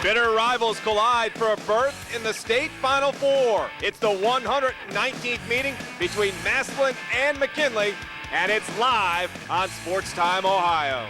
Bitter rivals collide for a berth in the state Final Four. It's the 119th meeting between Massillon and McKinley, and it's live on Sports Time Ohio.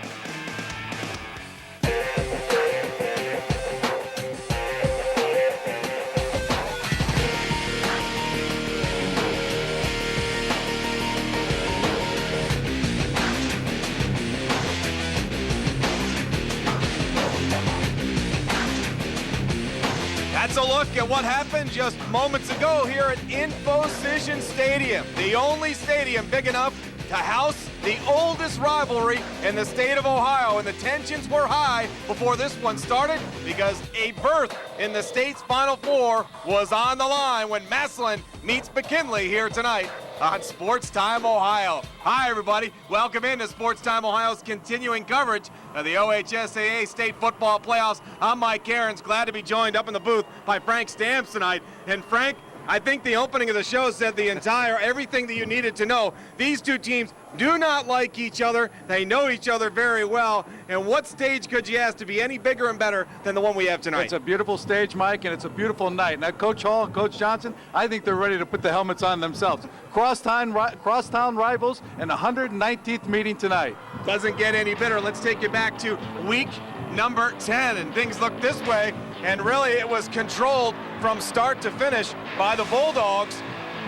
That's a look at what happened just moments ago here at Infocision Stadium, the only stadium big enough to house the oldest rivalry in the state of Ohio, and the tensions were high before this one started because a berth in the state's Final Four was on the line when Massillon meets McKinley here tonight on Sports Time Ohio. Hi everybody, welcome into Sports Time Ohio's continuing coverage of the OHSAA State Football Playoffs. I'm Mike Aarons, glad to be joined up in the booth by Frank Stamps tonight. And Frank, I think the opening of the show said everything that you needed to know. These two teams do not like each other. They know each other very well. And what stage could you ask to be any bigger and better than the one we have tonight? It's a beautiful stage, Mike, and it's a beautiful night. Now, Coach Hall and Coach Johnson, I think they're ready to put the helmets on themselves. Crosstown rivals and the 119th meeting tonight. Doesn't get any better. Let's take you back to week number 10, and things look this way, and really it was controlled from start to finish by the Bulldogs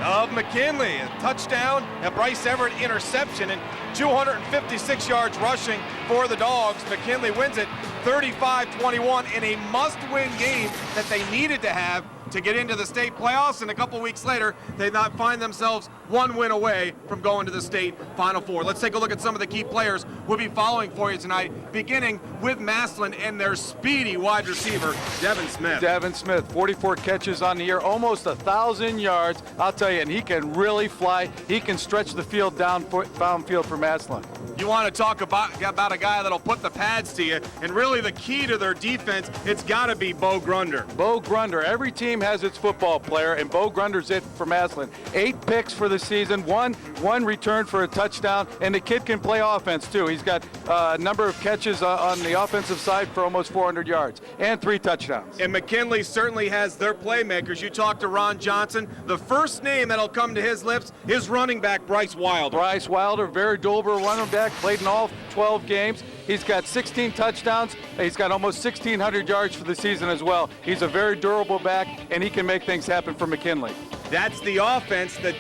of McKinley. A touchdown, a Bryce Everett interception, and 256 yards rushing for the Dogs. McKinley wins it 35-21 in a must-win game that they needed to have to get into the state playoffs, and a couple weeks later they not find themselves one win away from going to the state Final Four. Let's take a look at some of the key players we'll be following for you tonight, beginning with Massillon and their speedy wide receiver, Devin Smith. Devin Smith, 44 catches on the year, almost 1,000 yards. I'll tell you, and he can really fly. He can stretch the field downfield for Massillon. You want to talk about a guy that'll put the pads to you, and really the key to their defense, it's got to be Bo Grunder. Bo Grunder, every team has its football player, and Bo Grunder's it for Massillon. 8 picks for the season, one return for a touchdown, and the kid can play offense too. He's got a number of catches on the offensive side for almost 400 yards and 3 touchdowns. And McKinley certainly has their playmakers. You talk to Ron Johnson, the first name that'll come to his lips is running back Bryce Wilder. Bryce Wilder, very durable running back, played in all 12 games. He's got 16 touchdowns. He's got almost 1,600 yards for the season as well. He's a very durable back, and he can make things happen for McKinley. That's the offense. The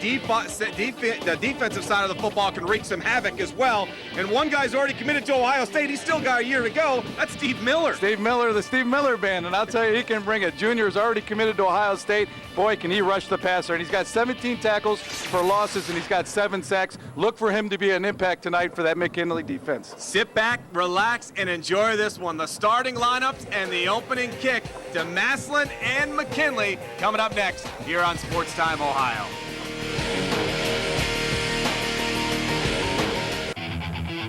defensive side of the football can wreak some havoc as well. And one guy's already committed to Ohio State. He's still got a year to go. That's Steve Miller. Steve Miller, the Steve Miller Band. And I'll tell you, he can bring it. Junior's already committed to Ohio State. Boy, can he rush the passer. And he's got 17 tackles for losses, and he's got 7 sacks. Look for him to be an impact tonight for that McKinley defense. Sit back, relax, and enjoy this one. The starting lineups and the opening kick to Massillon and McKinley coming up next here on Sports Time Ohio.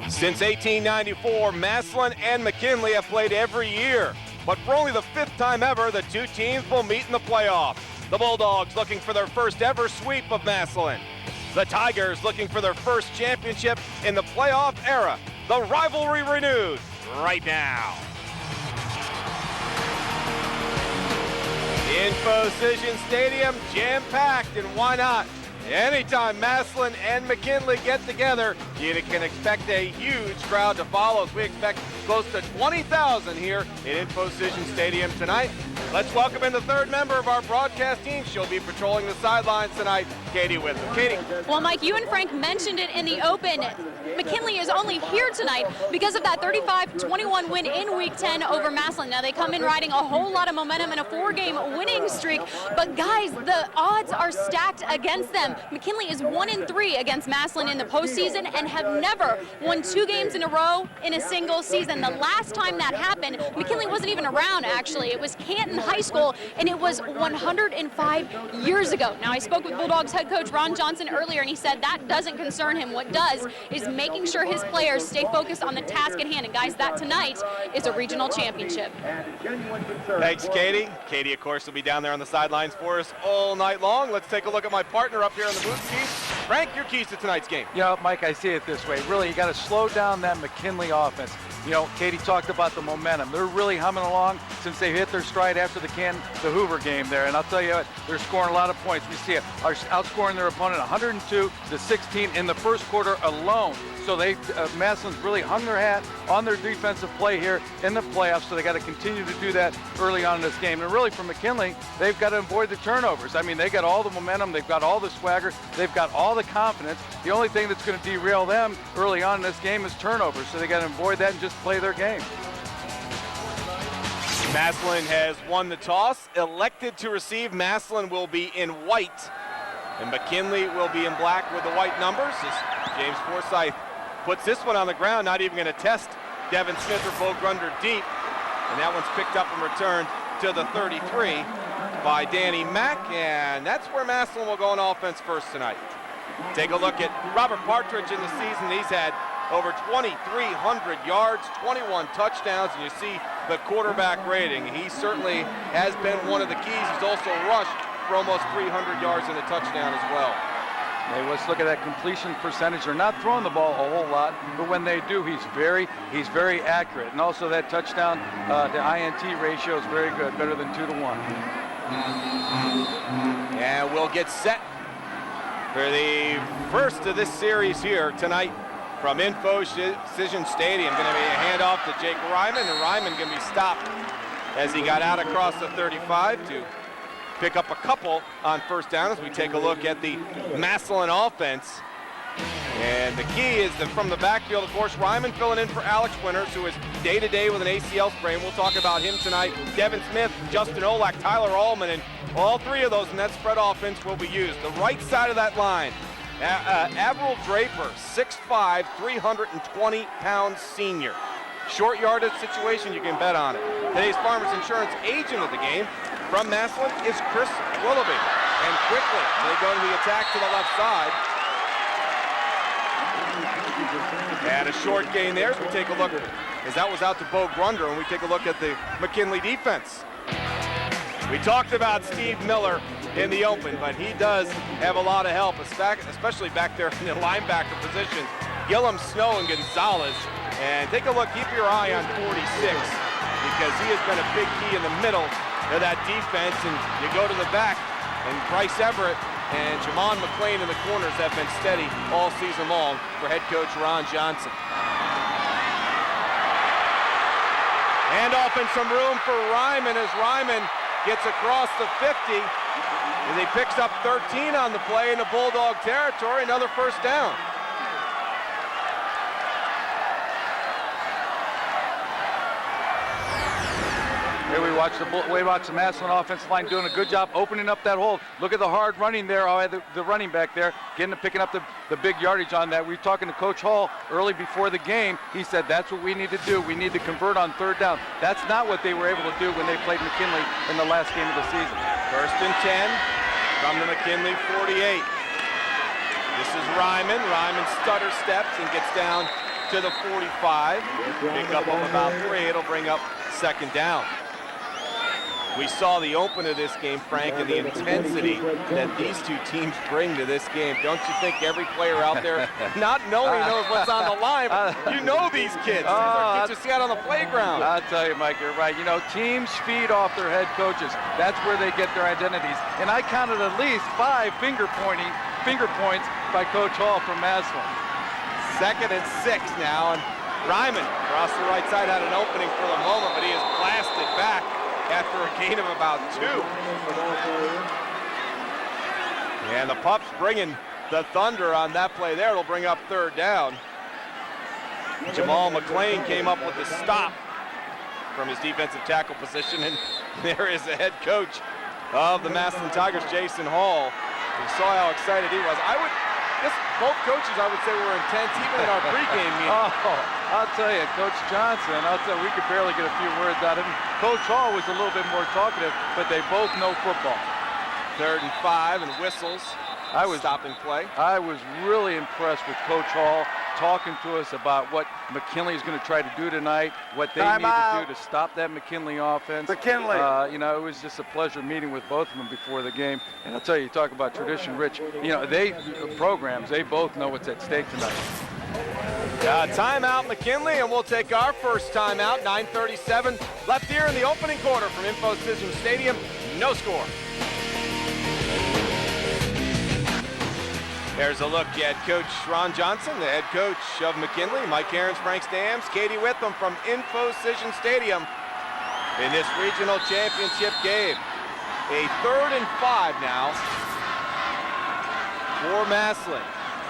Since 1894, Massillon and McKinley have played every year. But for only the 5th time ever, the two teams will meet in the playoffs. The Bulldogs looking for their first ever sweep of Massillon. The Tigers looking for their first championship in the playoff era. The rivalry renewed right now. Infocision Stadium jam-packed, and why not? Anytime Massillon and McKinley get together, you can expect a huge crowd to follow, as we expect close to 20,000 here in Infocision Stadium tonight. Let's welcome in the third member of our broadcast team. She'll be patrolling the sidelines tonight, Katie with us. Katie. Well, Mike, you and Frank mentioned it in the open. McKinley is only here tonight because of that 35-21 win in Week 10 over Massillon. Now, they come in riding a whole lot of momentum in a 4-game winning streak, but guys, the odds are stacked against them. McKinley is 1-3 against Massillon in the postseason and have never won 2 games in a row in a single season. The last time that happened, McKinley wasn't even around, actually. It was Canton High School, and it was 105 years ago. Now, I spoke with Bulldogs head coach Ron Johnson earlier, and he said that doesn't concern him. What does is making sure his players stay focused on the task at hand. And guys, that tonight is a regional championship. Thanks, Katie. Katie, of course, will be down there on the sidelines for us all night long. Let's take a look at my partner up here in the booth, Keith. Frank, your keys to tonight's game. Yeah, Mike, I see it this way. Really, you got to slow down that McKinley offense. You know, Katie talked about the momentum. They're really humming along since they hit their stride after the Hoover game there. And I'll tell you what, they're scoring a lot of points. We see it, are outscoring their opponent 102-16 in the first quarter alone. So Massillon's really hung their hat on their defensive play here in the playoffs, so they got to continue to do that early on in this game. And really for McKinley, they've got to avoid the turnovers. I mean, they got all the momentum, they've got all the swagger, they've got all the confidence. The only thing that's going to derail them early on in this game is turnovers, so they got to avoid that and just play their game. Massillon has won the toss, elected to receive. Massillon will be in white, and McKinley will be in black with the white numbers. As James Forsyth puts this one on the ground, not even going to test Devin Smith or Bo Grunder deep. And that one's picked up and returned to the 33 by Danny Mack, and that's where Massillon will go on offense first tonight. Take a look at Robert Partridge in the season. He's had over 2,300 yards, 21 touchdowns, and you see the quarterback rating. He certainly has been one of the keys. He's also rushed for almost 300 yards and a touchdown as well. Hey, let's look at that completion percentage. They're not throwing the ball a whole lot, but when they do, he's very accurate. And also that touchdown, the INT ratio is very good, better than 2 to 1. And we'll get set for the first of this series here tonight from Info-Cision Stadium. Going to be a handoff to Jake Ryman, and Ryman going to be stopped as he got out across the 35 to pick up a couple on first down as we take a look at the Massillon offense. And the key is that from the backfield, of course, Ryman filling in for Alex Winters, who is day-to-day with an ACL sprain. We'll talk about him tonight. Devin Smith, Justin Olak, Tyler Allman, and all three of those in that spread offense will be used. The right side of that line, Avril Draper, 6'5", 320-pound senior. Short yardage situation, you can bet on it. Today's Farmers Insurance agent of the game from Massillon is Chris Willoughby. And quickly, they go to the attack to the left side. And a short gain there as we take a look, as that was out to Bo Grunder, and we take a look at the McKinley defense. We talked about Steve Miller in the open, but he does have a lot of help, especially back there in the linebacker position. Gillum, Snow, and Gonzalez. And take a look, keep your eye on 46, because he has been a big key in the middle of that defense. And you go to the back, and Bryce Everett and Jamon McLean in the corners have been steady all season long for head coach Ron Johnson. Handoff and some room for Ryman as Ryman gets across the 50. As he picks up 13 on the play in the Bulldog territory, another first down. Here we watch the Massillon offensive line doing a good job opening up that hole. Look at the hard running there, the running back there, picking up the big yardage on that. We were talking to Coach Hall early before the game. He said that's what we need to do. We need to convert on third down. That's not what they were able to do when they played McKinley in the last game of the season. First and 10 from the McKinley 48. This is Ryman. Ryman stutter steps and gets down to the 45. Pick up of about 3. It'll bring up second down. We saw the open of this game, Frank, and the intensity that these two teams bring to this game. Don't you think every player out there, not knowing knows what's on the line, but you know these kids. These are kids you see out on the playground. I'll tell you, Mike, you're right. You know, teams feed off their head coaches. That's where they get their identities. And I counted at least 5 finger points by Coach Hall from Massillon. Second and 6 now, and Ryman across the right side had an opening for the moment, but he is blasted back after a gain of about 2. And the Pups bringing the thunder on that play there. It'll bring up third down. Jamal McLean came up with the stop from his defensive tackle position, and there is the head coach of the Massillon Tigers, Jason Hall. We saw how excited he was. Both coaches, I would say, were intense, even in our pregame meeting. I'll tell you, Coach Johnson, we could barely get a few words out of him. Coach Hall was a little bit more talkative, but they both know football. Third and 5, and whistles. Stopping play. I was really impressed with Coach Hall talking to us about what McKinley is going to try to do tonight, what they need to do to stop that McKinley offense. McKinley. You know, it was just a pleasure meeting with both of them before the game. And I'll tell you, talk about tradition, Rich. You know, they both know what's at stake tonight. Timeout, McKinley, and we'll take our first timeout. 9:37 left here in the opening quarter from InfoCision Stadium. No score. There's a look at Coach Ron Johnson, the head coach of McKinley. Mike Aarons, Frank Stams, Katie Witham from InfoCision Stadium in this regional championship game. A 3rd and 5 now for Massillon.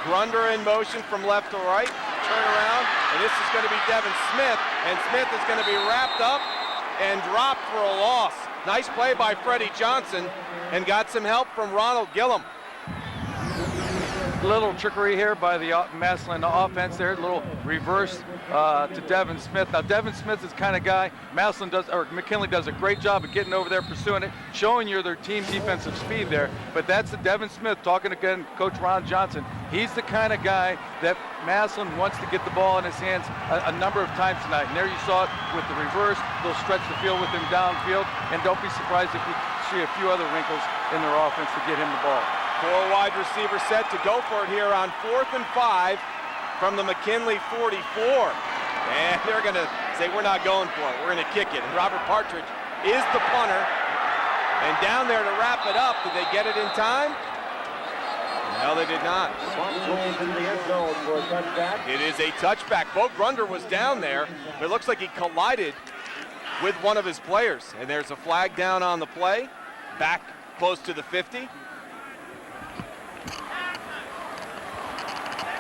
Grunder in motion from left to right. Turn around, and this is going to be Devin Smith, and Smith is going to be wrapped up and dropped for a loss. Nice play by Freddie Johnson, and got some help from Ronald Gillum. Little trickery here by the Massillon offense there, a little reverse to Devin Smith. Now Devin Smith is the kind of guy McKinley does a great job of getting over there, pursuing it, showing you their team defensive speed there. But that's the Devin Smith talking again, Coach Ron Johnson. He's the kind of guy that Massillon wants to get the ball in his hands a number of times tonight. And there you saw it with the reverse. They'll stretch the field with him downfield, and don't be surprised if you see a few other wrinkles in their offense to get him the ball. 4 wide receiver set to go for it here on 4th and 5 from the McKinley 44. And they're going to say, we're not going for it. We're going to kick it. And Robert Partridge is the punter. And down there to wrap it up. Did they get it in time? No, they did not. It is a touchback. Bo Grunder was down there, but it looks like he collided with one of his players. And there's a flag down on the play. Back close to the 50.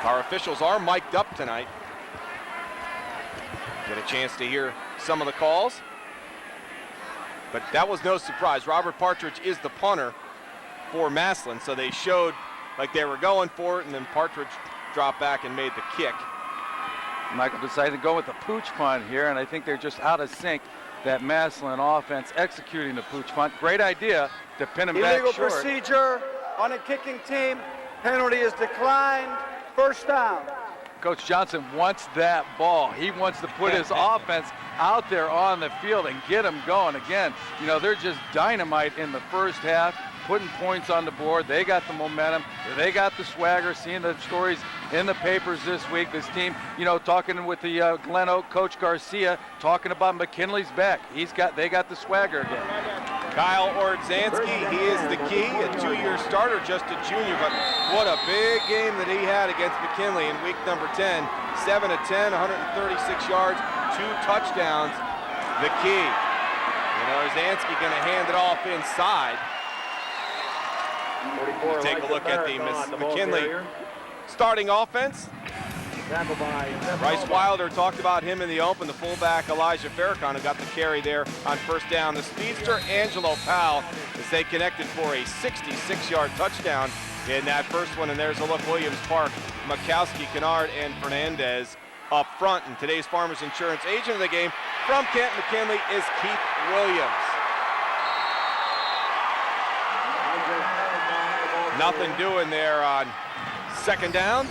Our officials are mic'd up tonight. Get a chance to hear some of the calls. But that was no surprise. Robert Partridge is the punter for Massillon, so they showed like they were going for it, and then Partridge dropped back and made the kick. Michael decided to go with the pooch punt here, and I think they're just out of sync, that Massillon offense executing the pooch punt. Great idea to pin him back short. Illegal procedure on a kicking team. Penalty is declined. First down. Coach Johnson wants that ball. He wants to put his offense out there on the field and get them going. Again, you know, they're just dynamite in the first half, putting points on the board. They got the momentum. They got the swagger. Seeing the stories in the papers this week, this team, you know, talking with the Glen Oak coach Garcia, talking about McKinley's back. They got the swagger again. Kyle Ordzanski, he is the key, a 2-year starter, just a junior, but what a big game that he had against McKinley in week number 10. 7 of 10, 136 yards, 2 touchdowns, the key. And Ordzanski going to hand it off inside. We'll take a look at the McKinley starting offense. Bryce Wilder talked about him in the open, the fullback Elijah Farrakhan, who got the carry there on first down. The speedster Angelo Powell, as they connected for a 66-yard touchdown in that first one. And there's a look, Williams Park, Makowski, Kennard, and Fernandez up front. And today's Farmers Insurance agent of the game from Canton McKinley is Keith Williams. Nothing doing there on second down.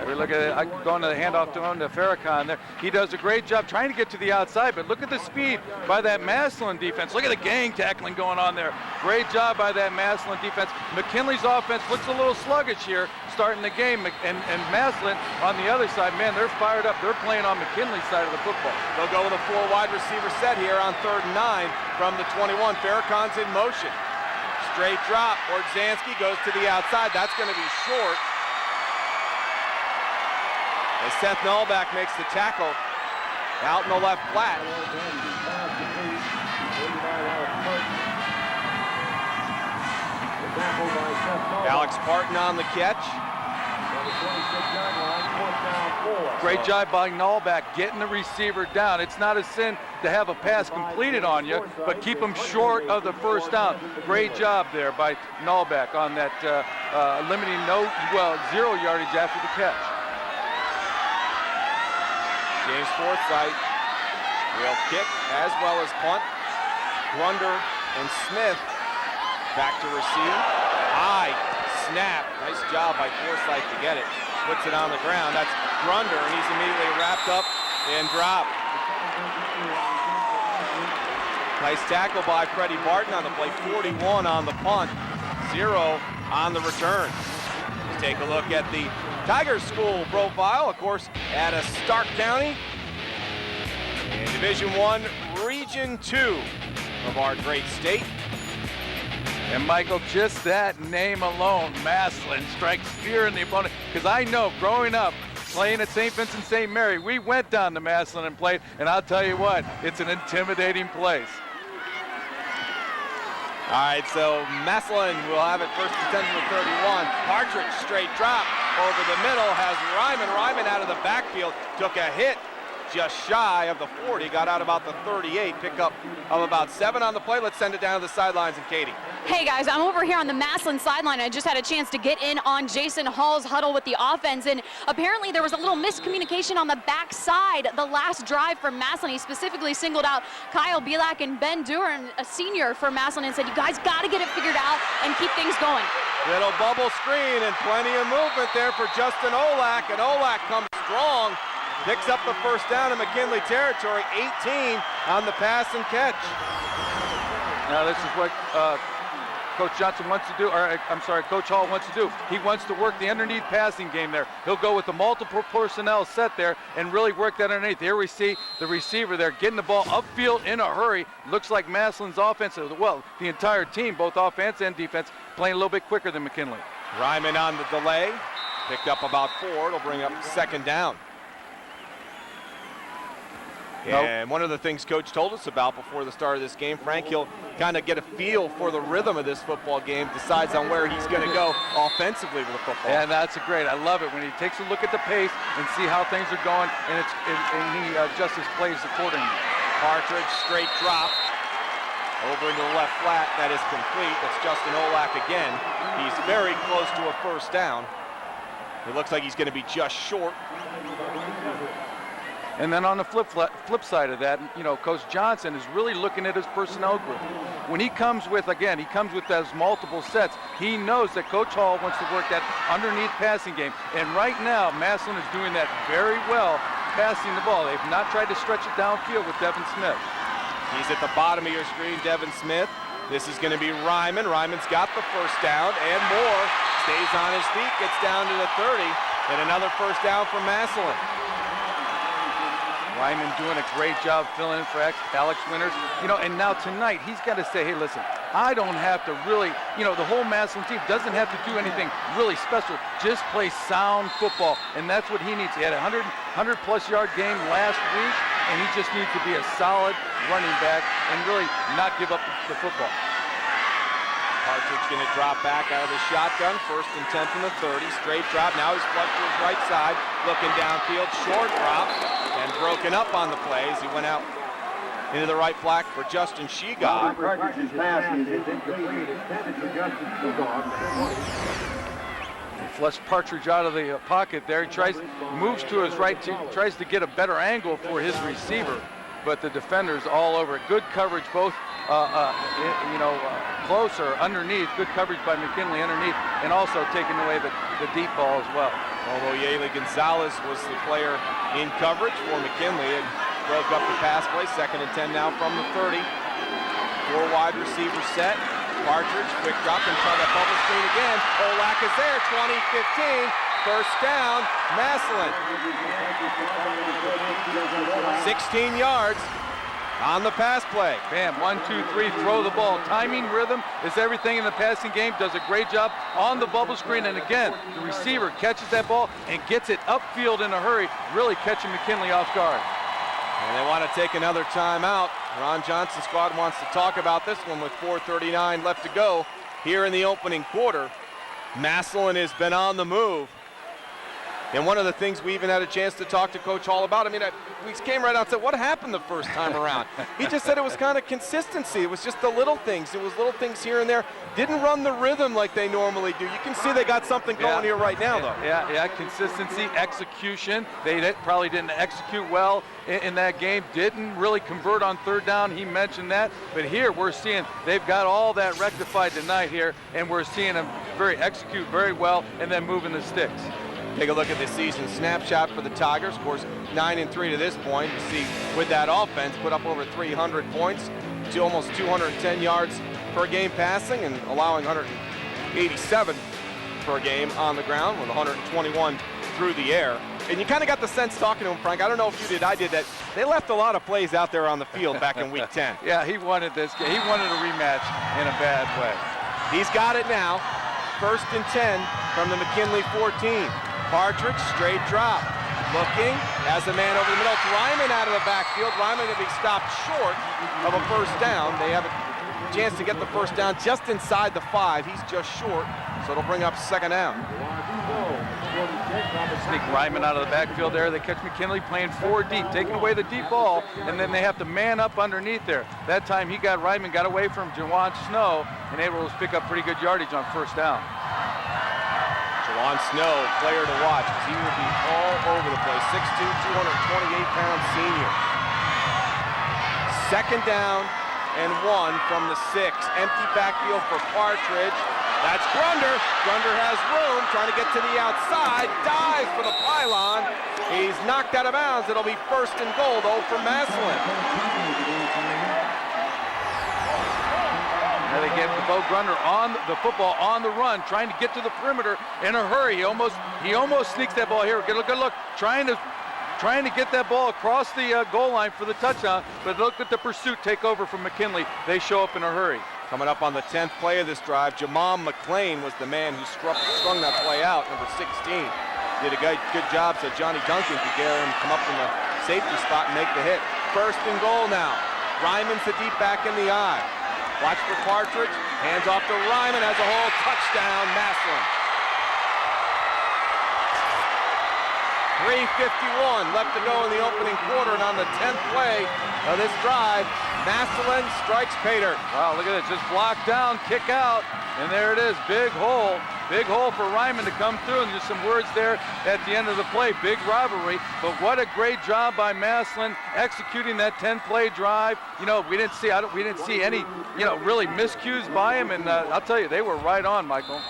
We look at it, going to the handoff to Farrakhan there. He does a great job trying to get to the outside, but look at the speed by that Massillon defense. Look at the gang tackling going on there. Great job by that Massillon defense. McKinley's offense looks a little sluggish here starting the game, and Massillon on the other side, man, they're fired up. They're playing on McKinley's side of the football. They'll go with a 4 wide receiver set here on 3rd and 9 from the 21. Farrakhan's in motion. Straight drop. Ordzanski goes to the outside. That's going to be short. As Seth Nullback makes the tackle out in the left flat. Alex Parton on the catch. Great job by Nullback getting the receiver down. It's not a sin to have a pass completed on you, but keep them short of the first down. Great job there by Nullback on that limiting 0 yardage after the catch. James Forsythe will kick as well as punt. Grunder and Smith back to receive. High snap. Nice job by Forsythe to get it. Puts it on the ground. That's Grunder, and he's immediately wrapped up and dropped. Nice tackle by Freddie Barton on the play. 41 on the punt. 0 on the return. Let's take a look at the Tigers school profile, of course, out of Stark County. In Division I, Region 2 of our great state. And Michael, just that name alone, Massillon, strikes fear in the opponent. Because I know, growing up, playing at St. Vincent St. Mary, we went down to Massillon and played, and I'll tell you what, it's an intimidating place. All right, so Massillon will have it first and 10 to the 31. Partridge, straight drop over the middle, has Ryman. Ryman out of the backfield, took a hit just shy of the 40, got out about the 38, pickup of about 7 on the play. Let's send it down to the sidelines and Katie. Hey guys, I'm over here on the Massillon sideline. I just had a chance to get in on Jason Hall's huddle with the offense, and apparently there was a little miscommunication on the backside the last drive for Massillon. He specifically singled out Kyle Bielak and Ben Duran, a senior for Massillon, and said, you guys got to get it figured out and keep things going. Little bubble screen and plenty of movement there for Justin Olak, and Olak comes strong, picks up the first down in McKinley territory, 18 on the pass and catch. Now this is what Coach Johnson wants to do, or I'm sorry, Coach Hall wants to do. He wants to work the underneath passing game there. He'll go with the multiple personnel set there and really work that underneath. Here we see the receiver there getting the ball upfield in a hurry. Looks like Massillon's offense, well, the entire team, both offense and defense, playing a little bit quicker than McKinley. Ryman on the delay, picked up about 4. It'll bring up second down. And one of the things Coach told us about before the start of this game, Frank, he'll kind of get a feel for the rhythm of this football game, decides on where he's going to go offensively with the football. And that's great. I love it when he takes a look at the pace and see how things are going, and he adjusts his plays accordingly. Partridge, straight drop over into the left flat. That is complete. That's Justin Olak again. He's very close to a first down. It looks like he's going to be just short. And then on the flip side of that, you know, Coach Johnson is really looking at his personnel group. When he comes with, again, he comes with those multiple sets, he knows that Coach Hall wants to work that underneath passing game. And right now, Massillon is doing that very well, passing the ball. They've not tried to stretch it downfield with Devin Smith. He's at the bottom of your screen, Devin Smith. This is going to be Ryman. Ryman's got the first down and more. Stays on his feet, gets down to the 30, and another first down for Massillon. Ryman doing a great job filling in for Alex Winters. You know, and now tonight, he's got to say, hey, listen, I don't have to really, you know, the whole Massillon team doesn't have to do anything really special. Just play sound football, and that's what he needs. He had a 100-plus yard game last week, and he just needs to be a solid running back and really not give up the football. Partridge going to drop back out of the shotgun. First and 10 from the 30. Straight drop. Now he's flushed to his right side. Looking downfield. Short drop. And broken up on the plays. He went out into the right flat for Justin Shegog. He flushed Partridge out of the pocket there. He moves to his right, tries to get a better angle for his receiver. But the defenders all over it. Good coverage, both close or underneath. Good coverage by McKinley underneath, and also taking away the deep ball as well. Although Yaley Gonzalez was the player in coverage for McKinley, it broke up the pass play. Second and 10 now from the 30. 4 wide receiver set. Partridge, quick drop in front of the bubble screen again. Olak is there, 20-15. First down, Massillon. 16 yards on the pass play. Bam, 1, 2, 3, throw the ball. Timing, rhythm is everything in the passing game. Does a great job on the bubble screen. And again, the receiver catches that ball and gets it upfield in a hurry, really catching McKinley off guard. And they want to take another timeout. Ron Johnson's squad wants to talk about this one with 4:39 left to go here in the opening quarter. Massillon has been on the move. And one of the things we even had a chance to talk to Coach Hall about, we came right out and said, what happened the first time around? He just said it was kind of consistency. It was just the little things. It was little things here and there. Didn't run the rhythm like they normally do. You can see they got something going here right now, though. Yeah, consistency, execution. They probably didn't execute well in that game. Didn't really convert on third down. He mentioned that. But here we're seeing they've got all that rectified tonight here, and we're seeing them execute very well and then moving the sticks. Take a look at the season snapshot for the Tigers. Of course, 9-3 to this point. You see, with that offense, put up over 300 points, to almost 210 yards per game passing, and allowing 187 per game on the ground with 121 through the air. And you kind of got the sense talking to him, Frank, I don't know if you did, I did, that they left a lot of plays out there on the field back in week 10. Yeah, he wanted this. He wanted a rematch in a bad way. He's got it now. 1st and 10 from the McKinley 14. Partridge, straight drop. Looking, has a man over the middle. It's Ryman out of the backfield. Ryman going to be stopped short of a first down. They have a chance to get the first down just inside the 5. He's just short, so it'll bring up 2nd down. Sneak Ryman out of the backfield there. They catch McKinley playing 4 deep, taking away the deep ball, and then they have to man up underneath there. That time Ryman got away from Jawan Snow and able to pick up pretty good yardage on first down. Jawan Snow, player to watch, because he will be all over the place. 6'2", 228-pound senior. 2nd down and 1 from the 6. Empty backfield for Partridge. That's Grunder. Grunder has room, trying to get to the outside. Dives for the pylon. He's knocked out of bounds. It'll be 1st and goal, though, for Massillon. Now they get Bo Grunder on the football on the run, trying to get to the perimeter in a hurry. He almost sneaks that ball here. Get a good look, trying to get that ball across the goal line for the touchdown. But look at the pursuit take over from McKinley. They show up in a hurry. Coming up on the 10th play of this drive, Jamam McLean was the man who strung that play out, number 16. Did a good job so Johnny Duncan could get him come up from the safety spot and make the hit. 1st and goal now. Ryman's the deep back in the eye. Watch for Partridge. Hands off to Ryman as a whole. Touchdown, Massillon. 3:51 left to go in the opening quarter, and on the 10th play of this drive, Massillon strikes Pater. Wow, look at it, just blocked down, kick out, and there it is, big hole for Ryman to come through, and there's some words there at the end of the play, big rivalry, but what a great job by Massillon executing that 10-play drive. You know, we didn't see any, really miscues by him, and I'll tell you, they were right on, Michael.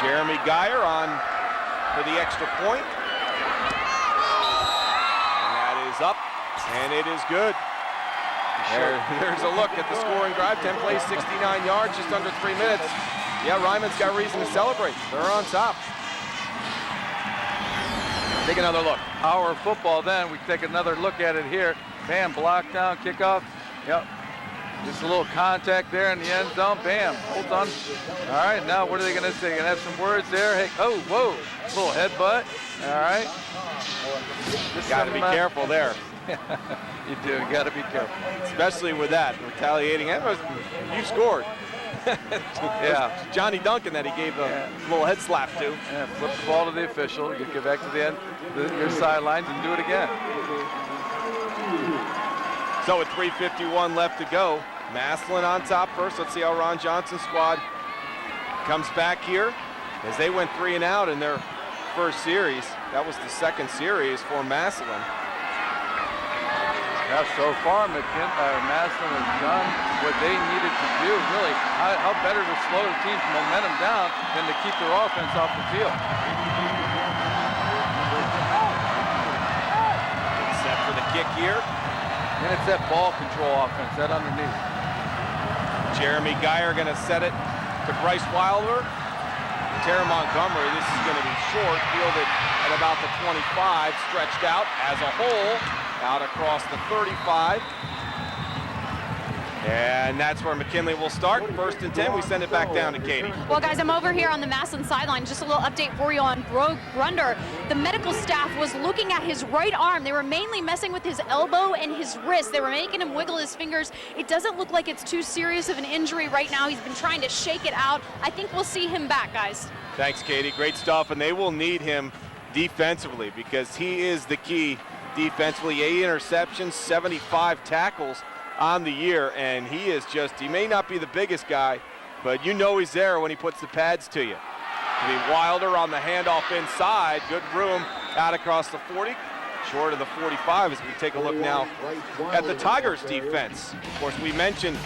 Jeremy Geyer on for the extra point. And that is up, and it is good. There's a look at the scoring drive. 10 plays, 69 yards, just under 3 minutes. Yeah, Ryman's got reason to celebrate. They're on top. Take another look. Our football then. We take another look at it here. Bam, block down, kickoff. Yep. Just a little contact there in the end zone. Bam, holds on. All right, now what are they going to say? Going to have some words there. Hey, oh, whoa, little headbutt. All right. Got to be careful there. You do. You got to be careful. Especially with that retaliating. You scored. Yeah. Johnny Duncan that he gave a little head slap to. Yeah, flip the ball to the official. You get back to the end, your sidelines, and do it again. So with 3:51 left to go, Massillon on top first. Let's see how Ron Johnson's squad comes back here, as they went 3 and out in their first series. That was the 2nd series for Massillon. Yeah, so far, Massillon has done what they needed to do. Really, how better to slow the team's momentum down than to keep their offense off the field. Set for the kick here. And it's that ball control offense, that underneath. Jeremy Geyer going to set it to Bryce Wilder. Terry Montgomery, this is going to be short, fielded at about the 25, stretched out as a whole, out across the 35. And that's where McKinley will start. 1st and 10, we send it back down to Katie. Well, guys, I'm over here on the Massillon sideline. Just a little update for you on Bo Grunder. The medical staff was looking at his right arm. They were mainly messing with his elbow and his wrist. They were making him wiggle his fingers. It doesn't look like it's too serious of an injury right now. He's been trying to shake it out. I think we'll see him back, guys. Thanks, Katie. Great stuff, and they will need him defensively because he is the key defensively. 8 interceptions, 75 tackles on the year, and he may not be the biggest guy, but you know he's there when he puts the pads to you. To be Wilder on the handoff inside, good room out across the 40, short of the 45 as we take a look now at the Tigers defense. Of course, we mentioned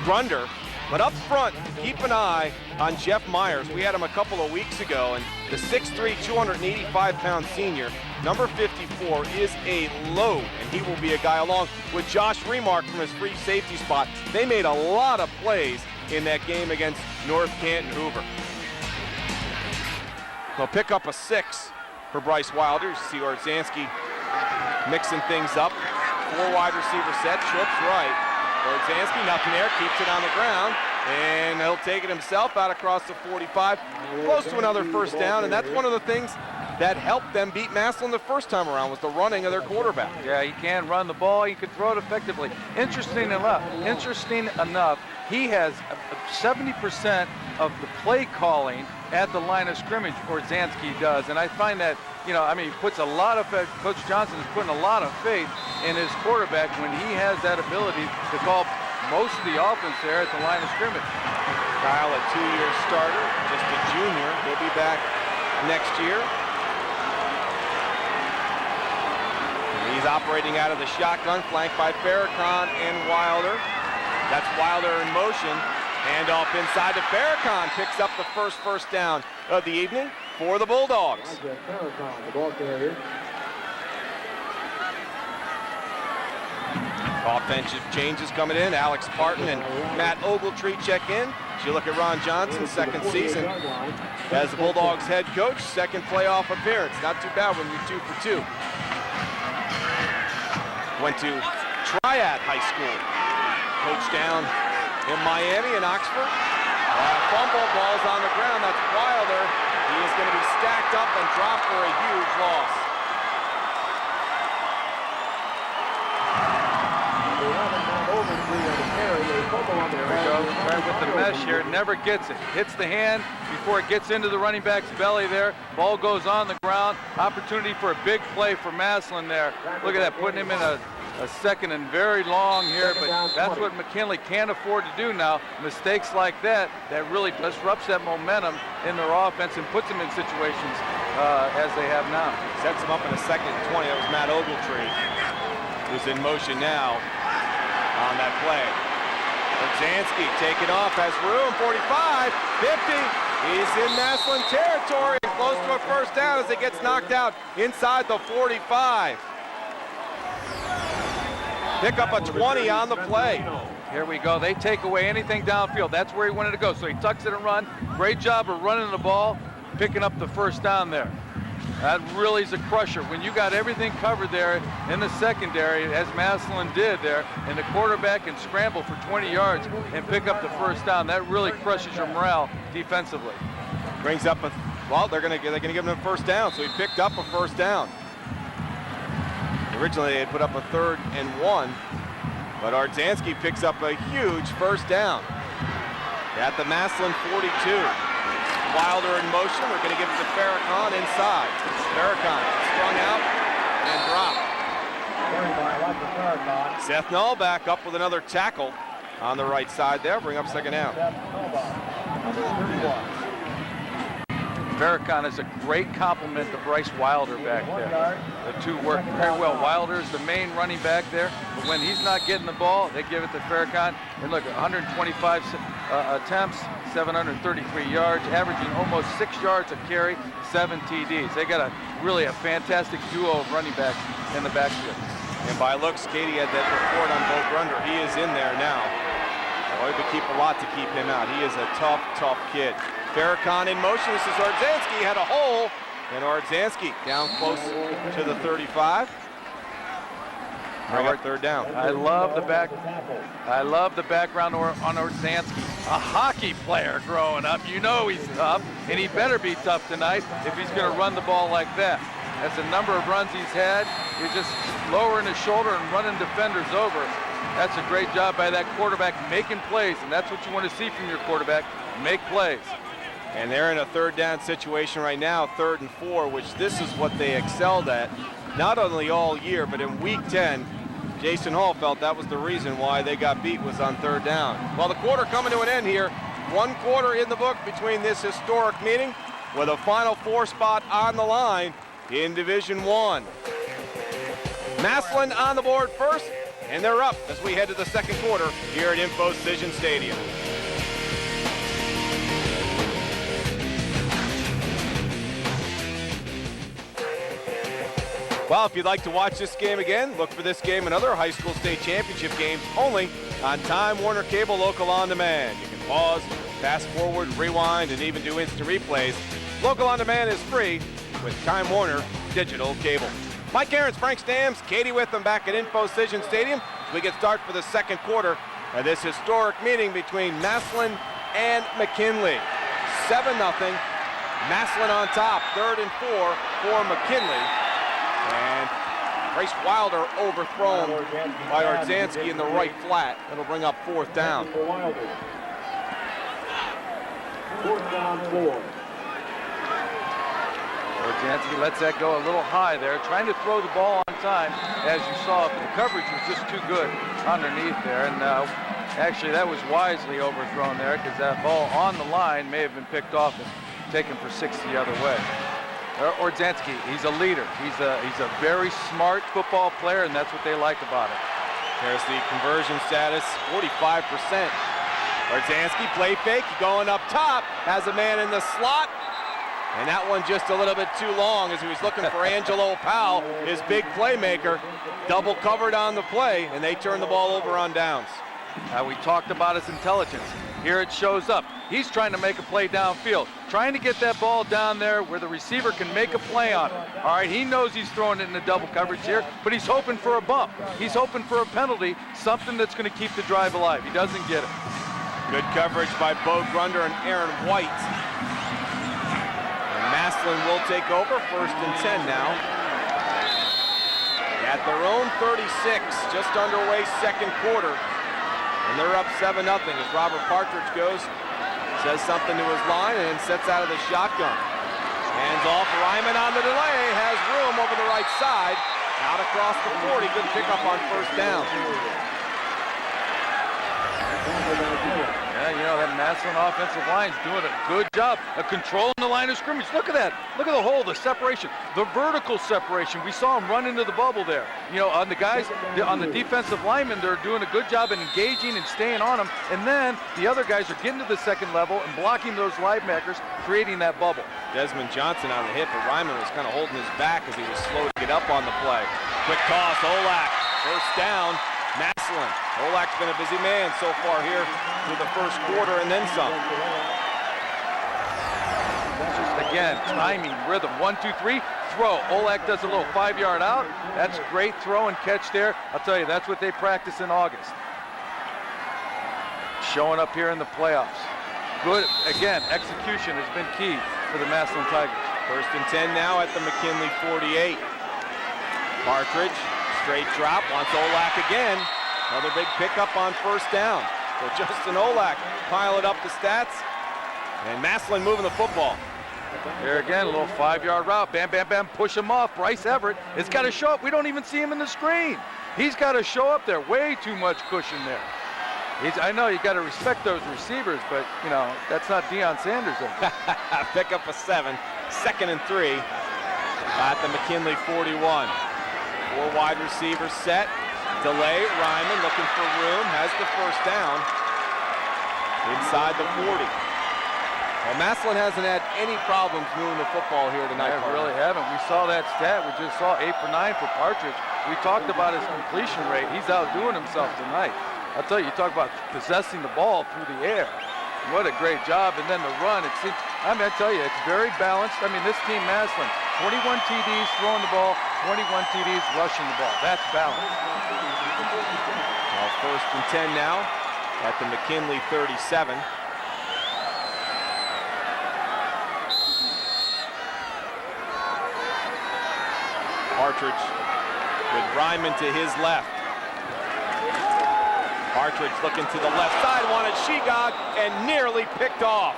Grunder, but up front, keep an eye on Jeff Myers. We had him a couple of weeks ago, and the 6'3", 285-pound senior, number 54, is a load, and he will be a guy along with Josh Remark from his free safety spot. They made a lot of plays in that game against North Canton Hoover. He'll pick up a 6 for Bryce Wilder. You see Ordzanski mixing things up. 4 wide receiver set, trips right. Ordzanski, nothing there, keeps it on the ground, and he'll take it himself out across the 45, close to another first down, and that's one of the things that helped them beat Massillon the first time around, was the running of their quarterback. Yeah, he can run the ball, he can throw it effectively. Interesting enough, he has 70% of the play calling at the line of scrimmage, Ordzanski does, and I find that, he puts a lot of, Coach Johnson is putting a lot of faith in his quarterback when he has that ability to call most of the offense there at the line of scrimmage. Kyle, a 2-year starter, just a junior. He'll be back next year. He's operating out of the shotgun, flanked by Farrakhan and Wilder. That's Wilder in motion. Hand off inside to Farrakhan, picks up the first down of the evening for the Bulldogs. Offensive changes coming in. Alex Parton and Matt Ogletree check in. As you look at Ron Johnson's second season as the Bulldogs head coach, second playoff appearance. Not too bad when you're 2 for 2. Went to Triad High School. Coached down in Miami and Oxford. Fumble, ball's on the ground. That's Wilder. He is going to be stacked up and dropped for a huge loss. There we go, right with the mesh here, never gets it. Hits the hand before it gets into the running back's belly there. Ball goes on the ground. Opportunity for a big play for Massillon there. Look at that, putting him in a second and very long here, but that's what McKinley can't afford to do now. Mistakes like that really disrupts that momentum in their offense and puts them in situations as they have now. Sets him up in a 2nd and 20. That was Matt Ogletree, who's in motion now on that play. Ordzanski taking off, has room, 45, 50. He's in Massillon territory, close to a first down as it gets knocked out inside the 45. Pick up a 20 on the play. Here we go. They take away anything downfield. That's where he wanted to go. So he tucks it and run. Great job of running the ball, picking up the first down there. That really is a crusher. When you got everything covered there in the secondary, as Massillon did there, and the quarterback can scramble for 20 yards and pick up the first down, that really crushes your morale defensively. Brings up a, well, they're gonna give him a first down, so he picked up a first down. Originally, they had put up a 3rd and 1, but Ordzanski picks up a huge first down at the Massillon 42. Wilder in motion. We're going to give it to Farrakhan inside. Farrakhan sprung out and dropped. Seth Null back up with another tackle on the right side there. Bring up 2nd down. Farrakhan is a great compliment to Bryce Wilder back there. The two work very well. Wilder's the main running back there, but when he's not getting the ball, they give it to Farrakhan. And look, 125 attempts, 733 yards, averaging almost 6 yards a carry, 7 TDs. They got really a fantastic duo of running backs in the backfield. And by looks, Katie had that report on Bo Grunder. He is in there now. Boy, we keep a lot to keep him out. He is a tough kid. Farrakhan in motion. This is Ordzanski, had a hole, and Ordzanski down close to the 35. Bring up 3rd down. I love the background on Ordzanski. A hockey player growing up. You know he's tough, and he better be tough tonight if he's going to run the ball like that. That's the number of runs he's had. He's just lowering his shoulder and running defenders over. That's a great job by that quarterback making plays, and that's what you want to see from your quarterback, make plays. And they're in a 3rd down situation right now, 3rd and 4, which this is what they excelled at, not only all year, but in week 10, Jason Hall felt that was the reason why they got beat, was on 3rd down. Well, the quarter coming to an end here. 1 quarter in the book between this historic meeting, with a Final Four spot on the line in Division I. Massillon on the board first, and they're up as we head to the 2nd quarter here at InfoCision Stadium. Well, if you'd like to watch this game again, look for this game and other high school state championship games only on Time Warner Cable Local On Demand. You can pause, fast forward, rewind, and even do instant replays Local On Demand is free with Time Warner Digital Cable. Mike Ahrens, Frank Stams, Katie with them back at Infocision Stadium as we get started for the second quarter of this historic meeting between Massillon and McKinley. 7-0. Massillon on top, 3rd and 4 for McKinley. And Grace Wilder overthrown by Ordzanski in the right flat. It'll bring up 4th down. 4th down 4. Ordzanski lets that go a little high there, trying to throw the ball on time, as you saw, but the coverage was just too good underneath there. And actually, that was wisely overthrown there, because that ball on the line may have been picked off and taken for 6 the other way. Ordzanski, he's a leader. He's a very smart football player, and that's what they like about it. There's the conversion status, 45%. Ordzanski, play fake, going up top, has a man in the slot. And that one just a little bit too long as he was looking for Angelo Powell, his big playmaker. Double covered on the play, and they turn the ball over on downs. We talked about his intelligence. Here it shows up. He's trying to make a play downfield, trying to get that ball down there where the receiver can make a play on it. All right, he knows he's throwing it in the double coverage here, but he's hoping for a bump. He's hoping for a penalty, something that's going to keep the drive alive. He doesn't get it. Good coverage by Bo Grunder and Aaron White. Massillon will take over, 1st and 10 now. At their own 36, just underway second quarter. And they're up 7-0 as Robert Partridge goes, says something to his line, and then sets out of the shotgun. Hands off, Ryman on the delay, has room over the right side. Out across the 40, good pickup on 1st down. Yeah, you know, that Massillon offensive line is doing a good job of controlling the line of scrimmage. Look at that. Look at the hole, the separation, the vertical separation. We saw him run into the bubble there. You know, on the guys, on the defensive linemen, they're doing a good job in engaging and staying on them. And then the other guys are getting to the second level and blocking those linebackers, creating that bubble. Desmond Johnson on the hip, but Ryman was kind of holding his back as he was slow to get up on the play. Quick toss, Olak, 1st down. Massillon. Olak's been a busy man so far here through the first quarter and then some. Just again, timing, rhythm, 1, 2, 3, throw. Olak does a little 5-yard out. That's great throw and catch there. I'll tell you, that's what they practice in August. Showing up here in the playoffs. Good, again, execution has been key for the Massillon Tigers. 1st and 10 now at the McKinley 48. Partridge. Straight drop, wants Olak again. Another big pickup on 1st down. So Justin Olak piled up the stats. And Massillon moving the football. Here again, a little 5-yard route. Bam, bam, bam, push him off. Bryce Everett has got to show up. We don't even see him in the screen. He's got to show up there. Way too much cushion there. I know you got to respect those receivers, but, you know, that's not Deion Sanders. Pick up a 7. 2nd and 3 at the McKinley 41. 4 wide receivers set. Delay, Ryman looking for room, has the 1st down inside the 40. Well, Massillon hasn't had any problems moving the football here tonight. They really haven't. We saw that stat. We just saw 8 for 9 for Partridge. We talked about his completion rate. He's outdoing himself tonight. I'll tell you, you talk about possessing the ball through the air. What a great job. And then the run, it seems, I mean, I tell you, it's very balanced. I mean, this team, Massillon, 21 TDs throwing the ball, 21 TDs rushing the ball. That's balance. Well, 1st and 10 now at the McKinley 37. Partridge with Ryman to his left. Partridge looking to the left side, wanted Shegog, and nearly picked off.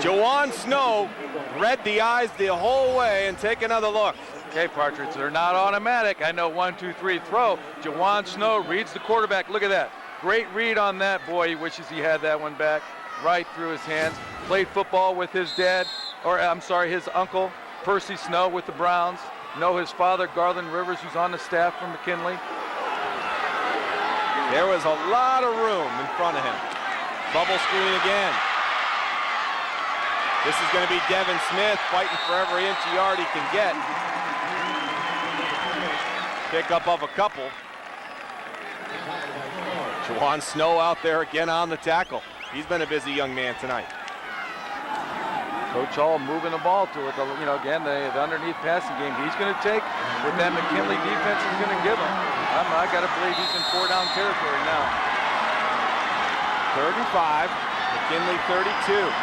Jawan Snow read the eyes the whole way, and take another look. Okay, Partridge, they're not automatic. I know 1, 2, 3, throw. Jawan Snow reads the quarterback. Look at that. Great read on that boy. He wishes he had that one back right through his hands. Played football with his dad, or I'm sorry, his uncle, Percy Snow with the Browns. Know his father, Garland Rivers, who's on the staff from McKinley. There was a lot of room in front of him. Bubble screen again. This is going to be Devin Smith fighting for every inch of yard he can get. Pick up of a couple. Jawan Snow out there again on the tackle. He's been a busy young man tonight. Coach Hall moving the ball to it. Again, the underneath passing game he's going to take what that McKinley defense is going to give him. I got to believe he's in 4-down territory now. 35, McKinley 32.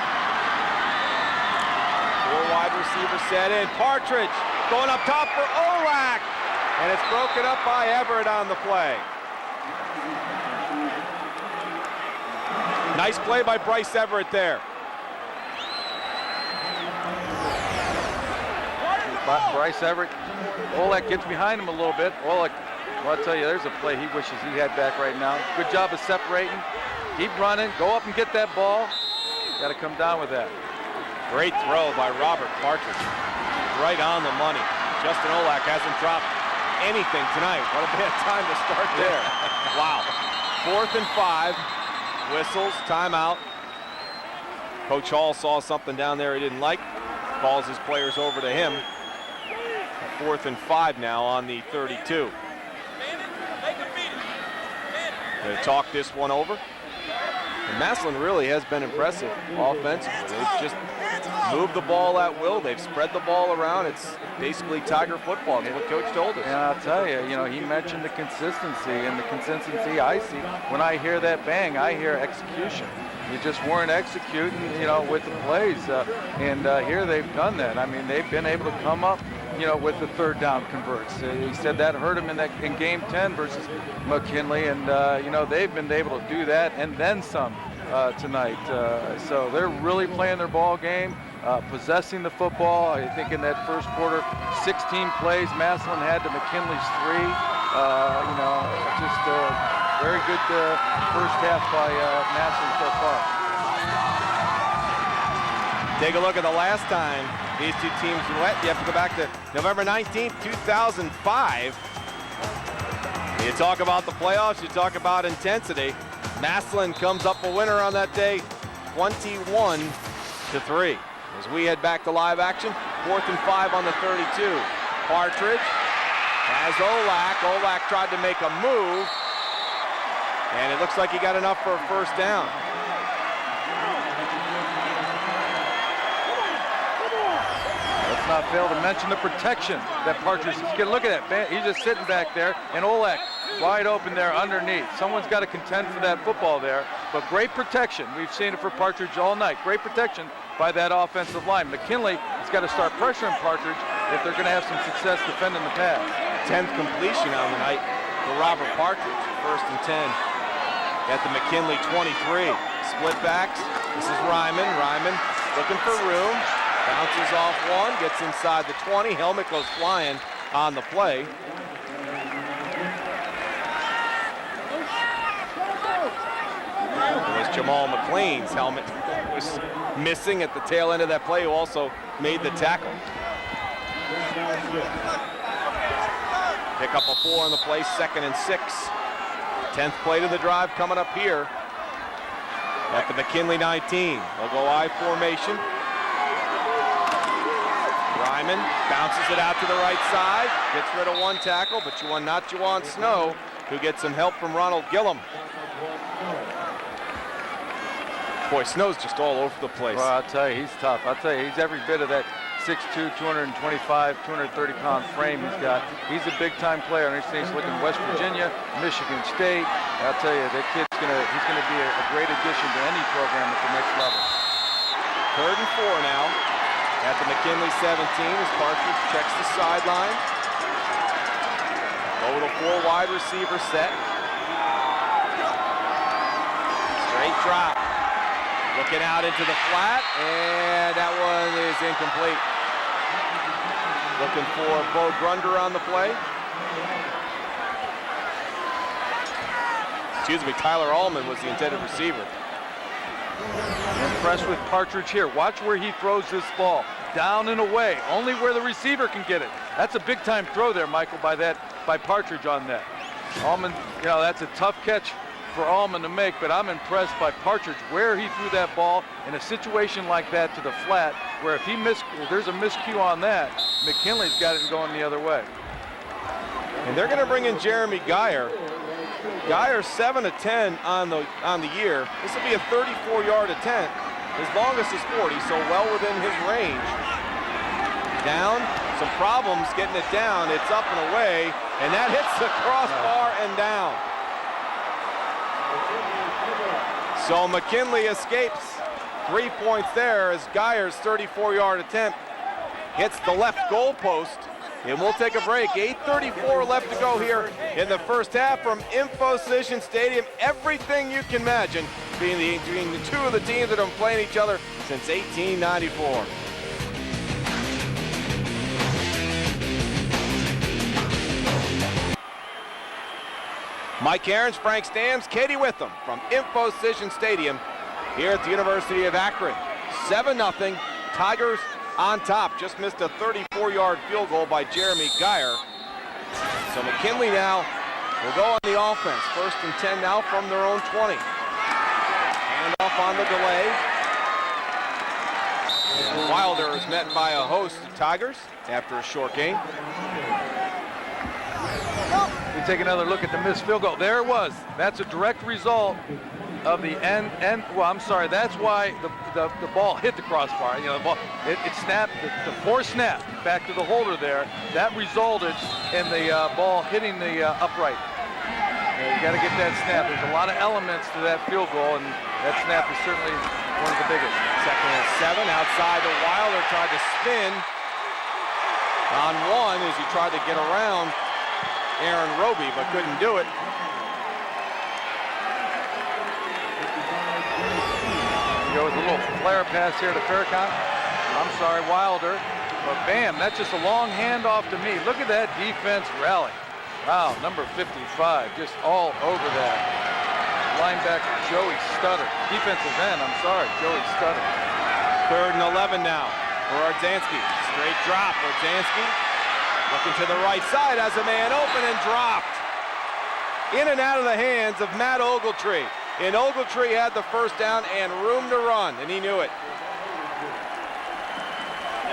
4 wide receivers set in. Partridge going up top for Olak. And it's broken up by Everett on the play. Nice play by Bryce Everett there. Bryce Everett, Olak gets behind him a little bit. Olak, well, I'll tell you, there's a play he wishes he had back right now. Good job of separating. Keep running, go up and get that ball. Got to come down with that. Great throw by Robert Partridge. Right on the money. Justin Olak hasn't dropped anything tonight. What a bad time to start there. Wow. 4th and 5. Whistles, timeout. Coach Hall saw something down there he didn't like. Calls his players over to him. 4th and 5 now on the 32. Going to talk this one over. And Massillon really has been impressive offensively. They've just moved the ball at will. They've spread the ball around. It's basically Tiger football. That's what Coach told us. And I'll tell you, he mentioned the consistency, and the consistency I see when I hear that bang, I hear execution. You just weren't executing, with the plays, and here they've done that. I mean, they've been able to come up, with the 3rd down converts. He said that hurt him in game 10 versus McKinley, and they've been able to do that and then some tonight. So they're really playing their ball game, possessing the football. I think in that first quarter, 16 plays Massillon had to McKinley's 3. Just very good first half by Massillon so far. Take a look at the last time these two teams met. You have to go back to November 19th, 2005. You talk about the playoffs, you talk about intensity. Massillon comes up a winner on that day, 21-3. As we head back to live action, 4th and 5 on the 32. Partridge has Olak. Olak tried to make a move, and it looks like he got enough for a 1st down. Let's not fail to mention the protection that Partridge is getting. Look at that. He's just sitting back there, and Olak wide open there underneath. Someone's got to contend for that football there, but great protection. We've seen it for Partridge all night. Great protection by that offensive line. McKinley has got to start pressuring Partridge if they're going to have some success defending the pass. 10th completion on the night for Robert Partridge. 1st and 10 at the McKinley 23. Split backs. This is Ryman. Ryman looking for room. Bounces off one, gets inside the 20. Helmet goes flying on the play. It was Jamal McLean's helmet was missing at the tail end of that play, who also made the tackle. Pick up a 4 on the play, 2nd and 6. 10th play to the drive coming up here at the McKinley 19. They'll go I formation. Ryman bounces it out to the right side, gets rid of one tackle, but not Juwan Snow, who gets some help from Ronald Gillum. Boy, Snow's just all over the place. Well, I'll tell you, he's tough. I'll tell you, he's every bit of that 6'2", 225, 230-pound frame he's got. He's a big-time player. I understand he's looking at West Virginia, Michigan State. I'll tell you, that kid's he's gonna be a great addition to any program at the next level. 3rd and 4 now at the McKinley 17 as Partridge checks the sideline. Over the 4 wide receiver set. Straight drop. Looking out into the flat, and that one is incomplete. Looking for Bo Grunder on the play. Excuse me, Tyler Allman was the intended receiver. Impressed with Partridge here. Watch where he throws this ball. Down and away, only where the receiver can get it. That's a big-time throw there, Michael, by Partridge on that. Allman, that's a tough catch for Allman to make, but I'm impressed by Partridge where he threw that ball in a situation like that to the flat, where if there's a miscue on that, McKinley's got it going the other way. And they're going to bring in Jeremy Geyer. Geyer 7 of 10 on the year. This will be a 34-yard attempt. His longest is 40, so well within his range. Down, some problems getting it down. It's up and away, and that hits the crossbar and down. So McKinley escapes. 3 points there as Geyer's 34-yard attempt hits the left goalpost. And we'll take a break. 8:34 left to go here in the first half from Infocision Stadium. Everything you can imagine between the two of the teams that have been playing each other since 1894. Mike Aarons, Frank Stams, Katie Witham from Infocision Stadium here at the University of Akron. 7-0, Tigers on top. Just missed a 34-yard field goal by Jeremy Geyer. So McKinley now will go on the offense. 1st and 10 now from their own 20. Hand off on the delay. And Wilder is met by a host of Tigers after a short game. We take another look at the missed field goal. There it was. That's a direct result of the end. Well, I'm sorry. That's why the ball hit the crossbar. You know, the ball it snapped. The forced snap back to the holder there. That resulted in the ball hitting the upright. You got to get that snap. There's a lot of elements to that field goal, and that snap is certainly one of the biggest. 2nd and 7 outside the Wilder tried to spin on one as he tried to get around Aaron Roby, but couldn't do it. Go with a little flare pass here to Farrakhan. I'm sorry, Wilder. But bam, that's just a long handoff to me. Look at that defense rally. Wow, number 55, just all over that. Linebacker Joey Stutter. Defensive end, I'm sorry, Joey Stutter. 3rd and 11 now for Ardzansky. Straight drop, Ardzansky looking to the right side, has a man open and dropped. In and out of the hands of Matt Ogletree. And Ogletree had the first down and room to run, and he knew it.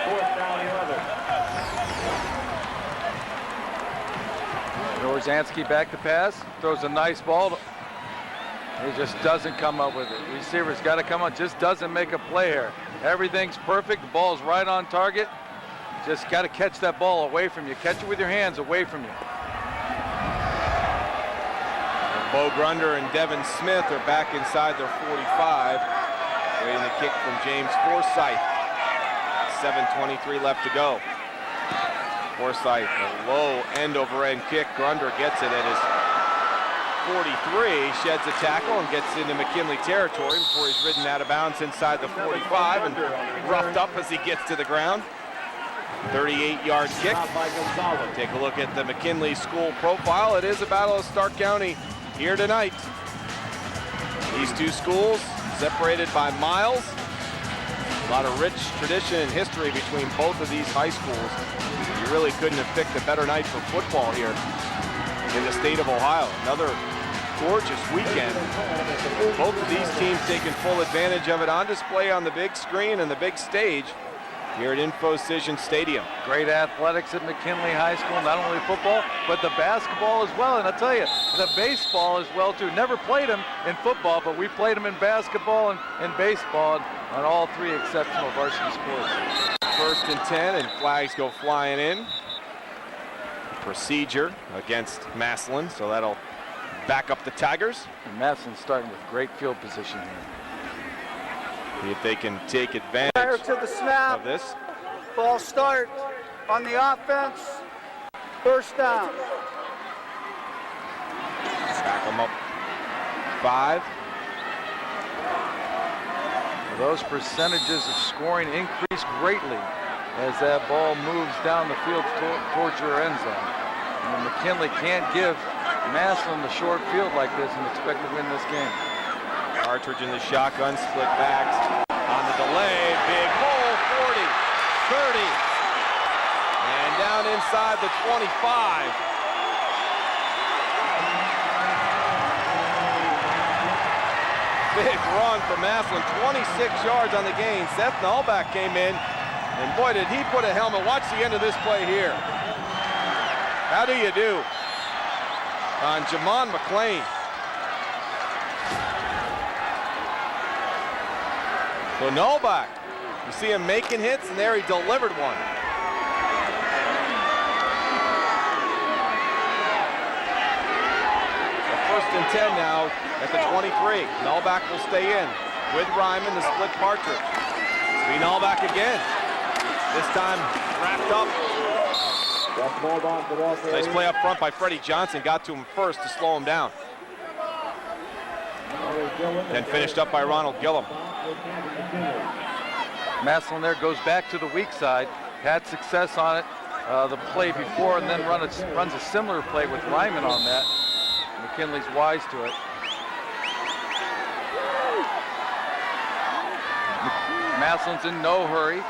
4th down 11. Ardzansky back to pass, throws a nice ball. He just doesn't come up with it. Receiver's got to come up, just doesn't make a play here. Everything's perfect, the ball's right on target. Just got to catch that ball away from you. Catch it with your hands away from you. Bo Grunder and Devin Smith are back inside their 45. Waiting the kick from James Forsythe. 7:23 left to go. Forsythe, a low end-over-end kick. Grunder gets it at his 43, sheds a tackle and gets into McKinley territory before he's ridden out of bounds inside the 45 and roughed up as he gets to the ground. 38-yard kick. Take a look at the McKinley school profile. It is a battle of Stark County here tonight. These two schools separated by miles. A lot of rich tradition and history between both of these high schools. You really couldn't have picked a better night for football here in the state of Ohio. Another gorgeous weekend. Both of these teams taking full advantage of it on display on the big screen and the big stage here at Infocision Stadium. Great athletics at McKinley High School, not only football, but the basketball as well. And I'll tell you, the baseball as well too. Never played them in football, but we played them in basketball and baseball, and all three exceptional varsity sports. 1st and 10, and flags go flying in. Procedure against Massillon, so that'll back up the Tigers. And Massillon's starting with great field position here. See if they can take advantage Prior to the snap, of this. ball start on the offense. 1st down. Stack them up 5. Those percentages of scoring increase greatly as that ball moves down the field towards your end zone. And McKinley can't give Massillon the short field like this and expect to win this game. Partridge in the shotgun, split backs on the delay. Big hole, 40, 30, and down inside the 25. Big run for Massillon, 26 yards on the gain. Seth Nallback came in, and boy, did he put a helmet. Watch the end of this play here. How do you do on Jamon McLean? So Novak, you see him making hits, and there he delivered one. So 1st and 10 now at the 23. Novak will stay in with Ryman, the split Partridge. It's be Novak again. This time wrapped up. Nice play up front by Freddie Johnson. Got to him first to slow him down. Then finished up by Ronald Gillum. Massillon there goes back to the weak side. Had success on it the play before, and then runs a similar play with Ryman on that. McKinley's wise to it. Massillon's in no hurry.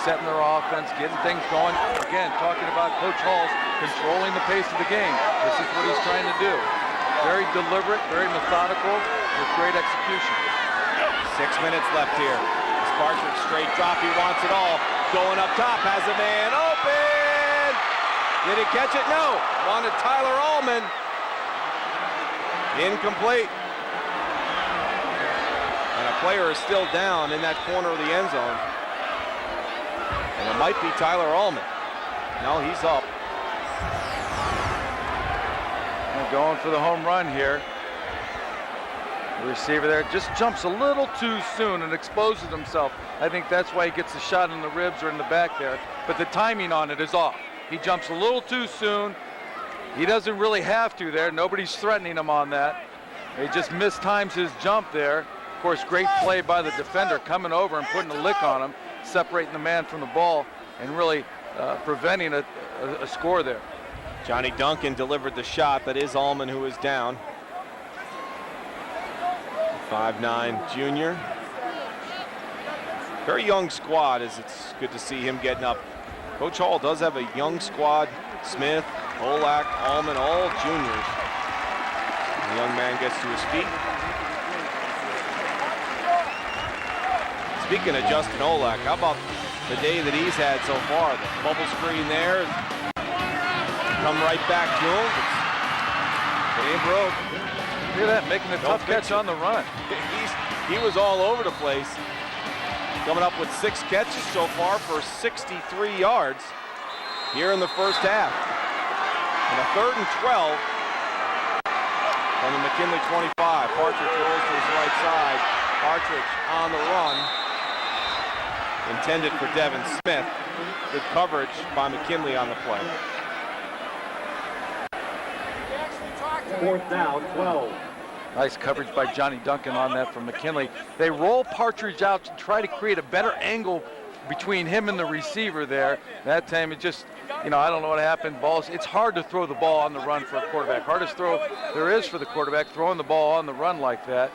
Setting their offense, getting things going. Again, talking about Coach Hall's controlling the pace of the game. This is what he's trying to do. Very deliberate, very methodical, with great execution. 6 minutes left here. This Partridge straight drop, he wants it all. Going up top, has a man open! Did he catch it? No. Wanted Tyler Allman. Incomplete. And a player is still down in that corner of the end zone. And it might be Tyler Allman. No, he's up. They're going for the home run here. The receiver there just jumps a little too soon and exposes himself. I think that's why he gets a shot in the ribs or in the back there. But the timing on it is off. He jumps a little too soon. He doesn't really have to there. Nobody's threatening him on that. He just mistimes his jump there. Of course, great play by the defender coming over and putting a lick on him, separating the man from the ball and really preventing a score there. Johnny Duncan delivered the shot. That is Allman who is down. 5'9" junior. Very young squad, as it's good to see him getting up. Coach Hall does have a young squad. Smith, Olak, Allman, all juniors. The young man gets to his feet. Speaking of Justin Olak, how about the day that he's had so far? The bubble screen there. Come right back to him. It ain't broke. Look at that, making a tough catch on the run. He was all over the place. Coming up with 6 catches so far for 63 yards here in the first half. And a 3rd and 12 from the McKinley 25. Partridge rolls to his right side. Partridge on the run. Intended for Devin Smith. Good coverage by McKinley on the play. 4th down, 12. Nice coverage by Johnny Duncan on that from McKinley. They roll Partridge out to try to create a better angle between him and the receiver there. That time it just, I don't know what happened. It's hard to throw the ball on the run for a quarterback. Hardest throw there is for the quarterback, throwing the ball on the run like that.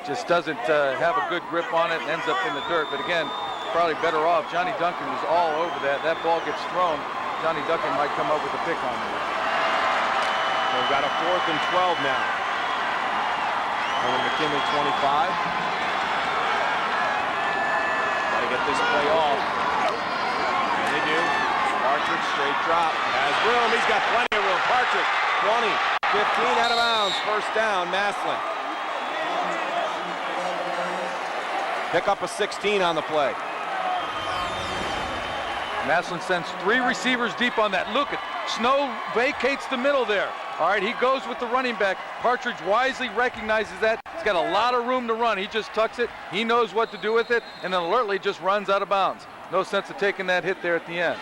Just doesn't have a good grip on it and ends up in the dirt. But again, probably better off. Johnny Duncan was all over that. That ball gets thrown. Johnny Duncan might come up with a pick on it. So we've got a 4th and 12 now. On the McKinley 25. Gotta get this play off. And they do. Partridge straight drop. Has room. He's got plenty of room. Partridge 20, 15 out of bounds. First down, Massillon. Pick up a 16 on the play. Massillon sends 3 receivers deep on that. Look at Snow vacates the middle there. All right, he goes with the running back. Partridge wisely recognizes that. He's got a lot of room to run. He just tucks it. He knows what to do with it, and then alertly just runs out of bounds. No sense of taking that hit there at the end.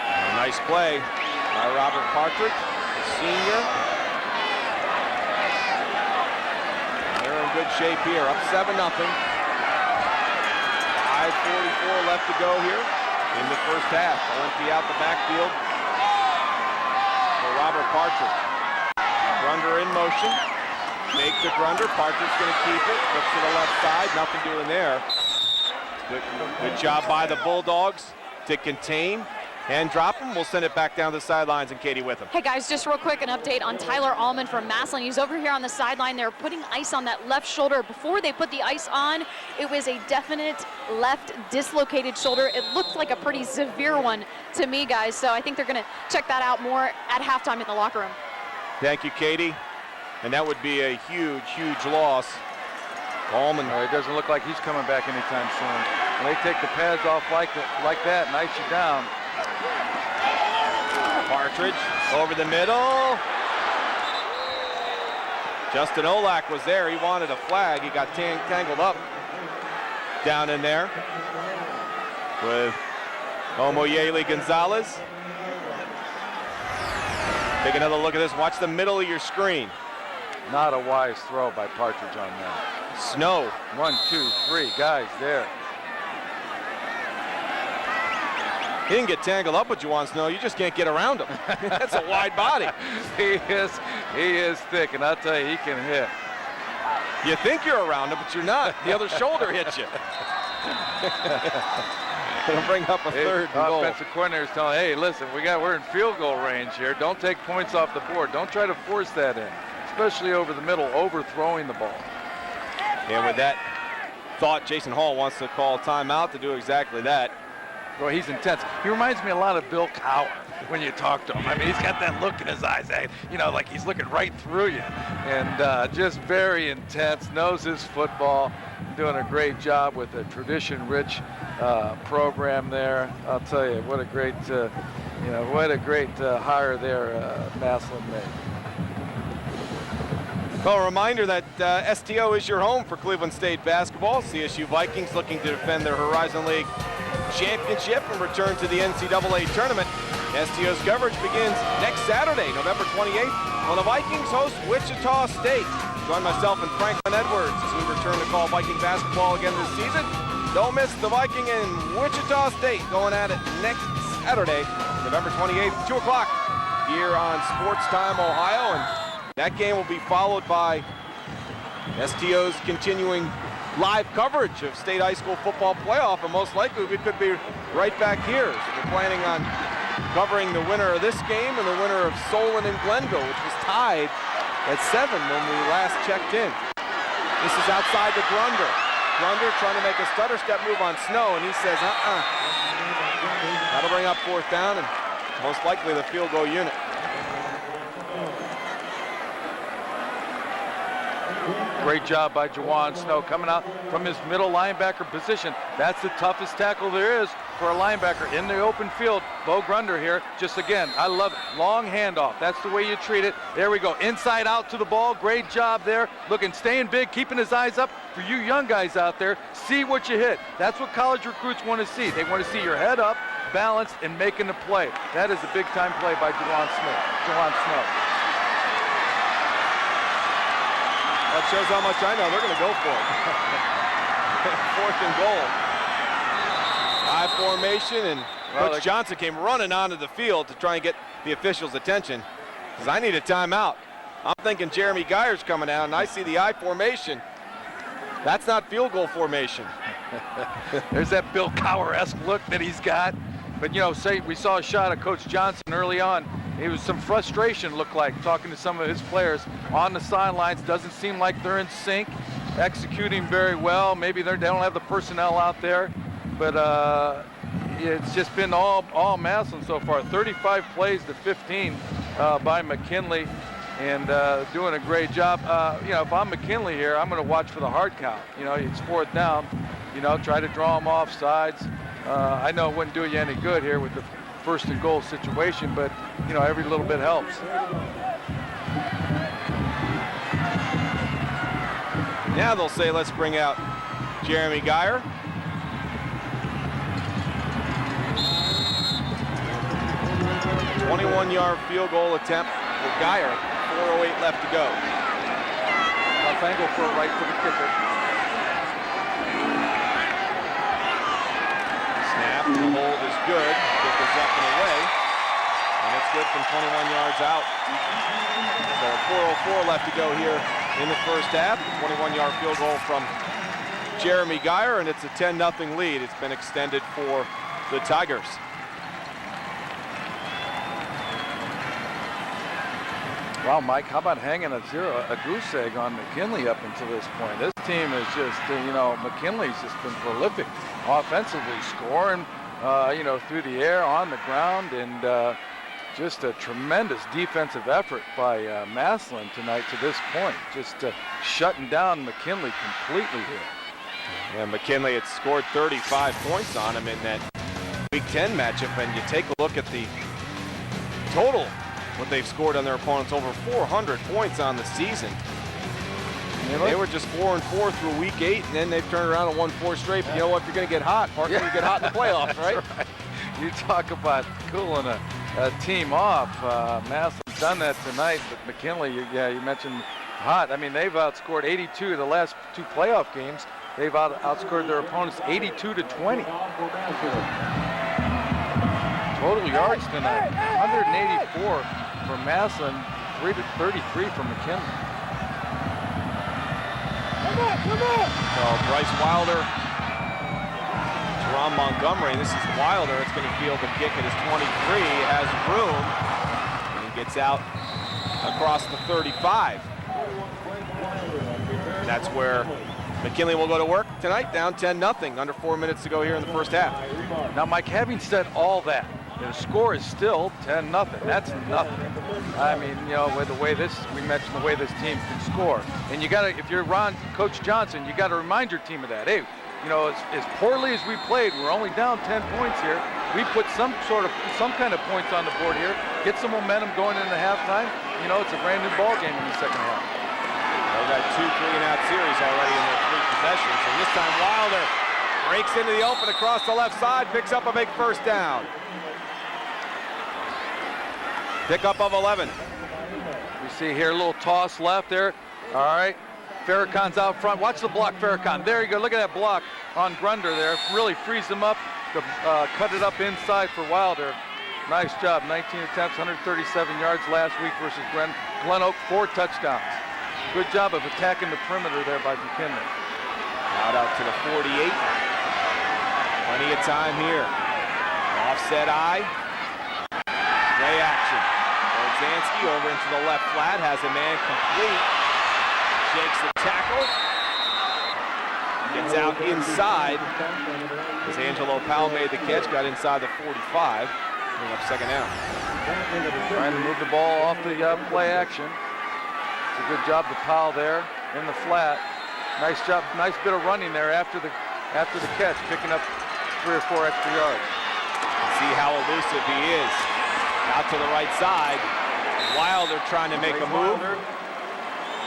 A nice play by Robert Partridge, the senior. They're in good shape here, up 7-0. 5:44 left to go here in the first half. Olympia out the backfield for Robert Partridge. Grunder in motion. Fake to Grunder. Partridge going to keep it. Looks to the left side. Nothing doing there. Good job by the Bulldogs to contain and drop him. We'll send it back down the sidelines and Katie with him. Hey guys, just real quick, an update on Tyler Allman from Massillon. He's over here on the sideline. They're putting ice on that left shoulder. Before they put the ice on, it was a definite left dislocated shoulder. It looked like a pretty severe one to me, guys. So I think they're going to check that out more at halftime in the locker room. Thank you, Katie. And that would be a huge, huge loss Coleman. It doesn't look like he's coming back anytime soon. When they take the pads off like that and ice you down. Partridge over the middle. Justin Olak was there. He wanted a flag. He got tangled up down in there with Omoyele Gonzalez. Take another look at this. Watch the middle of your screen. Not a wise throw by Partridge on that. Snow. 1, 2, 3 guys there. He didn't get tangled up with Juwan Snow. You just can't get around him. That's a wide body. He is thick, and I'll tell you, he can hit. You think you're around him, but you're not. The other shoulder hits you. Gonna bring up a third and goal. Offensive coordinator is telling, hey, listen, we're in field goal range here. Don't take points off the board. Don't try to force that in, especially over the middle, overthrowing the ball. And with that thought, Jason Hall wants to call timeout to do exactly that. Well, he's intense. He reminds me a lot of Bill Cowher when you talk to him. I mean, he's got that look in his eyes, like he's looking right through you. And just very intense, knows his football, doing a great job with a tradition-rich program there. I'll tell you, what a great, hire there Massillon made. Well, a reminder that STO is your home for Cleveland State basketball. CSU Vikings looking to defend their Horizon League championship and return to the NCAA tournament. STO's coverage begins next Saturday, November 28th, when the Vikings host Wichita State. Join myself and Franklin Edwards as we return to call Viking basketball again this season. Don't miss the Viking and Wichita State going at it next Saturday, November 28th, 2 o'clock here on Sports Time Ohio. And that game will be followed by STO's continuing live coverage of state high school football playoff, and most likely we could be right back here. So we're planning on covering the winner of this game and the winner of Solon and Glenville, which was tied at 7 when we last checked in. This is outside the Grunder. Grunder trying to make a stutter step move on Snow, and he says, That'll bring up 4th down and most likely the field goal unit. Great job by Juwan Snow coming out from his middle linebacker position. That's the toughest tackle there is for a linebacker in the open field. Bo Grunder here, just again, I love it. Long handoff, that's the way you treat it. There we go, inside out to the ball. Great job there. Looking, staying big, keeping his eyes up. For you young guys out there, see what you hit. That's what college recruits want to see. They want to see your head up, balanced, and making the play. That is a big time play by Juwan Snow. That shows how much I know. They're going to go for it. 4th and goal. High formation, and Coach Johnson came running onto the field to try and get the officials' attention because I need a timeout. I'm thinking Jeremy Geyer's coming out, and I see the I formation. That's not field goal formation. There's that Bill Cowher-esque look that he's got. But, say we saw a shot of Coach Johnson early on. It was some frustration, looked like, talking to some of his players on the sidelines. Doesn't seem like they're in sync, executing very well. Maybe they don't have the personnel out there, but it's just been all Massillon so far. 35 plays to 15 by McKinley, and doing a great job. If I'm McKinley here, I'm going to watch for the hard count. It's 4th down. Try to draw them off sides. I know it wouldn't do you any good here with the 1st and goal situation, but every little bit helps. Now they'll say, let's bring out Jeremy Geyer. A 21-yard field goal attempt for Geyer. 4:08 left to go. Tough angle for a right for the kicker. Snap, the hold is good. Kick is up and away. And it's good from 21 yards out. So 4:04 left to go here in the 1st half. 21-yard field goal from Jeremy Geyer, and it's a 10-0 lead. It's been extended for the Tigers. Wow, Mike, how about hanging a goose egg on McKinley up until this point? This team is just, McKinley's just been prolific offensively, scoring, through the air, on the ground, and Just a tremendous defensive effort by Massillon tonight to this point. Just shutting down McKinley completely here. And McKinley had scored 35 points on him in that Week 10 matchup, and you take a look at the total, what they've scored on their opponents, over 400 points on the season. They were just 4-4 through Week 8, and then they've turned around and won 4 straight. But you know what? If you're going to get hot, partner, you get hot in the playoffs, right? Right? You talk about cooling a team off. Massillon's done that tonight, but McKinley, you mentioned hot. I mean, they've outscored 82 the last 2 playoff games. They've outscored their opponents 82-20. Total yards tonight, 184 for Massillon, 333 for McKinley. Well, Bryce Wilder, Jerome Montgomery. This is Wilder. It's going to field the kick at his 23. He has room, and he gets out across the 35. And that's where McKinley will go to work tonight, down 10-0, under 4 minutes to go here in the first half. Now, Mike, having said all that, the score is still 10-0. That's nothing. I mean, you know, with the way we mentioned the way this team can score. And you got to, if you're Coach Johnson, you got to remind your team of that. Hey, you know, as poorly as we played, we're only down 10 points here. We put some kind of points on the board here, get some momentum going into halftime. You know, it's a brand new ball game in the second half. They've got 2 3-and-out series already in their 3 possessions. And this time Wilder breaks into the open across the left side, picks up a big first down. Pickup of 11. You see here a little toss left there. All right. Farrakhan's out front. Watch the block, Farrakhan. There you go. Look at that block on Grunder there. Really frees him up to cut it up inside for Wilder. Nice job. 19 attempts, 137 yards last week versus Glen Oak, 4 touchdowns. Good job of attacking the perimeter there by McKinley. Out to the 48. Plenty of time here. Offset eye. Play action. Zansky over into the left flat, has a man complete. Shakes the tackle. Gets out inside. As Angelo Powell made the catch, got inside the 45. Bring up second down. Trying to move the ball off the play action. It's a good job to Powell there in the flat. Nice job, nice bit of running there after the catch, picking up 3 or 4 extra yards. See how elusive he is. Out to the right side. Wilder trying to make a move.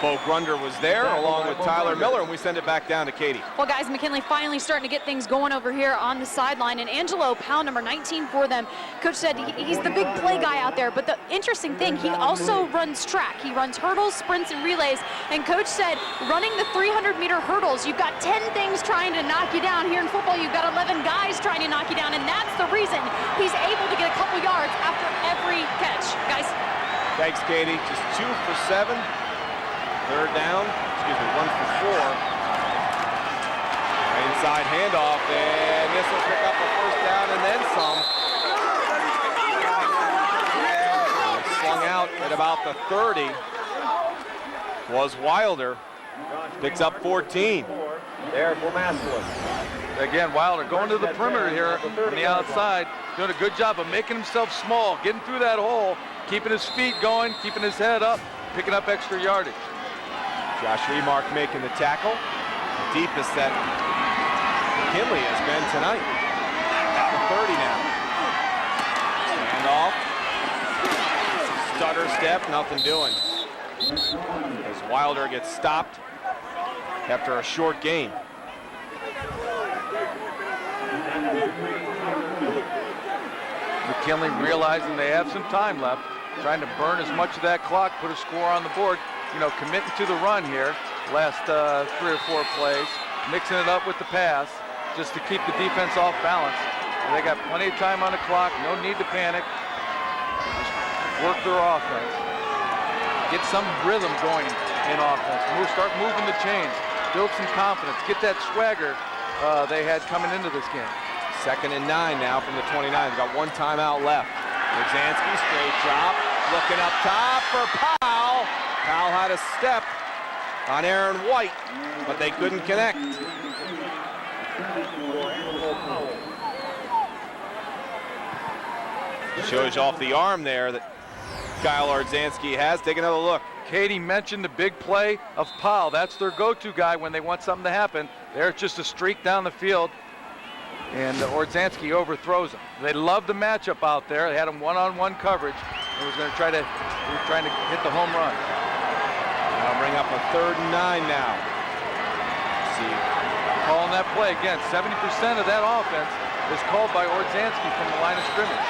Bo Grunder was there along with Tyler Miller, and we send it back down to Katie. Well, guys, McKinley finally starting to get things going over here on the sideline, and Angelo Powell, number 19 for them. Coach said he's the big play guy out there, but the interesting thing, he also runs track. He runs hurdles, sprints, and relays, and Coach said running the 300-meter hurdles, you've got 10 things trying to knock you down. Here in football, you've got 11 guys trying to knock you down, and that's the reason he's able to get a couple yards after every catch. Guys. Thanks, Katie. Just 2 for 7. 3rd down. 1 for 4. Inside handoff, and this will pick up a first down and then some. Slung out at about the 30 was Wilder. Picks up 14. There for Massillon. Again, Wilder going to the perimeter here on the outside, doing a good job of making himself small, getting through that hole, keeping his feet going, keeping his head up, picking up extra yardage. Josh Remark making the tackle. The deepest that McKinley has been tonight. At the 30 now. Handoff. Stutter step, nothing doing. As Wilder gets stopped after a short gain. McKinley realizing they have some time left, trying to burn as much of that clock, put a score on the board. You know, committing to the run here, last 3 or 4 plays, mixing it up with the pass, just to keep the defense off balance. And they got plenty of time on the clock, no need to panic. Just work their offense. Get some rhythm going in offense. Start moving the chains, build some confidence, get that swagger they had coming into this game. 2nd and 9 now from the 29. They've got 1 timeout left. Zansky, straight drop, looking up top for Powell. Powell had a step on Aaron White, but they couldn't connect. Shows off the arm there that Kyle Ordzanski has. Take another look. Katie mentioned the big play of Powell. That's their go-to guy when they want something to happen. There's just a streak down the field, and Ordzanski overthrows him. They love the matchup out there. They had him one-on-one coverage. He was going to trying to hit the home run. I'll bring up a 3rd and 9 now. See, calling that play again. 70% of that offense is called by Ordzanski from the line of scrimmage.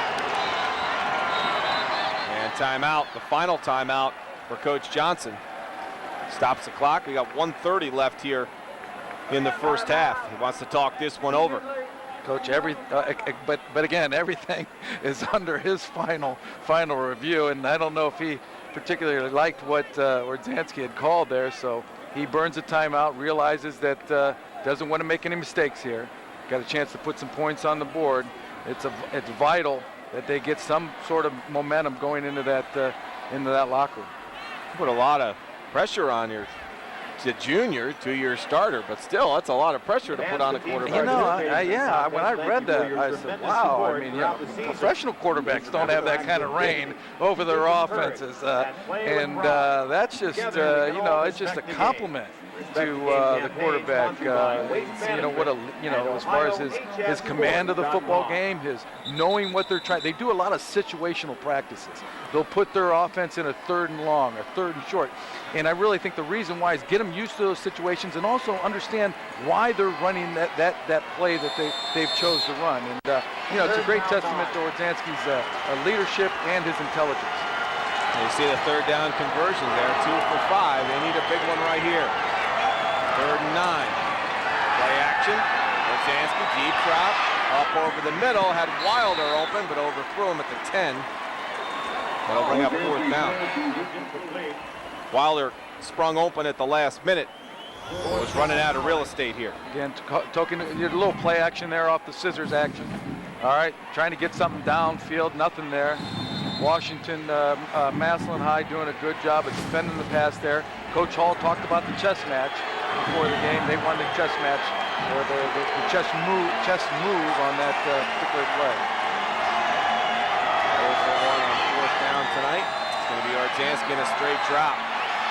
And timeout, the final timeout for Coach Johnson. Stops the clock. We got 1:30 left here in the first half. He wants to talk this one over. Coach, but again, everything is under his final review, and I don't know if he particularly liked what Ordzanski had called there, so he burns a timeout, realizes that doesn't want to make any mistakes here. Got a chance to put some points on the board. It's vital that they get some sort of momentum going into that locker room. Put a lot of pressure on your junior, 2-year starter, but still, that's a lot of pressure to put on a quarterback. You know, when I read that, I said, wow, I mean, professional quarterbacks don't have that kind of reign over their offenses, and that's just, it's just a compliment to the quarterback. As far as his command of the football game, his knowing what they're trying. They do a lot of situational practices. They'll put their offense in a 3rd and long, or 3rd and short. And I really think the reason why is get them used to those situations and also understand why they're running that play that they've chose to run. And it's a great testament to Ordzanski's leadership and his intelligence. You see the 3rd down conversion there, 2 for 5. They need a big one right here. 3rd and 9. Play action. Ordzanski, deep drop, up over the middle, had Wilder open, but overthrew him at the 10. That'll bring up 4th down. Wilder sprung open at the last minute. Was running out of real estate here. Again, token, a little play action there off the scissors action. All right, trying to get something downfield, nothing there. Washington, Massillon High doing a good job of defending the pass there. Coach Hall talked about the chess match before the game. They won the chess match, or the chess move on that particular play. 0 for 1 on 4th down tonight. It's going to be Ordzanski in a straight drop.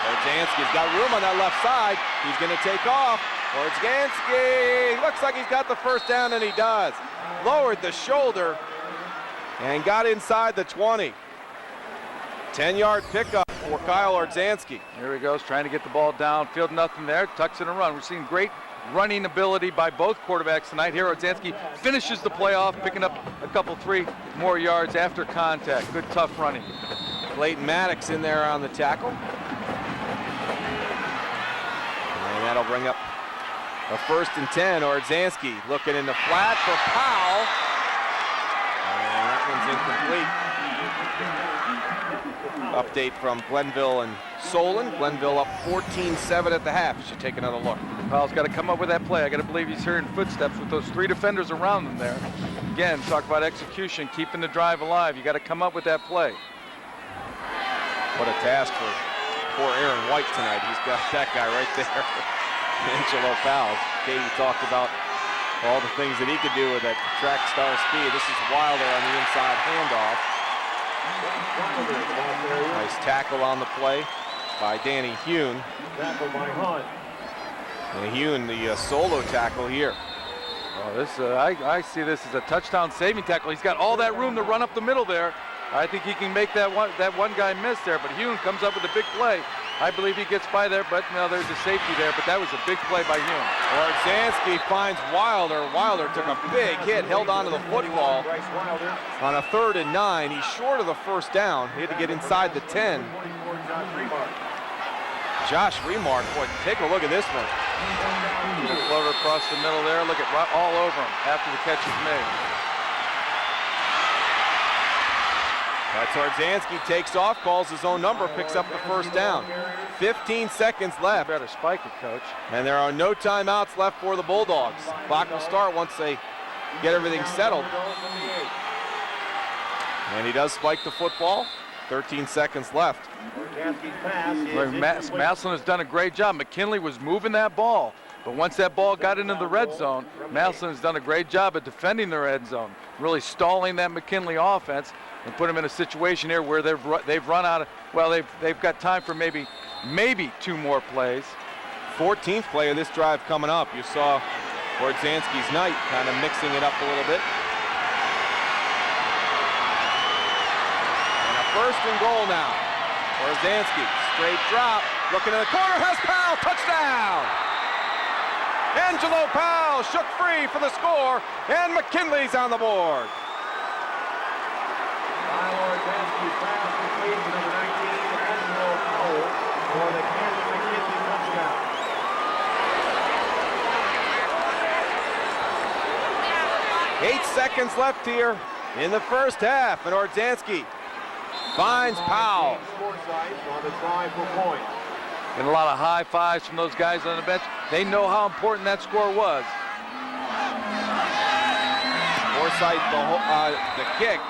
Ordzanski's got room on that left side. He's going to take off. Ordzanski looks like he's got the 1st down, and he does. Lowered the shoulder and got inside the 20. 10-yard pickup for Kyle Ordzanski. Here he goes, trying to get the ball downfield. Nothing there. Tucks in a run. We're seeing great running ability by both quarterbacks tonight. Here Ordzanski finishes the play off, picking up a couple 3 more yards after contact. Good, tough running. Clayton Maddox in there on the tackle. And that'll bring up a 1st and 10. Ordzanski looking in the flat for Powell. And that one's incomplete. Update from Glenville and Solon. Glenville up 14-7 at the half. You should take another look. Powell's got to come up with that play. I got to believe he's hearing footsteps with those 3 defenders around him there. Again, talk about execution, keeping the drive alive. You got to come up with that play. What a task for poor Aaron White tonight. He's got that guy right there. Angelo Powell. Katie talked about all the things that he could do with that track star speed. This is Wilder on the inside handoff. Nice tackle on the play by Danny Hune. And Hune, the solo tackle here. Oh, I see this as a touchdown saving tackle. He's got all that room to run up the middle there. I think he can make that one guy miss there, but Hune comes up with a big play. I believe he gets by there, but no, there's a safety there, but that was a big play by Hune. Ordzanski finds Wilder. Wilder took a big hit, held onto the football on a 3rd and 9. He's short of the 1st down. He had to get inside the 10. Josh Remark, boy, take a look at this one. The floater across the middle there. Look at all over him after the catch is made. That's Ordzanski, takes off, calls his own number, picks up the 1st down. 15 seconds left. Better spike it, Coach. And there are no timeouts left for the Bulldogs. Clock will start once they get everything settled. And he does spike the football. 13 seconds left. Massillon has done a great job. McKinley was moving that ball. But once that ball got into the red zone, Massillon has done a great job at defending the red zone, really stalling that McKinley offense. and put them in a situation here where they've run out of, well, they've got time for maybe 2 more plays. 14th play of this drive coming up. You saw Ordzanski's night kind of mixing it up a little bit. And a 1st and goal now. Ordzanski, straight drop, looking in the corner, has Powell, touchdown! Angelo Powell shook free for the score, and McKinley's on the board. Ordzanski pass complete to number 19, Angelo Powell, for the Canton McKinley touchdown. 8 seconds left here in the first half, and Ordzanski finds Powell. On the try for points. And a lot of high fives from those guys on the bench. They know how important that score was. Forsythe, the kick.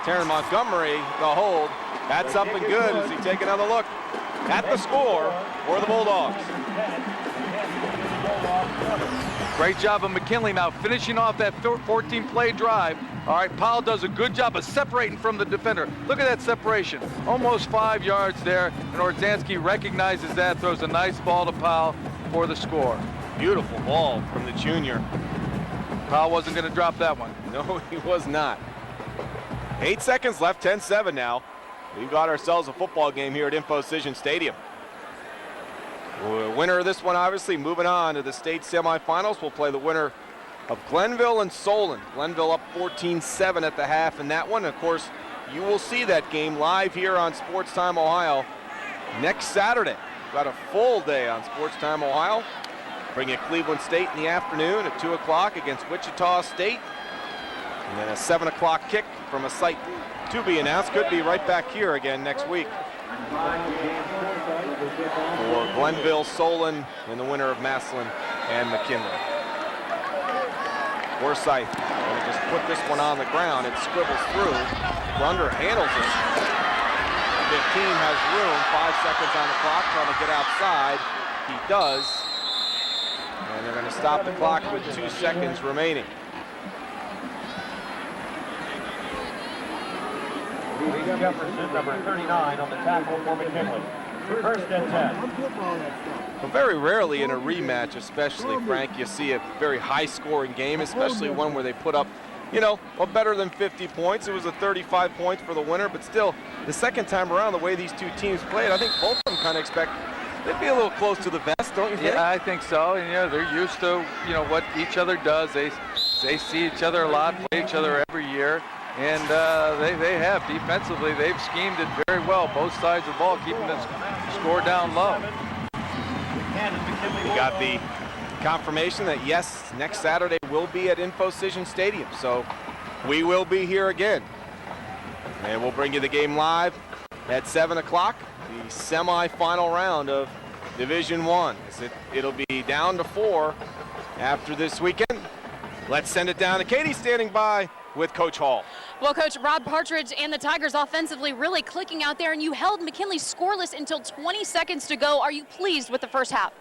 Terran Montgomery, the hold. That's up and good as he take another look at the score for the Bulldogs. Great job of McKinley now finishing off that 14-play drive. All right, Powell does a good job of separating from the defender. Look at that separation. Almost 5 yards there, and Ordzanski recognizes that, throws a nice ball to Powell for the score. Beautiful ball from the junior. Powell wasn't going to drop that one. No, he was not. 8 seconds left, 10-7 now. We've got ourselves a football game here at InfoCision Stadium. The winner of this one, obviously, moving on to the state semifinals. We'll play the winner of Glenville and Solon. Glenville up 14-7 at the half in that one. Of course, you will see that game live here on Sports Time Ohio next Saturday. We've got a full day on Sports Time Ohio. Bring you Cleveland State in the afternoon at 2 o'clock against Wichita State. And then a 7 o'clock kick from a site to be announced. Could be right back here again next week. For Glenville, Solon, and the winner of Massillon and McKinley. Forsythe going to just put this one on the ground. It scribbles through. Grunder handles it. 15 has room. 5 seconds on the clock. Trying to get outside. He does. And they're going to stop the clock with 2 seconds remaining. Lee Jefferson, number 39, on the tackle for McKinley. 1st and 10. Well, very rarely in a rematch, especially, Frank, you see a very high-scoring game, especially one where they put up, you know, a better than 50 points. It was a 35 points for the winner, but still, the second time around, the way these two teams played, I think both of them kind of expect they'd be a little close to the vest, don't you think? Yeah, I think so. And, you know, they're used to, you know, what each other does. They see each other a lot, play each other every year. And they have defensively, they've schemed it very well, both sides of the ball, keeping the score down low. We got the confirmation that yes, next Saturday will be at InfoCision Stadium, so we will be here again. And we'll bring you the game live at 7 o'clock, the semifinal round of Division I. It'll be down to 4 after this weekend. Let's send it down to Katie standing by with Coach Hall. Well, Coach, Rob Partridge and the Tigers offensively really clicking out there, and you held McKinley scoreless until 20 seconds to go. Are you pleased with the first half?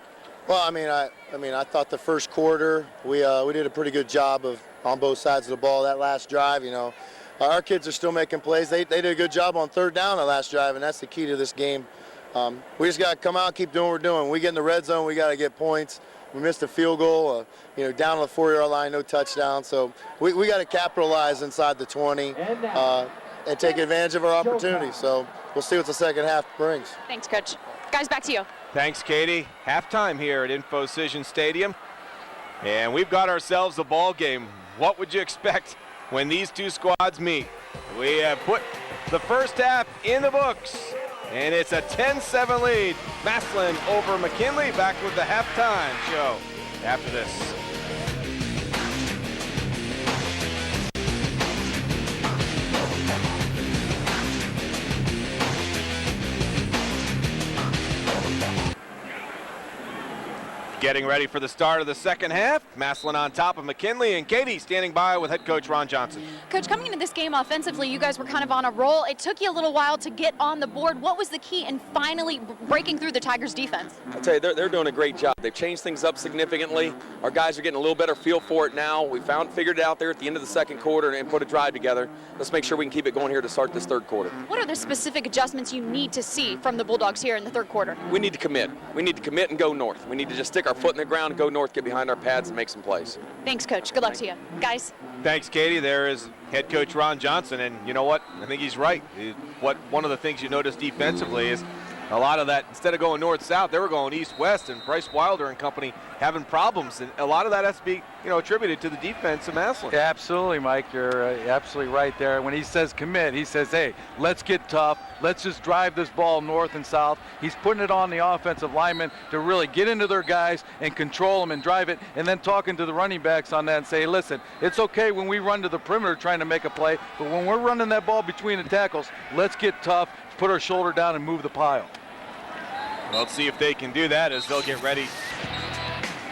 Well, I thought the first quarter we did a pretty good job on both sides of the ball. That last drive, you know, our kids are still making plays. They did a good job on 3rd down the last drive, and that's the key to this game. We just got to come out and keep doing what we're doing. When we get in the red zone, we got to get points. We missed a field goal, you know, down on the 4-yard line, no touchdown. So we got to capitalize inside the 20 and take advantage of our opportunities. So we'll see what the second half brings. Thanks, Coach. Guys, back to you. Thanks, Katie. Halftime here at InfoCision Stadium. And we've got ourselves a ball game. What would you expect when these two squads meet? We have put the first half in the books. And it's a 10-7 lead. Massillon over McKinley. Back with the halftime show after this. Getting ready for the start of the second half. Massillon on top of McKinley, and Katie standing by with head coach Ron Johnson. Coach, coming into this game offensively, you guys were kind of on a roll. It took you a little while to get on the board. What was the key in finally breaking through the Tigers' defense? I'll tell you, they're doing a great job. They've changed things up significantly. Our guys are getting a little better feel for it now. We figured it out there at the end of the second quarter and put a drive together. Let's make sure we can keep it going here to start this third quarter. What are the specific adjustments you need to see from the Bulldogs here in the third quarter? We need to commit. We need to commit and go north. We need to just stick our foot in the ground and go north, get behind our pads, and make some plays. Thanks, Coach. Good luck to you. Guys. Thanks, Katie. There is head coach Ron Johnson, and you know what? I think he's right. One of the things you notice defensively is a lot of that, instead of going north-south, they were going east-west, and Bryce Wilder and company having problems, and a lot of that has to be, attributed to the defense of Massillon. Yeah, absolutely, Mike. You're absolutely right there. When he says commit, he says, hey, let's get tough. Let's just drive this ball north and south. He's putting it on the offensive linemen to really get into their guys and control them and drive it, and then talking to the running backs on that and say, listen, it's okay when we run to the perimeter trying to make a play, but when we're running that ball between the tackles, let's get tough, put our shoulder down, and move the pile. Well, let's see if they can do that as they'll get ready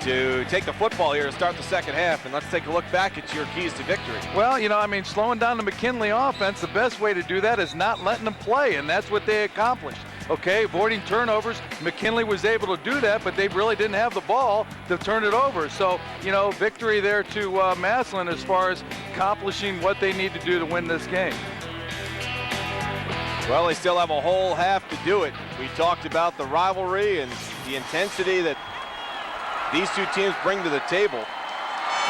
to take the football here to start the second half. And let's take a look back at your keys to victory. Well, slowing down the McKinley offense, the best way to do that is not letting them play, and that's what they accomplished. Okay, avoiding turnovers. McKinley was able to do that, but they really didn't have the ball to turn it over. So, victory there to Massillon as far as accomplishing what they need to do to win this game. Well, they still have a whole half to do it. We talked about the rivalry and the intensity that these two teams bring to the table.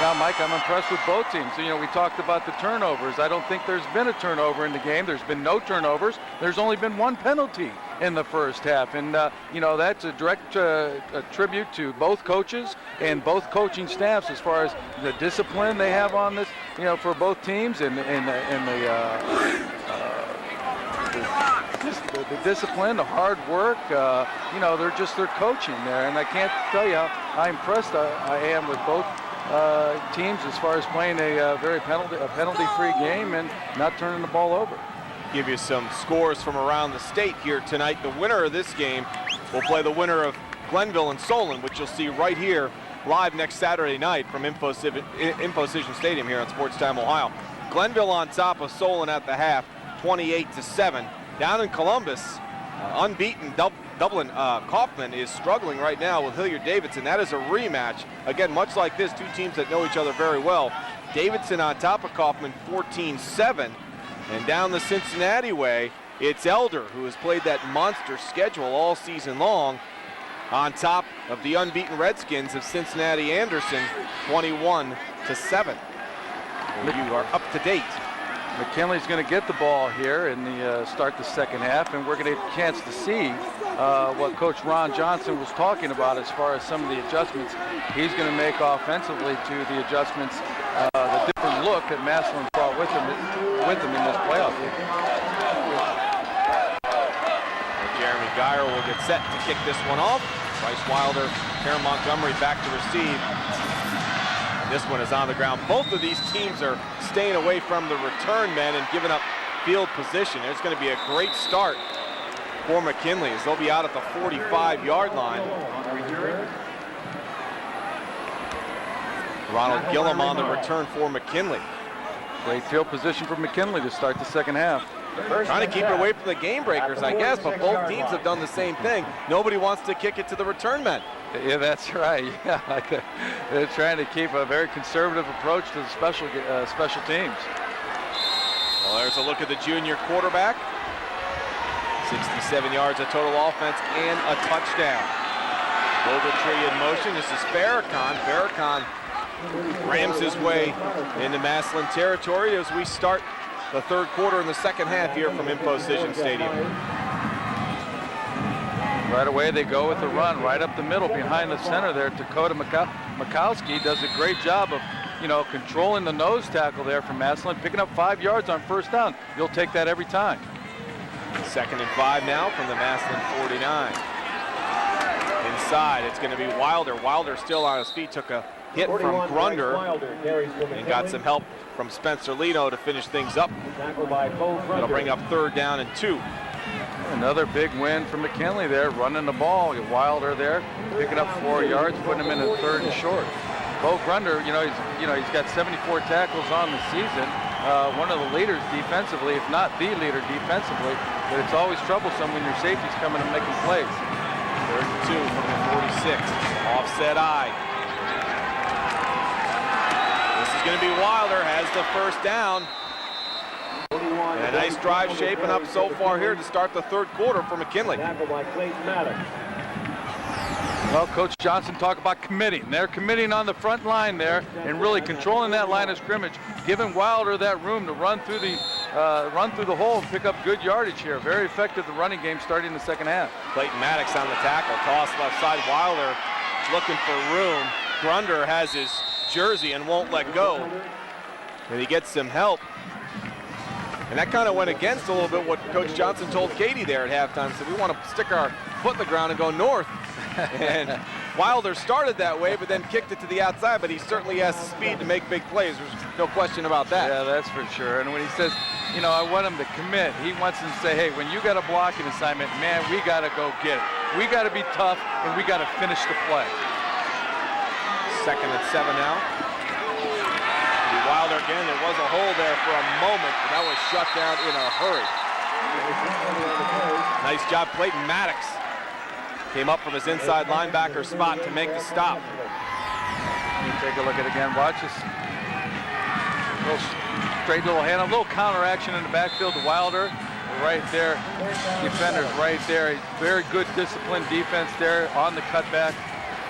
Yeah, Mike, I'm impressed with both teams. We talked about the turnovers. I don't think there's been a turnover in the game. There's been no turnovers. There's only been one penalty in the first half. And, that's a direct tribute to both coaches and both coaching staffs as far as the discipline they have on this, for both teams and the discipline, the hard work, they're coaching there, and I can't tell you how impressed I am with both teams as far as playing a very penalty-free game and not turning the ball over. Give you some scores from around the state here tonight. The winner of this game will play the winner of Glenville and Solon, which you'll see right here live next Saturday night from InfoCision Stadium here on Sports Time Ohio. Glenville on top of Solon at the half, 28-7. Down in Columbus, unbeaten Dublin Kaufman is struggling right now with Hilliard Davidson. That is a rematch. Again, much like this, two teams that know each other very well. Davidson on top of Kaufman, 14-7. And down the Cincinnati way, it's Elder, who has played that monster schedule all season long, on top of the unbeaten Redskins of Cincinnati Anderson, 21-7. You are up to date. McKinley's going to get the ball here and start the second half, and we're going to get a chance to see what Coach Ron Johnson was talking about as far as some of the adjustments he's going to make offensively to the adjustments, the different look that Massillon brought with him in this playoff game. Jeremy Geyer will get set to kick this one off. Bryce Wilder, Karen Montgomery back to receive. This one is on the ground. Both of these teams are staying away from the return men and giving up field position. It's going to be a great start for McKinley as they'll be out at the 45-yard line. Ronald Gillum on the return for McKinley. Great field position for McKinley to start the second half. Trying to keep it away from the game breakers, I guess, but both teams have done the same thing. Nobody wants to kick it to the return men. Yeah, that's right. Yeah, they're trying to keep a very conservative approach to the special teams. Well, there's a look at the junior quarterback. 67 yards of total offense and a touchdown. Ogletree in motion. This is Farrakhan. Farrakhan rams his way into Massillon territory as we start the third quarter in the second half here from InfoCision Stadium. Right away they go with the run right up the middle behind the center there. Dakota Mikowski does a great job of, controlling the nose tackle there from Massillon, picking up 5 yards on first down. You'll take that every time. 2nd and 5 now from the Massillon 49. Inside, it's going to be Wilder. Wilder still on his feet, took a hit from Grunder and got some help from Spencer Lino to finish things up. It'll bring up 3rd down and 2. Another big win for McKinley there, running the ball. Wilder there, picking up 4 yards, putting him in a 3rd and short. Bo Grunder, he's got 74 tackles on the season. One of the leaders defensively, if not the leader defensively. But it's always troublesome when your safety's coming and making plays. 32 from the 46. Offset eye. This is going to be Wilder, has the first down. And a nice drive shaping up so far here to start the 3rd quarter for McKinley. Well, Coach Johnson talked about committing. They're committing on the front line there and really controlling that line of scrimmage, giving Wilder that room to run through the hole and pick up good yardage here. Very effective the running game starting the 2nd half. Clayton Maddox on the tackle, toss left side. Wilder looking for room. Grunder has his jersey and won't let go. And he gets some help. And that kind of went against a little bit what Coach Johnson told Katie there at halftime. So we want to stick our foot in the ground and go north. And Wilder started that way, but then kicked it to the outside. But he certainly has the speed to make big plays. There's no question about that. Yeah, that's for sure. And when he says, I want him to commit, he wants him to say, hey, when you got a blocking assignment, man, we got to go get it. We got to be tough, and we got to finish the play. 2nd and 7 now. Wilder again, there was a hole there for a moment, but that was shut down in a hurry. Nice job, Clayton Maddox. Came up from his inside linebacker spot to make the stop. You take a look at it again. Watch this. Straight little hand, a little counter action in the backfield to Wilder. Right there, defenders right there. Very good disciplined defense there on the cutback.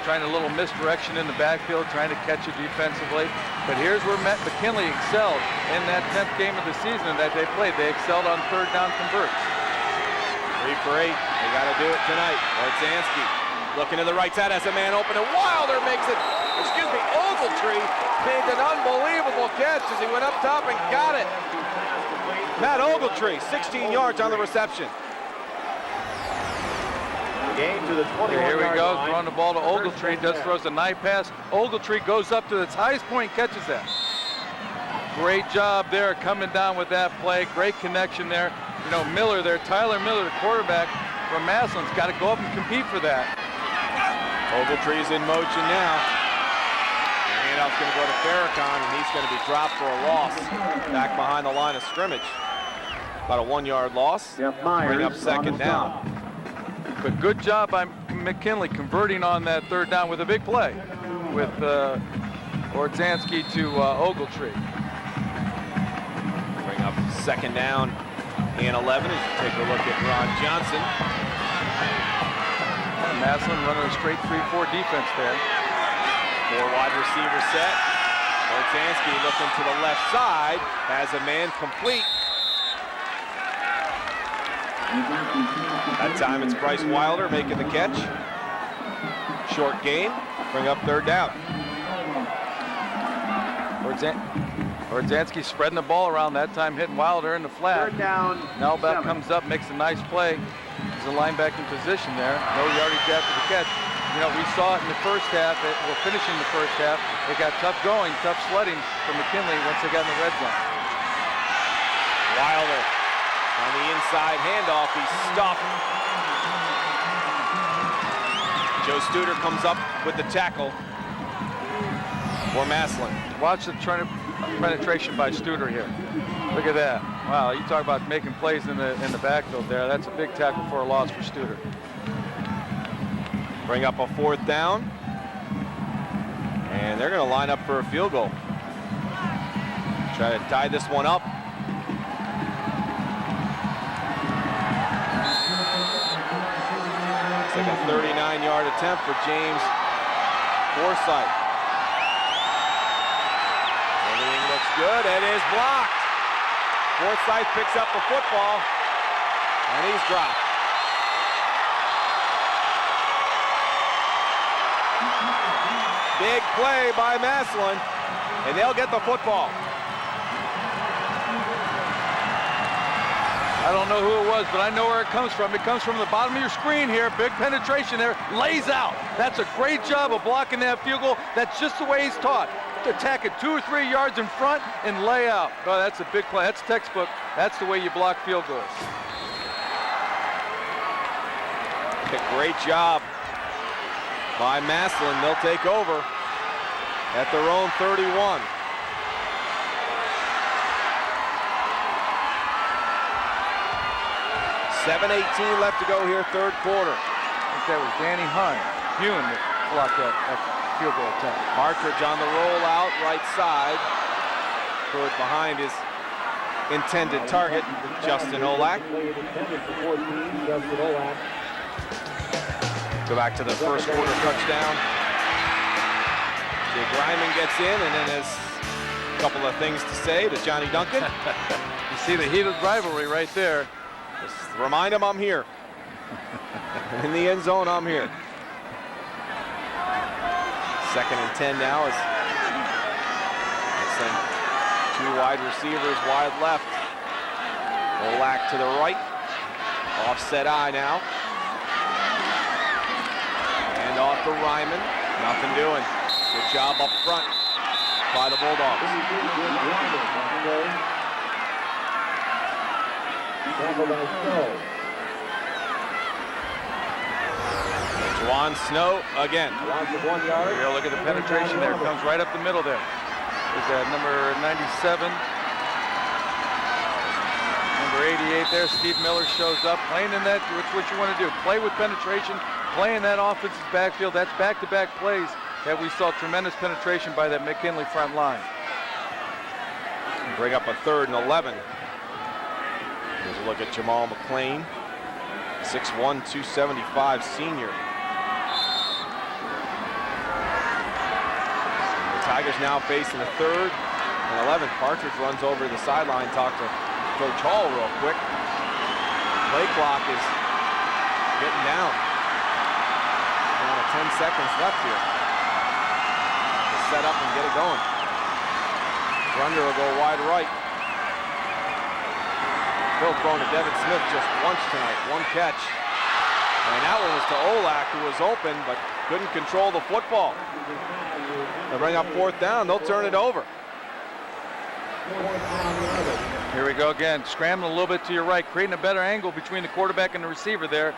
Trying a little misdirection in the backfield, trying to catch it defensively. But here's where McKinley excelled in that 10th game of the season that they played. They excelled on 3rd down converts. 3 for 8. They got to do it tonight. Orzansky looking to the right side as a man open, and Wilder makes it. Ogletree made an unbelievable catch as he went up top and got it. Matt Ogletree, 16 yards on the reception. Game to the 21-yard line. Here we go, throwing the ball to Ogletree, throws a nice pass. Ogletree goes up to its highest point and catches that. Great job there coming down with that play. Great connection there. Miller there, Tyler Miller, the quarterback from Massillon's got to go up and compete for that. Ogletree's in motion now. The handoff's going to go to Farrakhan, and he's going to be dropped for a loss. Back behind the line of scrimmage. About a 1-yard loss. Bring up 2nd down. But good job by McKinley converting on that 3rd down with a big play with Orzansky to Ogletree. Bring up 2nd down and 11 as you take a look at Ron Johnson. Massillon running a straight 3-4 defense there. 4 wide receiver set. Orzansky looking to the left side, has a man complete. That time it's Bryce Wilder making the catch. Short gain, bring up 3rd down. Orzansky spreading the ball around, that time hitting Wilder in the flat. 3rd down. Nelbeck comes up, makes a nice play. He's a linebacking position there. No yardage after the catch. We saw it in the first half. We're finishing the first half. It got tough going, tough sledding for McKinley once they got in the red zone. Wilder on the inside handoff, he's stopped. Joe Studer comes up with the tackle for Massillon. Watch the penetration by Studer here. Look at that. Wow, you talk about making plays in the backfield there. That's a big tackle for a loss for Studer. Bring up a 4th down. And they're going to line up for a field goal. Try to tie this one up. It's like a 39-yard attempt for James Forsythe. Everything looks good. It is blocked. Forsythe picks up the football, and he's dropped. Big play by Massillon, and they'll get the football. I don't know who it was, but I know where it comes from. It comes from the bottom of your screen here. Big penetration there. Lays out. That's a great job of blocking that field goal. That's just the way he's taught. Attack it 2 or 3 yards in front and lay out. Oh, that's a big play. That's textbook. That's the way you block field goals. Great job by Massillon. They'll take over at their own 31. .7:18 left to go here, third quarter. I think that was Danny Hune that blocked that field goal attempt. Partridge on the rollout, right side. Throw it behind his intended target, Justin Olak. Go back to the first quarter touchdown. Jake Ryman gets in and then has a couple of things to say to Johnny Duncan. You see the heated rivalry right there. Just remind him I'm here. In the end zone, I'm here. 2nd and 10 now as they send 2 wide receivers wide left. Olak to the right. Offset eye now. And off to Ryman. Nothing doing. Good job up front by the Bulldogs. Juwan Snow again. Here, look at the penetration there. Comes right up the middle there. There's that number 97. Number 88 there. Steve Miller shows up. Playing in that, which what you want to do. Play with penetration. Play in that offensive backfield. That's back-to-back plays that we saw tremendous penetration by that McKinley front line. Bring up a 3rd and 11. Here's a look at Jamal McLean. 6'1", 275 senior. The Tigers now facing a 3rd and 11. Partridge runs over to the sideline, talk to Coach Hall real quick. Play clock is getting down. Down to 10 seconds left here. Set up and get it going. Grunder will go wide right. Bill throwing to Devin Smith just once tonight, 1 catch. And that one was to Olak, who was open but couldn't control the football. They'll bring up 4th down, they'll turn it over. Here we go again, scrambling a little bit to your right, creating a better angle between the quarterback and the receiver there.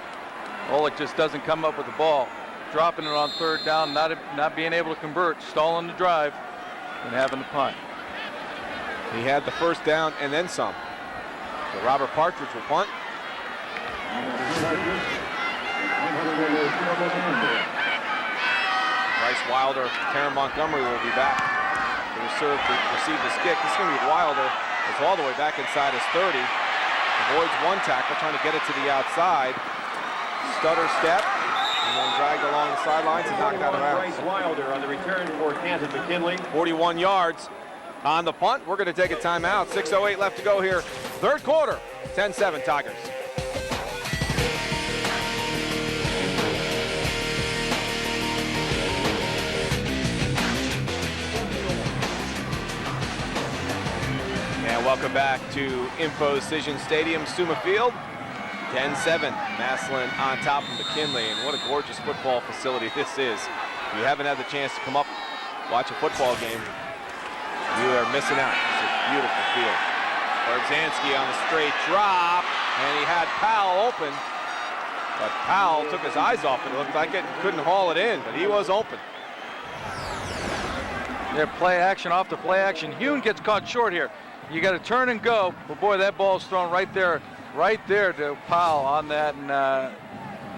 Olak just doesn't come up with the ball. Dropping it on 3rd down, not being able to convert, stalling the drive, and having to punt. He had the 1st down and then some. So Robert Partridge will punt. Bryce Wilder, Karen Montgomery will be back to receive this kick. This is going to be Wilder. It's all the way back inside his 30. Avoids 1 tackle, trying to get it to the outside. Stutter step. And then dragged along the sidelines and knocked out of bounds. Bryce Wilder on the return for Canton McKinley. 41 yards on the punt. We're going to take a timeout. 6:08 left to go here. 3rd quarter. 10-7 Tigers. And welcome back to Infocision Stadium, Suma Field. 10-7, Massillon on top of McKinley, and what a gorgeous football facility this is. If you haven't had the chance to come up, watch a football game, you are missing out. It's a beautiful field. Berzanski on the straight drop, and he had Powell open, but Powell took his eyes off it. It looked like it, couldn't haul it in, but he was open. Yeah, play action off the play action. Hune gets caught short here. You got to turn and go, but boy, that ball's thrown right there to Powell on that, and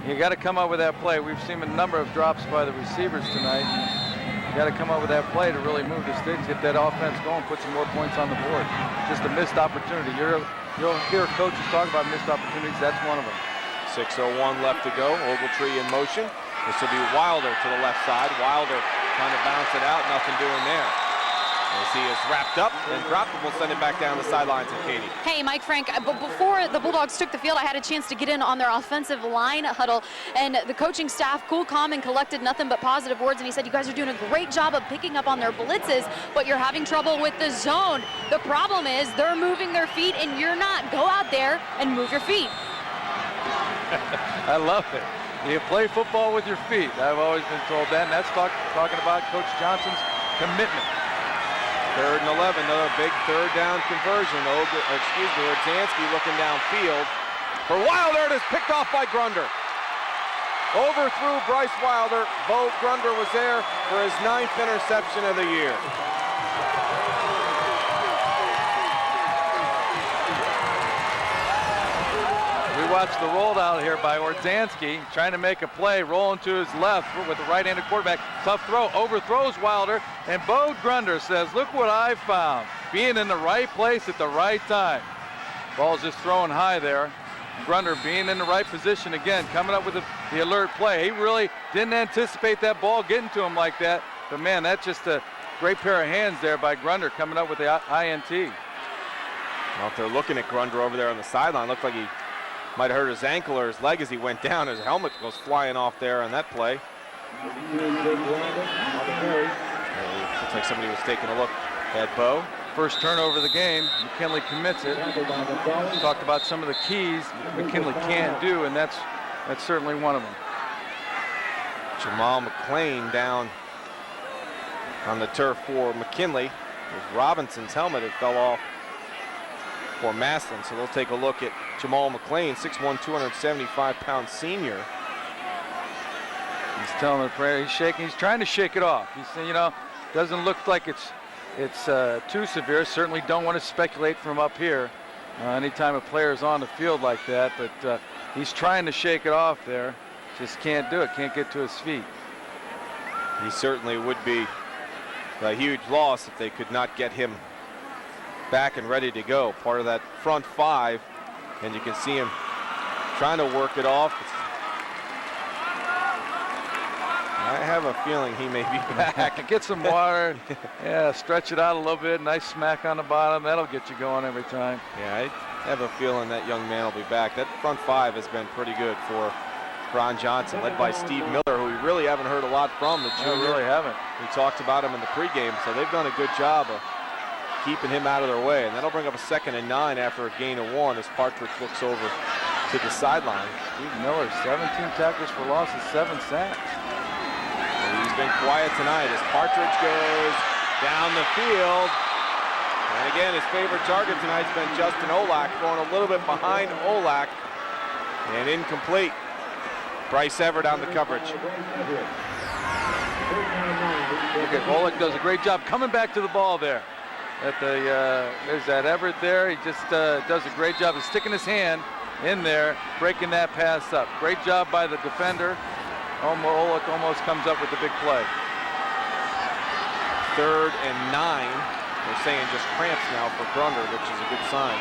you got to come up with that play. We've seen a number of drops by the receivers tonight. You got to come up with that play to really move the sticks, get that offense going, put some more points on the board. Just a missed opportunity. You'll hear coaches talk about missed opportunities. That's one of them. 6:01 left to go. Ogletree in motion. This will be Wilder to the left side. Wilder trying to bounce it out. Nothing doing there. As he is wrapped up and dropped, and we'll send it back down the sidelines to Katie. Hey, Mike Frank, but before the Bulldogs took the field, I had a chance to get in on their offensive line huddle, and the coaching staff, cool, calm, and collected, nothing but positive words, and he said, you guys are doing a great job of picking up on their blitzes, but you're having trouble with the zone. The problem is they're moving their feet, and you're not. Go out there and move your feet. I love it. You play football with your feet. I've always been told that, and that's talking about Coach Johnson's commitment. 3rd and 11, another big 3rd down conversion. Berzanski looking downfield for Wilder. It is picked off by Grunder. overthrew Bryce Wilder. Bo Grunder was there for his 9th interception of the year. We watched the roll out here by Ordzanski, trying to make a play, rolling to his left with the right-handed quarterback. Tough throw, overthrows Wilder, and Bo Grunder says, look what I found. Being in the right place at the right time. Ball's just throwing high there. Grunder being in the right position again, coming up with the alert play. He really didn't anticipate that ball getting to him like that. But man, that's just a great pair of hands there by Grunder coming up with the INT. Well, if they're looking at Grunder over there on the sideline, looked like he might have hurt his ankle or his leg as he went down. His helmet goes flying off there on that play. Looks like somebody was taking a look at Bo. First turnover of the game, McKinley commits it. Talked about some of the keys McKinley can't do, and that's certainly one of them. Jamal McClain down on the turf for McKinley. It was Robinson's helmet that fell off for Massillon, so they'll take a look at Jamal McClain, 6'1", 275-pound senior. He's telling the player, he's shaking, he's trying to shake it off. He's saying, you know, doesn't look like it's too severe. Certainly don't want to speculate from up here anytime a player's on the field like that, but he's trying to shake it off there. Just can't do it, can't get to his feet. He certainly would be a huge loss if they could not get him back and ready to go. Part of that front five, and you can see him trying to work it off. I have a feeling he may be back. Get some water. Yeah, stretch it out a little bit. Nice smack on the bottom. That'll get you going every time. Yeah, I have a feeling that young man will be back. That front five has been pretty good for Ron Johnson, led by Steve Miller, who we really haven't heard a lot from. The junior. We really haven't. We talked about him in the pregame, so they've done a good job of keeping him out of their way. And that'll bring up a 2nd and 9 after a gain of 1 as Partridge looks over to the sideline. Steve Miller, 17 tackles for losses, 7 sacks. He's been quiet tonight as Partridge goes down the field. And again, his favorite target tonight's been Justin Olak, throwing a little bit behind Olak and incomplete. Bryce Everett on the coverage. Okay, Olak does a great job coming back to the ball there. There's that Everett there. He just does a great job of sticking his hand in there, breaking that pass up. Great job by the defender. Olak almost comes up with the big play. 3rd and 9. They're saying just cramps now for Grunder, which is a good sign.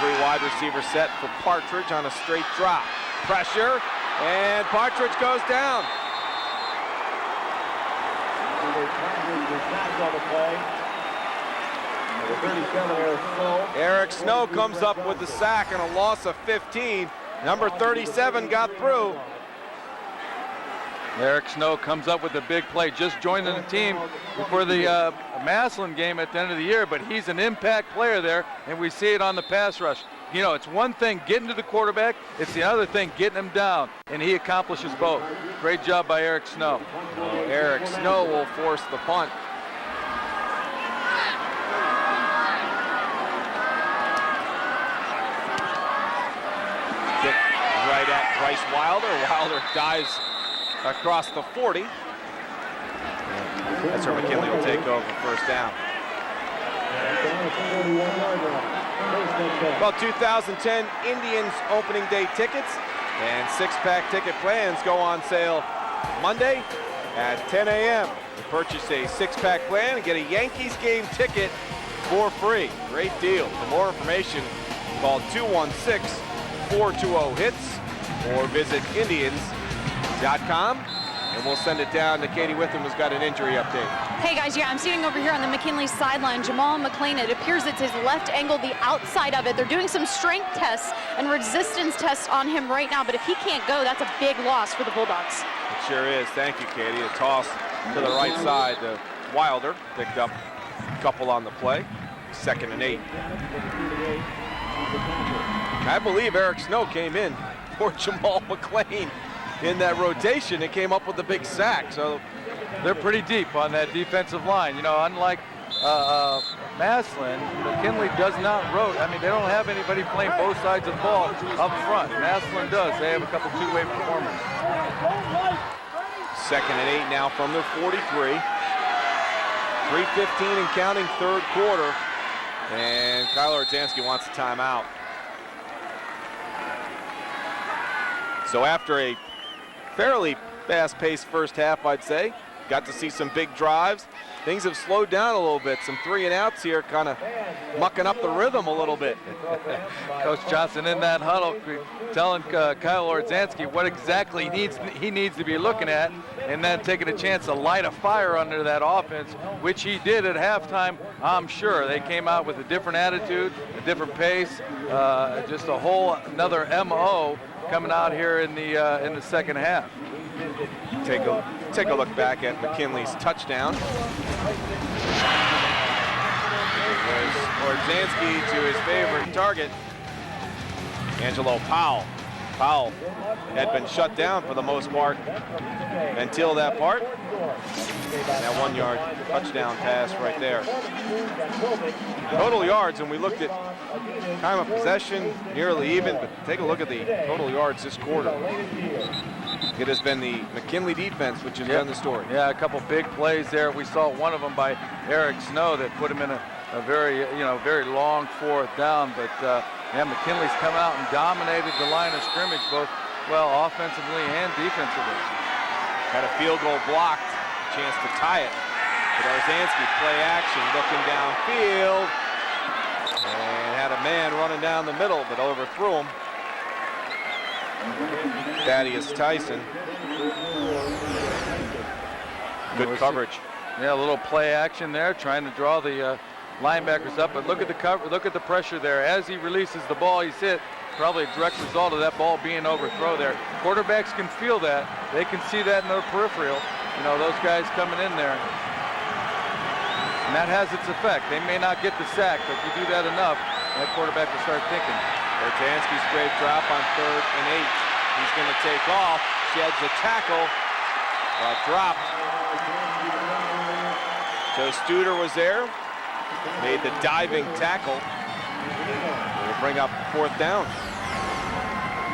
3 wide receiver set for Partridge on a straight drop. Pressure, and Partridge goes down. Eric Snow comes up with the sack and a loss of 15. Number 37 got through. Eric Snow comes up with a big play, just joining the team before the Massillon game at the end of the year, but he's an impact player there, and we see it on the pass rush. You know, it's one thing getting to the quarterback, it's the other thing getting him down, and he accomplishes both. Great job by Eric Snow. Eric Snow will force the punt. Kick right at Bryce Wilder. Wilder dives across the 40. That's where McKinley will take over first down. Well, 2010 Indians opening day tickets and 6-pack ticket plans go on sale Monday at 10 a.m. You purchase a 6-pack plan and get a Yankees game ticket for free. Great deal. For more information, call 216-420-HITS or visit Indians.com. And we'll send it down to Katie Witham, who's got an injury update. Hey guys, yeah, I'm sitting over here on the McKinley sideline. Jamal McClain, it appears it's his left ankle, the outside of it. They're doing some strength tests and resistance tests on him right now, but if he can't go, that's a big loss for the Bulldogs. It sure is. Thank you, Katie. A toss to the right side to Wilder. Picked up a couple on the play. 2nd and 8. I believe Eric Snow came in for Jamal McClain in that rotation and came up with a big sack. So they're pretty deep on that defensive line. You know, unlike Massillon, McKinley does not rotate. I mean, they don't have anybody playing both sides of the ball up front. Massillon does. They have a couple two-way performers. 2nd and 8 now from their 43. 3:15 and counting, third quarter. And Kyler Ordzanski wants a timeout. So after a fairly fast-paced first half, I'd say, got to see some big drives. Things have slowed down a little bit. Some 3-and-outs here, kind of mucking up the rhythm a little bit. Coach Johnson in that huddle telling Kyle Ordzanski what exactly he needs to be looking at, and then taking a chance to light a fire under that offense, which he did at halftime. I'm sure they came out with a different attitude, a different pace, just a whole another MO coming out here in the second half. Take a look back at McKinley's touchdown. It was Ordzanski to his favorite target, Angelo Powell. Powell had been shut down for the most part until that part. That 1-yard touchdown pass right there. Total yards, and we looked at time of possession, nearly even, but take a look at the total yards this quarter. It has been the McKinley defense which has done the story. Yeah, a couple big plays there. We saw one of them by Eric Snow that put him in a very, very long fourth down. But yeah, McKinley's come out and dominated the line of scrimmage, both offensively and defensively. Had a field goal blocked, chance to tie it. But Ordzanski play action, looking downfield, and had a man running down the middle, but overthrew him. Thaddeus Tyson. Good coverage. Yeah, a little play action there, trying to draw the linebackers up. But look at the cover. Look at the pressure there. As he releases the ball, he's hit. Probably a direct result of that ball being overthrown there. Quarterbacks can feel that. They can see that in their peripheral. Those guys coming in there. And that has its effect. They may not get the sack, but if you do that enough, that quarterback will start thinking. Ordzanski straight drop on 3rd and 8. He's going to take off, sheds a tackle, dropped. Joe Studer was there, made the diving tackle. We'll bring up 4th down.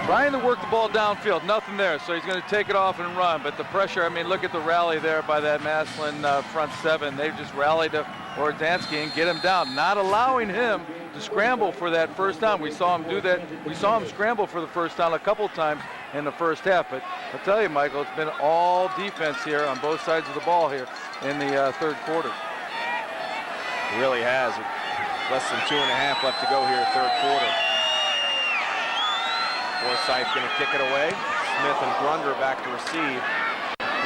Trying to work the ball downfield, nothing there, so he's going to take it off and run. But the pressure, I mean, look at the rally there by that Massillon front 7. They've just rallied to Ordzanski and get him down, not allowing him to scramble for that first down. We saw him do that. We saw him scramble for the first down a couple times in the first half. But I'll tell you, Michael, it's been all defense here on both sides of the ball here in the third quarter. It really has. Less than 2.5 left to go here, third quarter. Forsythe's going to kick it away. Smith and Grunder back to receive.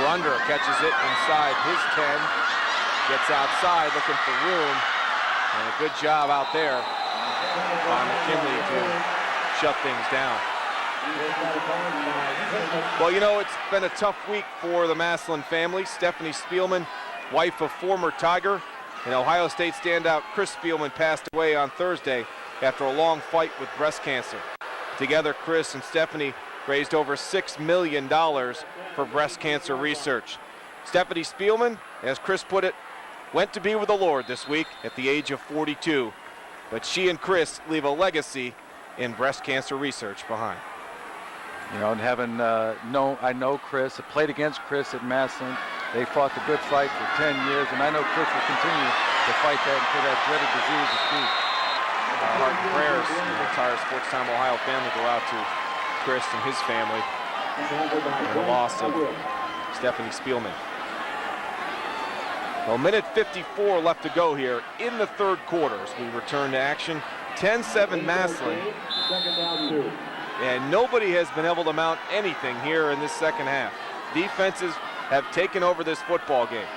Grunder catches it inside his 10. Gets outside looking for room. And a good job out there by McKinley to shut things down. Well, it's been a tough week for the Massillon family. Stephanie Spielman, wife of former Tiger, and Ohio State standout Chris Spielman passed away on Thursday after a long fight with breast cancer. Together, Chris and Stephanie raised over $6 million for breast cancer research. Stephanie Spielman, as Chris put it, went to be with the Lord this week at the age of 42. But she and Chris leave a legacy in breast cancer research behind. And having I know Chris. I played against Chris at Massillon. They fought the good fight for 10 years, and I know Chris will continue to fight that until that dreaded disease is beat. Heart and prayers from the entire Sports Time Ohio family go out to Chris and his family in the loss of Stephanie Spielman. Well, minute 54 left to go here in the third quarter as we return to action. 10-7 Massillon. And nobody has been able to mount anything here in this second half. Defenses have taken over this football game.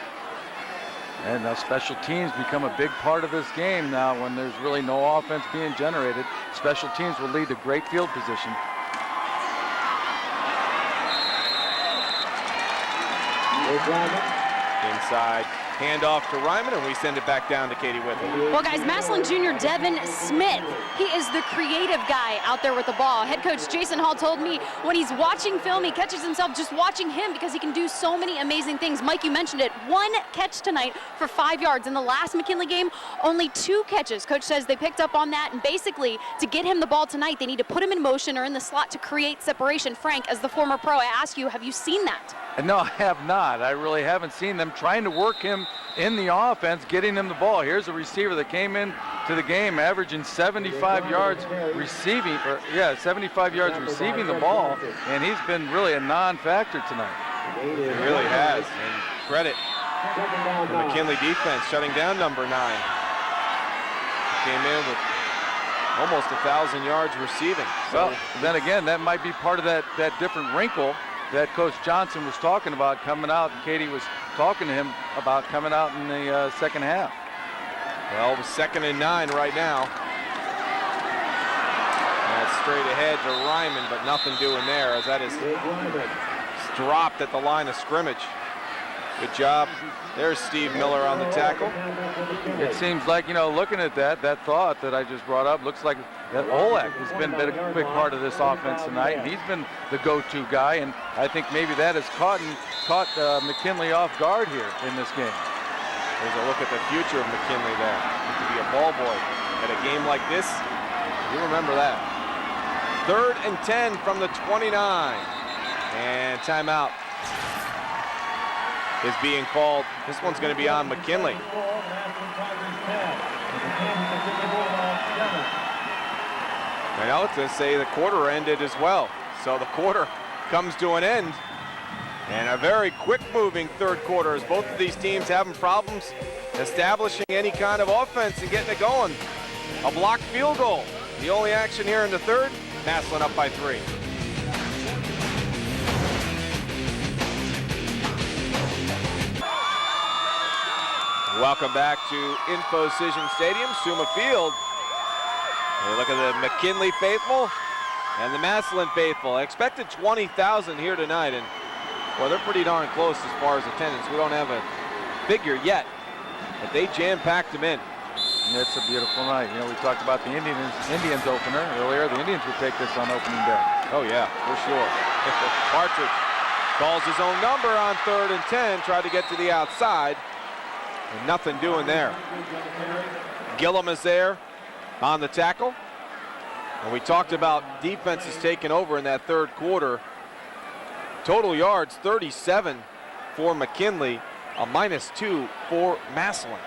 And now special teams become a big part of this game now when there's really no offense being generated. Special teams will lead to great field position. Inside, Hand off to Ryman, and we send it back down to Katie Whitley. Well, guys, Massillon Jr. Devin Smith, he is the creative guy out there with the ball. Head coach Jason Hall told me when he's watching film, he catches himself just watching him because he can do so many amazing things. Mike, you mentioned it. 1 catch tonight for 5 yards. In the last McKinley game, only 2 catches. Coach says they picked up on that, and basically, to get him the ball tonight, they need to put him in motion or in the slot to create separation. Frank, as the former pro, I ask you, have you seen that? No, I have not. I really haven't seen them trying to work him in the offense, getting him the ball. Here's a receiver that came in to the game averaging 75 yards receiving, 75 yards receiving the ball, and he's been really a non-factor tonight. He really has, and credit the McKinley defense shutting down number 9. Came in with almost 1,000 yards receiving. Well, then again, that might be part of that different wrinkle that Coach Johnson was talking about coming out, and Katie was talking to him about coming out in the second half. Well, the 2nd and 9 right now. That's straight ahead to Ryman, but nothing doing there as that is dropped at the line of scrimmage. Good job. There's Steve Miller on the tackle. It seems like, looking at that thought that I just brought up, looks like that Olak has been a big part of this offense tonight, and he's been the go-to guy, and I think maybe that has caught McKinley off guard here in this game. There's a look at the future of McKinley there. He could be a ball boy at a game like this. You remember that. 3rd and 10 from the 29. And timeout is being called. This one's going to be on McKinley. I know it's going to say the quarter ended as well. So the quarter comes to an end. And a very quick-moving 3rd quarter as both of these teams having problems establishing any kind of offense and getting it going. A blocked field goal. The only action here in the 3rd, Massillon up by 3. Welcome back to Infocision Stadium, Suma Field. We look at the McKinley faithful and the Massillon faithful. I expected 20,000 here tonight, and well, they're pretty darn close as far as attendance. We don't have a figure yet, but they jam-packed them in. It's a beautiful night. We talked about the Indians opener earlier. The Indians would take this on opening day. Oh yeah, for sure. Partridge calls his own number on 3rd and 10, tried to get to the outside, and nothing doing there. Gillum is there on the tackle. And we talked about defenses taking over in that 3rd quarter. Total yards, 37 for McKinley, a -2 for Massillon.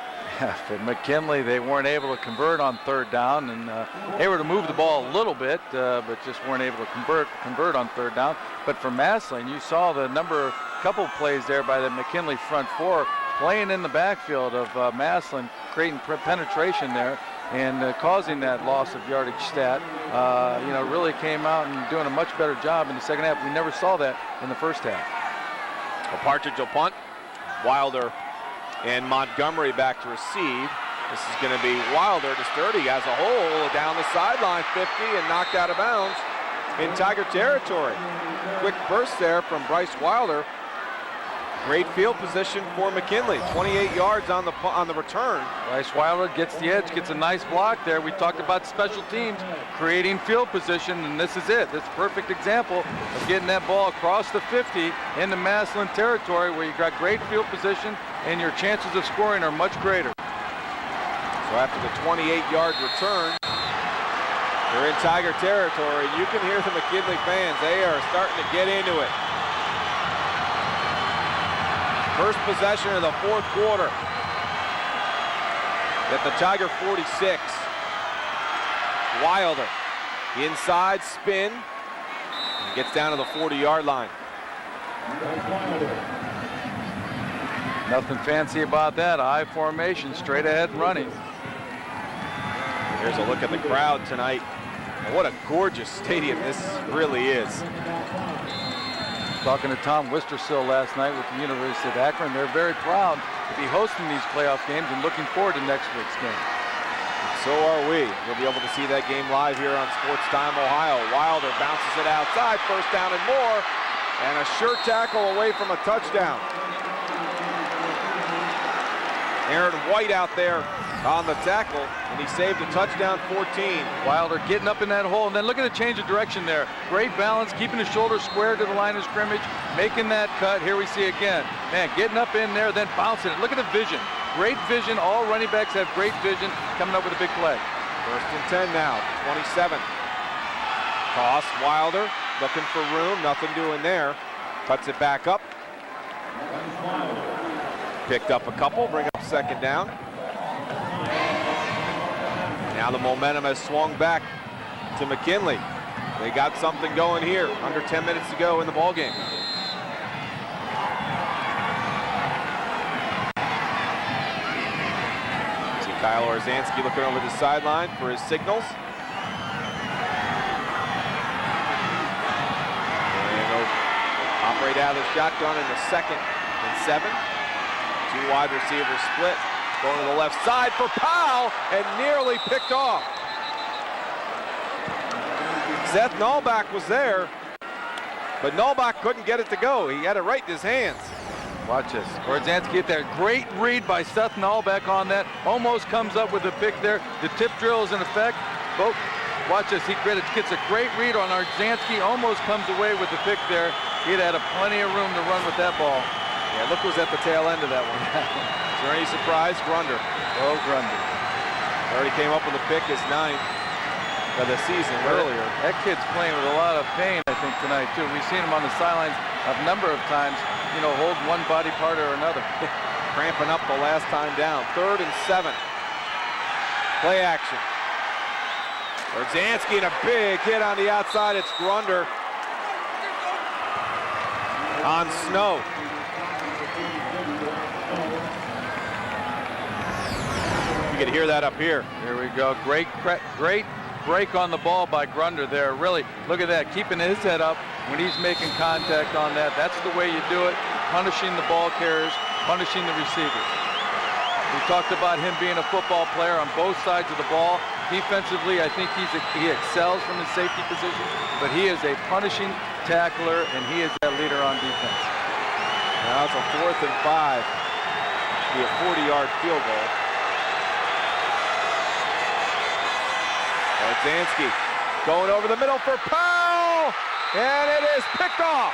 For McKinley, they weren't able to convert on 3rd down, and they were to move the ball a little bit, but just weren't able to convert on 3rd down. But for Massillon, you saw the couple plays there by the McKinley front 4 playing in the backfield of Massillon, creating penetration there and causing that loss of yardage stat. Really came out and doing a much better job in the second half. We never saw that in the first half. A Partridge will punt. Wilder and Montgomery back to receive. This is going to be Wilder to Sturdy. Has a hole down the sideline, 50, and knocked out of bounds in Tiger territory. Quick burst there from Bryce Wilder. Great field position for McKinley. 28 yards on the return. Bryce Wilder gets the edge, gets a nice block there. We talked about special teams creating field position, and this is it. This is a perfect example of getting that ball across the 50 into Massillon territory where you got great field position and your chances of scoring are much greater. So after the 28-yard return, they're in Tiger territory. You can hear the McKinley fans. They are starting to get into it. First possession of the 4th quarter at the Tiger 46. Wilder, inside spin, and gets down to the 40-yard line. Nothing fancy about that. I formation, straight ahead and running. Here's a look at the crowd tonight. And what a gorgeous stadium this really is. Talking to Tom Wistersill last night with the University of Akron. They're very proud to be hosting these playoff games and looking forward to next week's game. So are we. You'll be able to see that game live here on Sports Time Ohio. Wilder bounces it outside, 1st down and more, and a sure tackle away from a touchdown. Aaron White out there on the tackle, and he saved a touchdown, 14. Wilder getting up in that hole, and then look at the change of direction there. Great balance, keeping his shoulder square to the line of scrimmage, making that cut. Here we see again. Man, getting up in there, then bouncing it. Look at the vision. Great vision. All running backs have great vision, coming up with a big play. 1st and 10 now, 27. Toss, Wilder looking for room, nothing doing there. Cuts it back up. Picked up a couple, bring up 2nd down. Now the momentum has swung back to McKinley. They got something going here. Under 10 minutes to go in the ballgame. See Kyle Orzansky looking over the sideline for his signals. And they'll operate out of the shotgun in the 2nd and 7. 2 wide receivers split. Going to the left side for Powell, and nearly picked off. Seth Nolbach was there, but Nolbach couldn't get it to go. He had it right in his hands. Watch this. Orzansky get there. Great read by Seth Nolbach on that. Almost comes up with a pick there. The tip drill is in effect. Watch this. He gets a great read on Orzansky. Almost comes away with the pick there. He'd had plenty of room to run with that ball. Yeah, look who's at the tail end of that one. Is there any surprise? Grunder. Oh, Grunder. Already came up with a pick, his 9th of the season earlier. That kid's playing with a lot of pain, I think, tonight, too. We've seen him on the sidelines a number of times, hold one body part or another. Cramping up the last time down. 3rd and 7. Play action. Orzansky and a big hit on the outside. It's Grunder on Snow. You can hear that up here. Here we go. Great break on the ball by Grunder there. Really, look at that. Keeping his head up when he's making contact on that. That's the way you do it. Punishing the ball carriers, punishing the receivers. We talked about him being a football player on both sides of the ball. Defensively, I think he excels from his safety position, but he is a punishing tackler, and he is that leader on defense. Now it's a 4th and 5. Be a 40-yard field goal. Orzansky going over the middle for Powell, and it is picked off.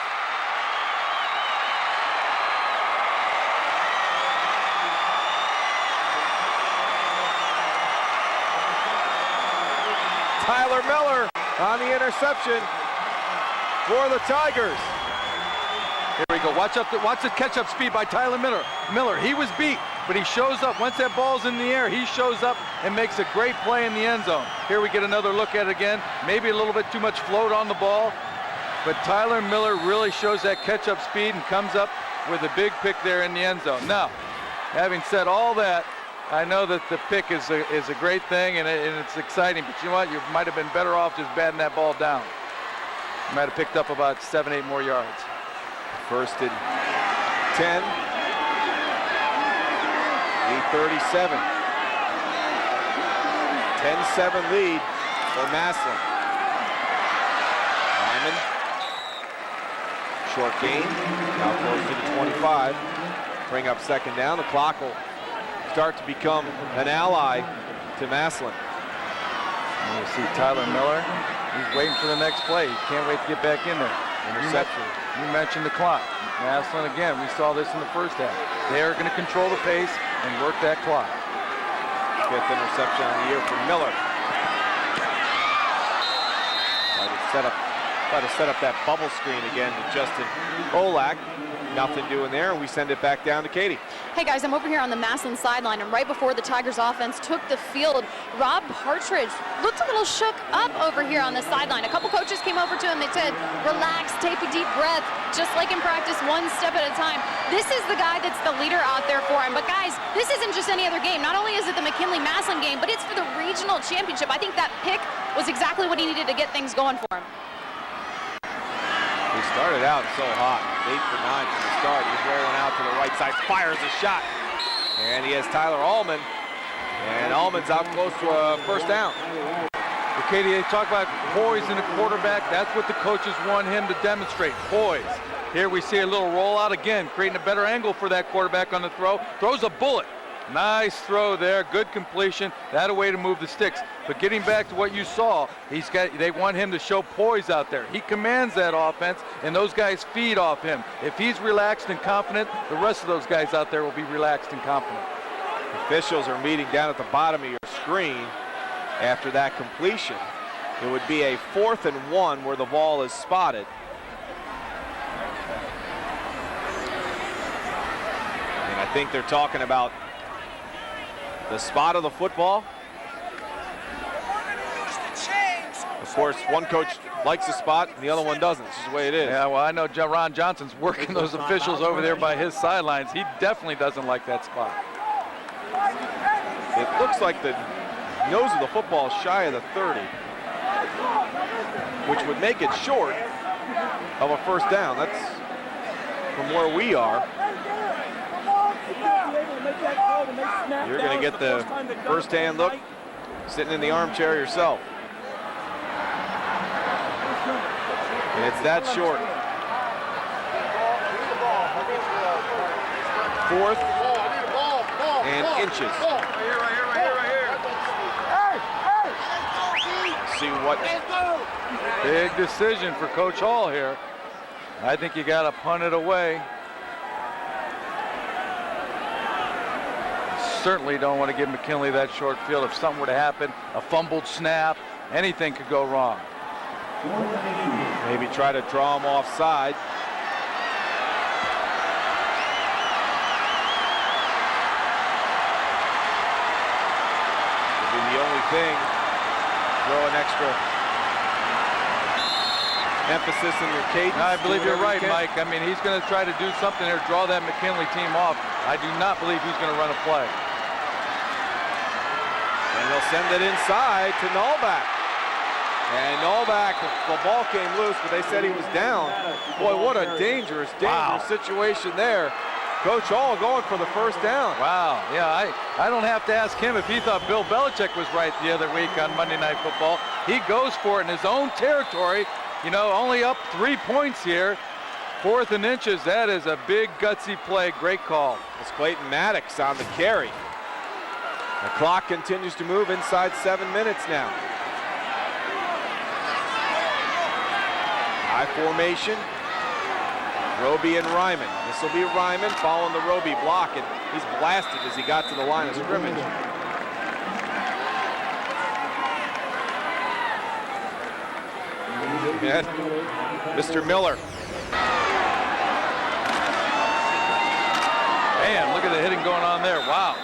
Tyler Miller on the interception for the Tigers. Here we go. Watch the catch-up speed by Tyler Miller. He was beat, but he shows up. Once that ball's in the air, he shows up and makes a great play in the end zone. Here we get another look at it again. Maybe a little bit too much float on the ball, but Tyler Miller really shows that catch-up speed and comes up with a big pick there in the end zone. Now, having said all that, I know that the pick is a great thing and it's exciting, but you know what? You might have been better off just batting that ball down. You might have picked up about 7-8 more yards. 1st and 10. 8:37. 10-7 lead for Massillon. Lyman. Short gain. Now close to the 25. Bring up 2nd down. The clock will start to become an ally to Massillon. And you see Tyler Miller. He's waiting for the next play. He can't wait to get back in there. Interception. You mentioned the clock. Massillon, again, we saw this in the first half. They are going to control the pace and work that clock. 5th interception of the year for Miller. Try to set up that bubble screen again to Justin Olak. Nothing doing there, and we send it back down to Katie. Hey guys, I'm over here on the Massillon sideline, and right before the Tigers offense took the field, Rob Partridge looked a little shook up over here on the sideline. A couple coaches came over to him. They said, relax, take a deep breath, just like in practice, one step at a time. This is the guy that's the leader out there for him. But guys, this isn't just any other game. Not only is it the McKinley-Massillon game, but it's for the regional championship. I think that pick was exactly what he needed to get things going for him. He started out so hot, 8 for 9 from the start. He's rolling out to the right side, fires a shot. And he has Tyler Allman. And Allman's out close to a 1st down. Well, Katie, they talk about poise in a quarterback. That's what the coaches want him to demonstrate, poise. Here we see a little rollout again, creating a better angle for that quarterback on the throw. Throws a bullet. Nice throw there, good completion. That a way to move the sticks. But getting back to what you saw, they want him to show poise out there. He commands that offense, and those guys feed off him. If he's relaxed and confident, the rest of those guys out there will be relaxed and confident. Officials are meeting down at the bottom of your screen after that completion. It would be a 4th and 1 where the ball is spotted. And I think they're talking about the spot of the football. Of course, one coach likes a spot and the other one doesn't. It's just the way it is. Yeah, well, I know Ron Johnson's working those officials over there by his sidelines. He definitely doesn't like that spot. It looks like the nose of the football is shy of the 30, which would make it short of a first down. That's from where we are. You're going to get the first-hand look sitting in the armchair yourself. And it's that short. 4th and inches. See what big decision for Coach Hall here. I think you got to punt it away. Certainly don't want to give McKinley that short field. If something were to happen, a fumbled snap, anything could go wrong. Maybe try to draw him offside. Would be the only thing. Throw an extra emphasis in your cadence. I believe you're right, Mike. I mean, he's going to try to do something there, draw that McKinley team off. I do not believe he's going to run a play. And they'll send it inside to Nullback. And Nullback, the ball came loose, but they said he was down. Boy, what a dangerous situation there. Coach Hall going for the first down. Wow, yeah, I don't have to ask him if he thought Bill Belichick was right the other week on Monday Night Football. He goes for it in his own territory. You know, only up 3 points here. 4th and inches, that is a big gutsy play. Great call. It's Clayton Maddox on the carry. The clock continues to move inside 7 minutes now. High formation. Roby and Ryman. This will be Ryman following the Roby block, and he's blasted as he got to the line of scrimmage. And Mr. Miller. Man, look at the hitting going on there. Wow.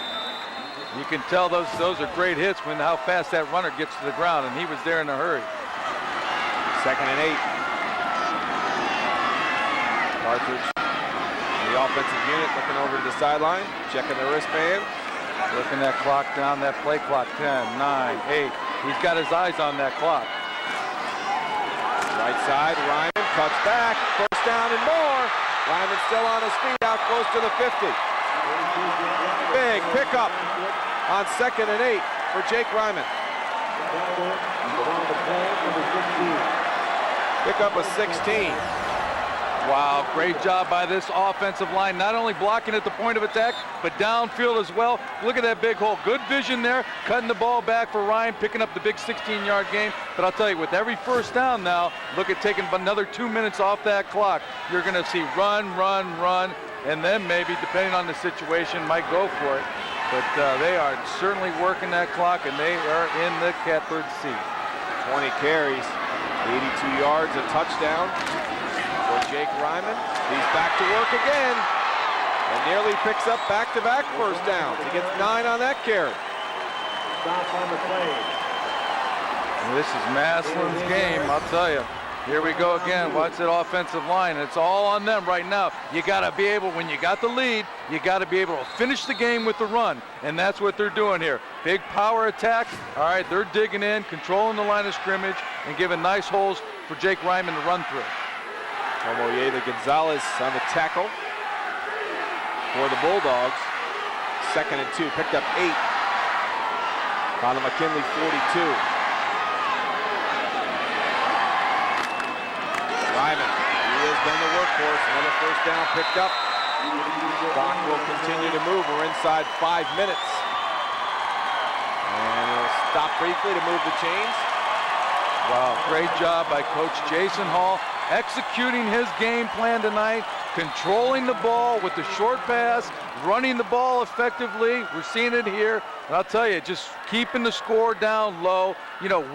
You can tell those are great hits when how fast that runner gets to the ground, and he was there in a hurry. 2nd and 8. Partridge, the offensive unit, looking over to the sideline, checking the wristband. Looking that clock down, that play clock, 10, 9, 8. He's got his eyes on that clock. Right side, Ryman cuts back, first down and more. Ryman still on his feet, out close to the 50. Big pickup on 2nd and 8 for Jake Ryman. Pick up a 16. Wow, great job by this offensive line, not only blocking at the point of attack, but downfield as well. Look at that big hole. Good vision there, cutting the ball back for Ryan, picking up the big 16-yard gain. But I'll tell you, with every first down now, look at taking another 2 minutes off that clock. You're going to see run, and then maybe, depending on the situation, might go for it. But they are certainly working that clock, and they are in the catbird seat. 20 carries, 82 yards, a touchdown. For Jake Ryman, he's back to work again and nearly picks up back-to-back first downs. He gets 9 on that carry. Stop on the play. This is Massillon's game, I'll tell you. Here we go again. Watch that offensive line. It's all on them right now. You got to be able, when you got the lead, you got to be able to finish the game with the run, and that's what they're doing here. Big power attack. All right, they're digging in, controlling the line of scrimmage, and giving nice holes for Jake Ryman to run through. Omoyeda Gonzalez on the tackle for the Bulldogs. 2nd and 2, picked up 8 on the McKinley 42. Ryman, he has been the workhorse. Another first down picked up Clock will continue to move. We're inside 5 minutes. And we'll stop briefly to move the chains. Wow, great job by Coach Jason Hall, executing his game plan tonight, controlling the ball with the short pass, running the ball effectively. We're seeing it here. And I'll tell you, just keeping the score down low,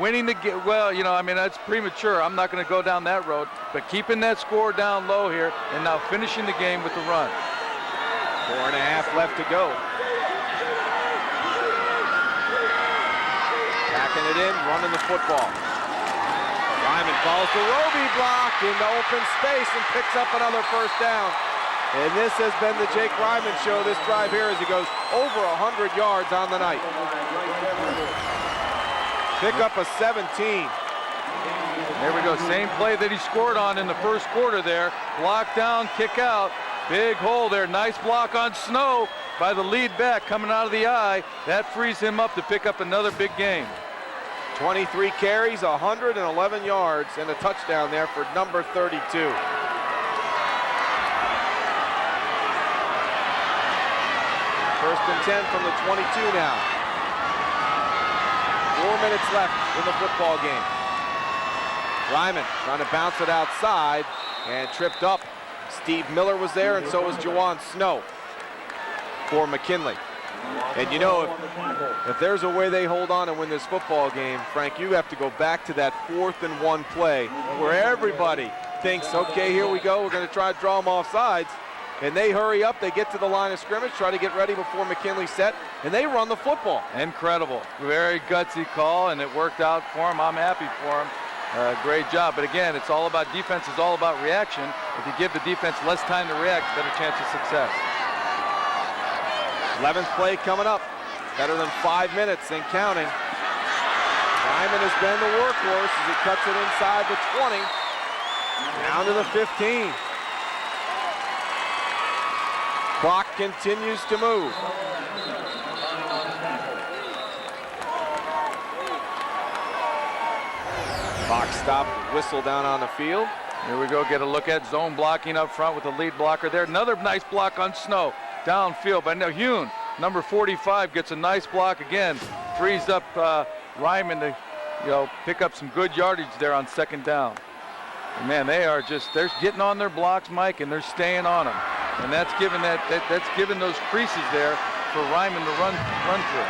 winning the game. Well, I mean, that's premature. I'm not going to go down that road. But keeping that score down low here and now finishing the game with the run. 4.5 left to go. Backing it in, running the football. Ryman calls the Roby block into open space and picks up another first down. And this has been the Jake Ryman show this drive here as he goes over 100 yards on the night. Pick up a 17. There we go, same play that he scored on in the first quarter there. Block down, kick out. Big hole there, nice block on Snow by the lead back coming out of the eye. That frees him up to pick up another big game. 23 carries, 111 yards, and a touchdown there for number 32. First and 10 from the 22 now. 4 minutes left in the football game. Ryman trying to bounce it outside and tripped up. Steve Miller was there, and so was Juwan Snow for McKinley. And if there's a way they hold on and win this football game, Frank, you have to go back to that 4th and 1 play where everybody thinks, okay, here we go, we're going to try to draw them off sides. And they hurry up, they get to the line of scrimmage, try to get ready before McKinley's set, and they run the football. Incredible. Very gutsy call, and it worked out for him. I'm happy for him. Great job. But again, it's all about defense, it's all about reaction. If you give the defense less time to react, better chance of success. 11th play coming up. Better than 5 minutes and counting. Ryman has been the workhorse as he cuts it inside the 20. Down to the 15. Clock continues to move. Clock stop, whistle down on the field. Here we go, get a look at zone blocking up front with the lead blocker there. Another nice block on Snow. Downfield, but now Hune, number 45, gets a nice block again. Frees up Ryman to pick up some good yardage there on second down. And man, they're getting on their blocks, Mike, and they're staying on them. And that's given those creases there for Ryman to run through.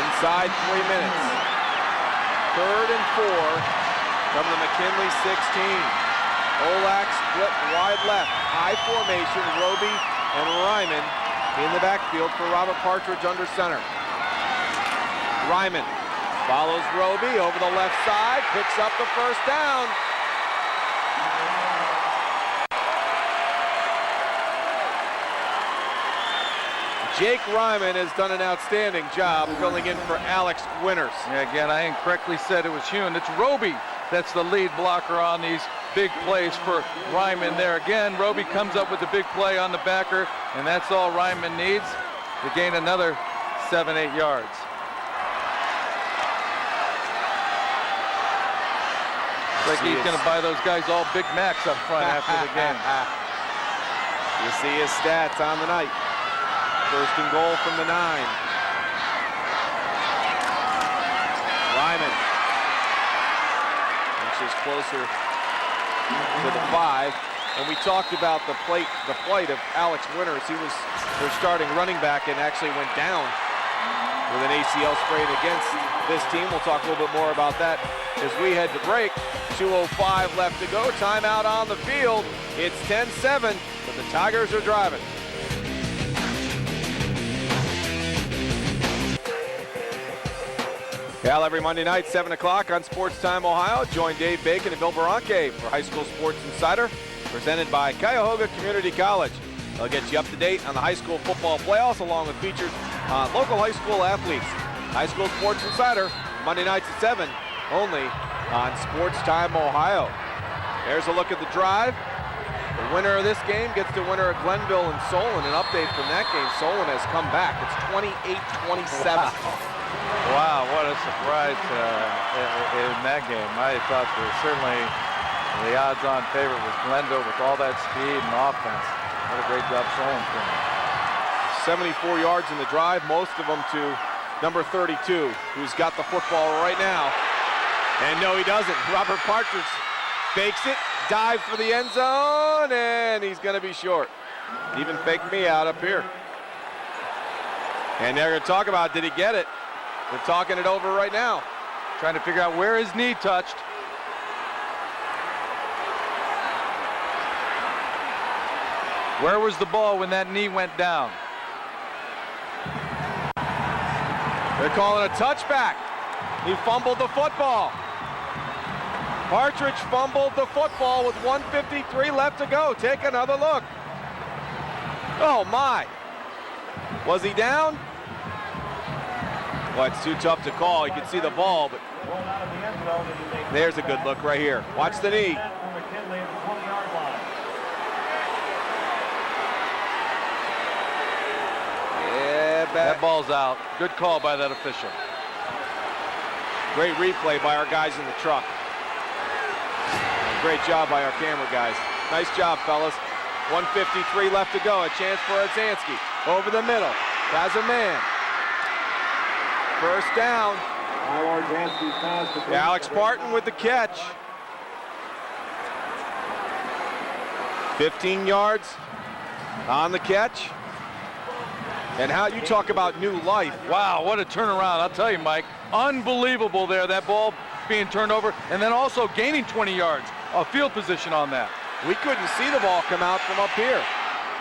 Inside 3 minutes. 3rd and 4 from the McKinley 16. Olak split wide left. High formation, Roby and Ryman in the backfield for Robert Partridge under center. Ryman follows Roby over the left side, picks up the first down. Jake Ryman has done an outstanding job filling in for Alex Winters. Yeah, again, I incorrectly said it was Hune. It's Roby that's the lead blocker on these big plays for Ryman there. Again, Roby comes up with the big play on the backer, and that's all Ryman needs to gain another 7-8 yards. It's like he's going to buy those guys all Big Macs up front after the game. You see his stats on the night. First and goal from the 9. Ryman inches closer to the 5. And we talked about the plight of Alex Winters. He was their starting running back and actually went down with an ACL sprain against this team. We'll talk a little bit more about that as we head to break. 2:05 left to go. Timeout on the field. It's 10-7, but the Tigers are driving. Cal every Monday night, 7 o'clock on Sports Time Ohio. Join Dave Bacon and Bill Baranke for High School Sports Insider, presented by Cuyahoga Community College. They'll get you up to date on the high school football playoffs, along with features on local high school athletes. High School Sports Insider, Monday nights at 7, only on Sports Time Ohio. There's a look at the drive. The winner of this game gets the winner of Glenville and Solon. An update from that game, Solon has come back. It's 28-27. Wow, what a surprise in that game. I thought that certainly the odds-on favorite was Glenville with all that speed and offense. What a great job throwing for him. 74 yards in the drive, most of them to number 32, who's got the football right now. And no, he doesn't. Robert Partridge fakes it, dive for the end zone, and he's going to be short. Even faked me out up here. And they're going to talk about, did he get it? They're talking it over right now. Trying to figure out where his knee touched. Where was the ball when that knee went down? They're calling a touchback. He fumbled the football. Partridge fumbled the football with 1:53 left to go. Take another look. Oh my. Was he down? Well, it's too tough to call. You can see the ball, but there's a good look right here. Watch the knee. That ball's out. Good call by that official. Great replay by our guys in the truck. Great job by our camera guys. Nice job, fellas. 1:53 left to go. A chance for Orzansky. Over the middle. Has a man. First down. Alex Parton with the catch. 15 yards on the catch. And how you talk about new life. Wow, what a turnaround. I'll tell you, Mike, unbelievable there, that ball being turned over, and then also gaining 20 yards of field position on that. We couldn't see the ball come out from up here.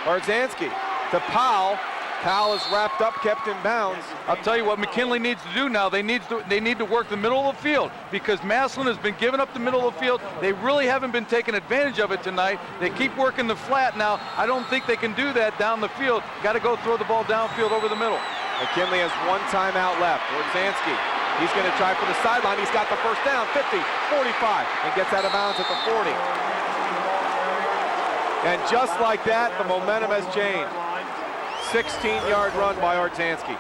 Orzansky to Powell. Powell is wrapped up, kept in bounds. I'll tell you what McKinley needs to do now. They need to work the middle of the field because Massillon has been giving up the middle of the field. They really haven't been taking advantage of it tonight. They keep working the flat now. I don't think they can do that down the field. Got to go throw the ball downfield over the middle. McKinley has one timeout left. Orzansky, he's going to try for the sideline. He's got the first down, 50, 45, and gets out of bounds at the 40. And just like that, the momentum has changed. 16-yard run by Orzansky.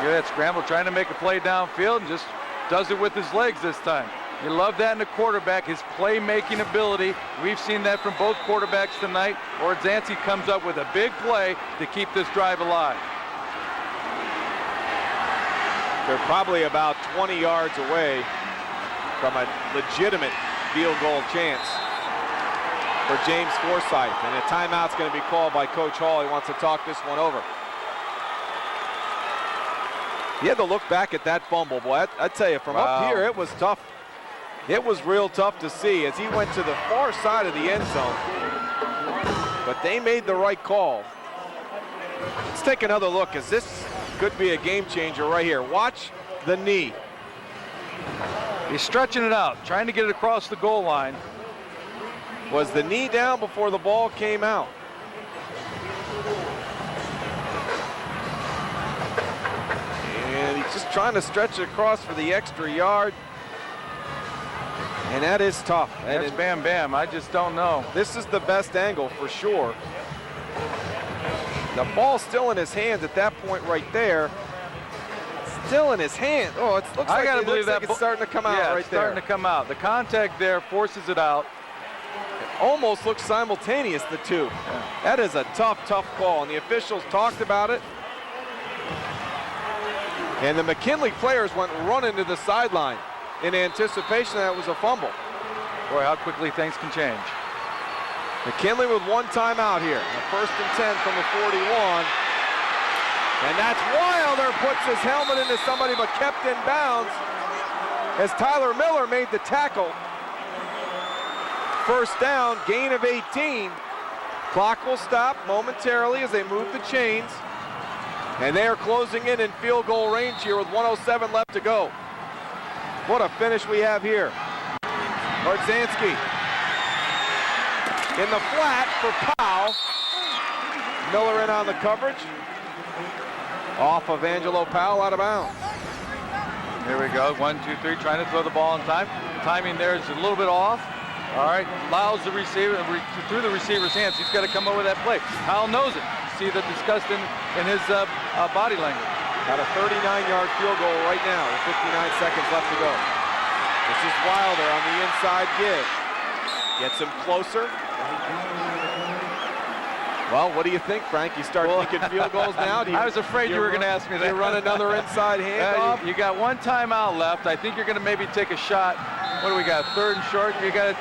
Look at that scramble, trying to make a play downfield, and just does it with his legs this time. You love that in a quarterback, his playmaking ability. We've seen that from both quarterbacks tonight. Orzansky comes up with a big play to keep this drive alive. They're probably about 20 yards away from a legitimate field goal chance for James Forsythe, and a timeout's going to be called by Coach Hall. He wants to talk this one over. He had to look back at that fumble, boy. I tell you, from up here, it was tough. It was real tough to see as he went to the far side of the end zone. But they made the right call. Let's take another look, as this could be a game changer right here. Watch the knee. He's stretching it out, trying to get it across the goal line. Was the knee down before the ball came out? And he's just trying to stretch it across for the extra yard. And that is tough. That's bam bam. I just don't know. This is the best angle for sure. The ball's still in his hands at that point right there. Still in his hand. Oh, it looks like, it's starting to come out right there. Yeah, it's starting to come out. The contact there forces it out. Almost looks simultaneous, the two. Yeah. That is a tough call, and the officials talked about it. And the McKinley players went running to the sideline in anticipation that it was a fumble. Boy, how quickly things can change. McKinley with one timeout here. A 1st and 10 from the 41. And that's Wilder puts his helmet into somebody but kept in bounds as Tyler Miller made the tackle. First down, gain of 18. Clock will stop momentarily as they move the chains. And they are closing in field goal range here with 1:07 left to go. What a finish we have here. Orzansky in the flat for Powell. Miller in on the coverage. Off of Angelo Powell, out of bounds. Here we go, 1, 2, 3, trying to throw the ball in time. Timing there is a little bit off. All right, allows the receiver, through the receiver's hands, he's got to come up with that play. Powell knows it. See the disgust in his body language. Got a 39-yard field goal right now with 59 seconds left to go. This is Wilder on the inside give. Gets him closer. Well, what do you think, Frank? You start thinking field goals now? I was afraid you were going to ask me that. You run another inside handoff? You got one timeout left. I think you're going to maybe take a shot. What do we got? Third and short. You got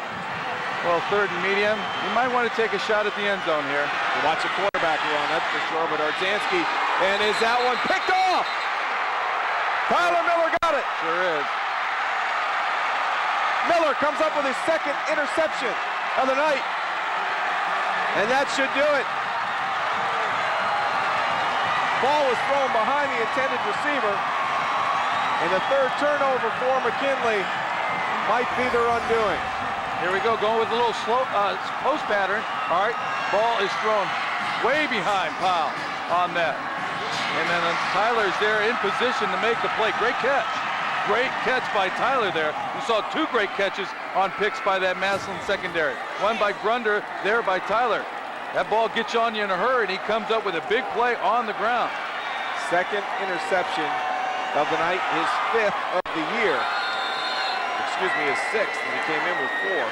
third and medium. You might want to take a shot at the end zone here. You watch a quarterback run, that's for sure. But Orzansky, and is that one picked off? Tyler Miller got it. Sure is. Miller comes up with his second interception of the night. And that should do it. Ball was thrown behind the intended receiver. And the third turnover for McKinley might be their undoing. Here we go, going with a little slow post pattern. All right, ball is thrown way behind Powell on that. And then Tyler's there in position to make the play. Great catch. Great catch by Tyler there. You saw two great catches on picks by that Massillon secondary. One by Grunder, there by Tyler. That ball gets on you in a hurry, and he comes up with a big play on the ground. Second interception of the night, his fifth of the year. Excuse me, his sixth, and he came in with 4.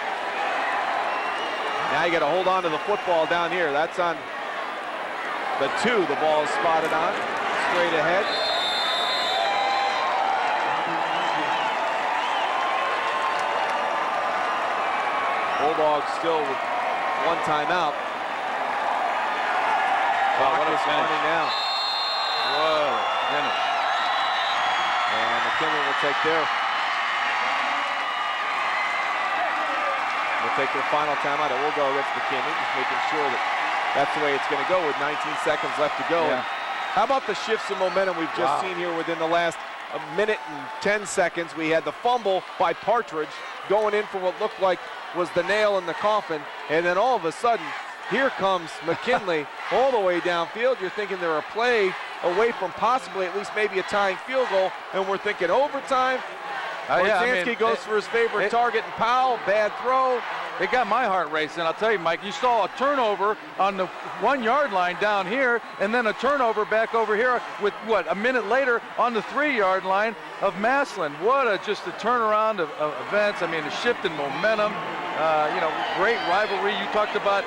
Now you got to hold on to the football down here. That's on the 2 the ball is spotted on, straight ahead. Bulldogs still with 1 timeout. Wow, what a finish. Now. Whoa, finish. And McKinley will take their final timeout. It will go against McKinley, just making sure that that's the way it's going to go with 19 seconds left to go. Yeah. How about the shifts in momentum we've just seen here within the last minute and 10 seconds? We had the fumble by Partridge going in for what looked like was the nail in the coffin, and then all of a sudden, here comes McKinley all the way downfield. You're thinking they're a play away from possibly at least maybe a tying field goal, and we're thinking overtime. Orzansky goes for his favorite target, and Powell, bad throw. It got my heart racing. I'll tell you, Mike, you saw a turnover on the 1 yard line down here, and then a turnover back over here with, a minute later on the 3 yard line of Massillon. Just a turnaround of events. I mean, a shift in momentum. Great rivalry. You talked about,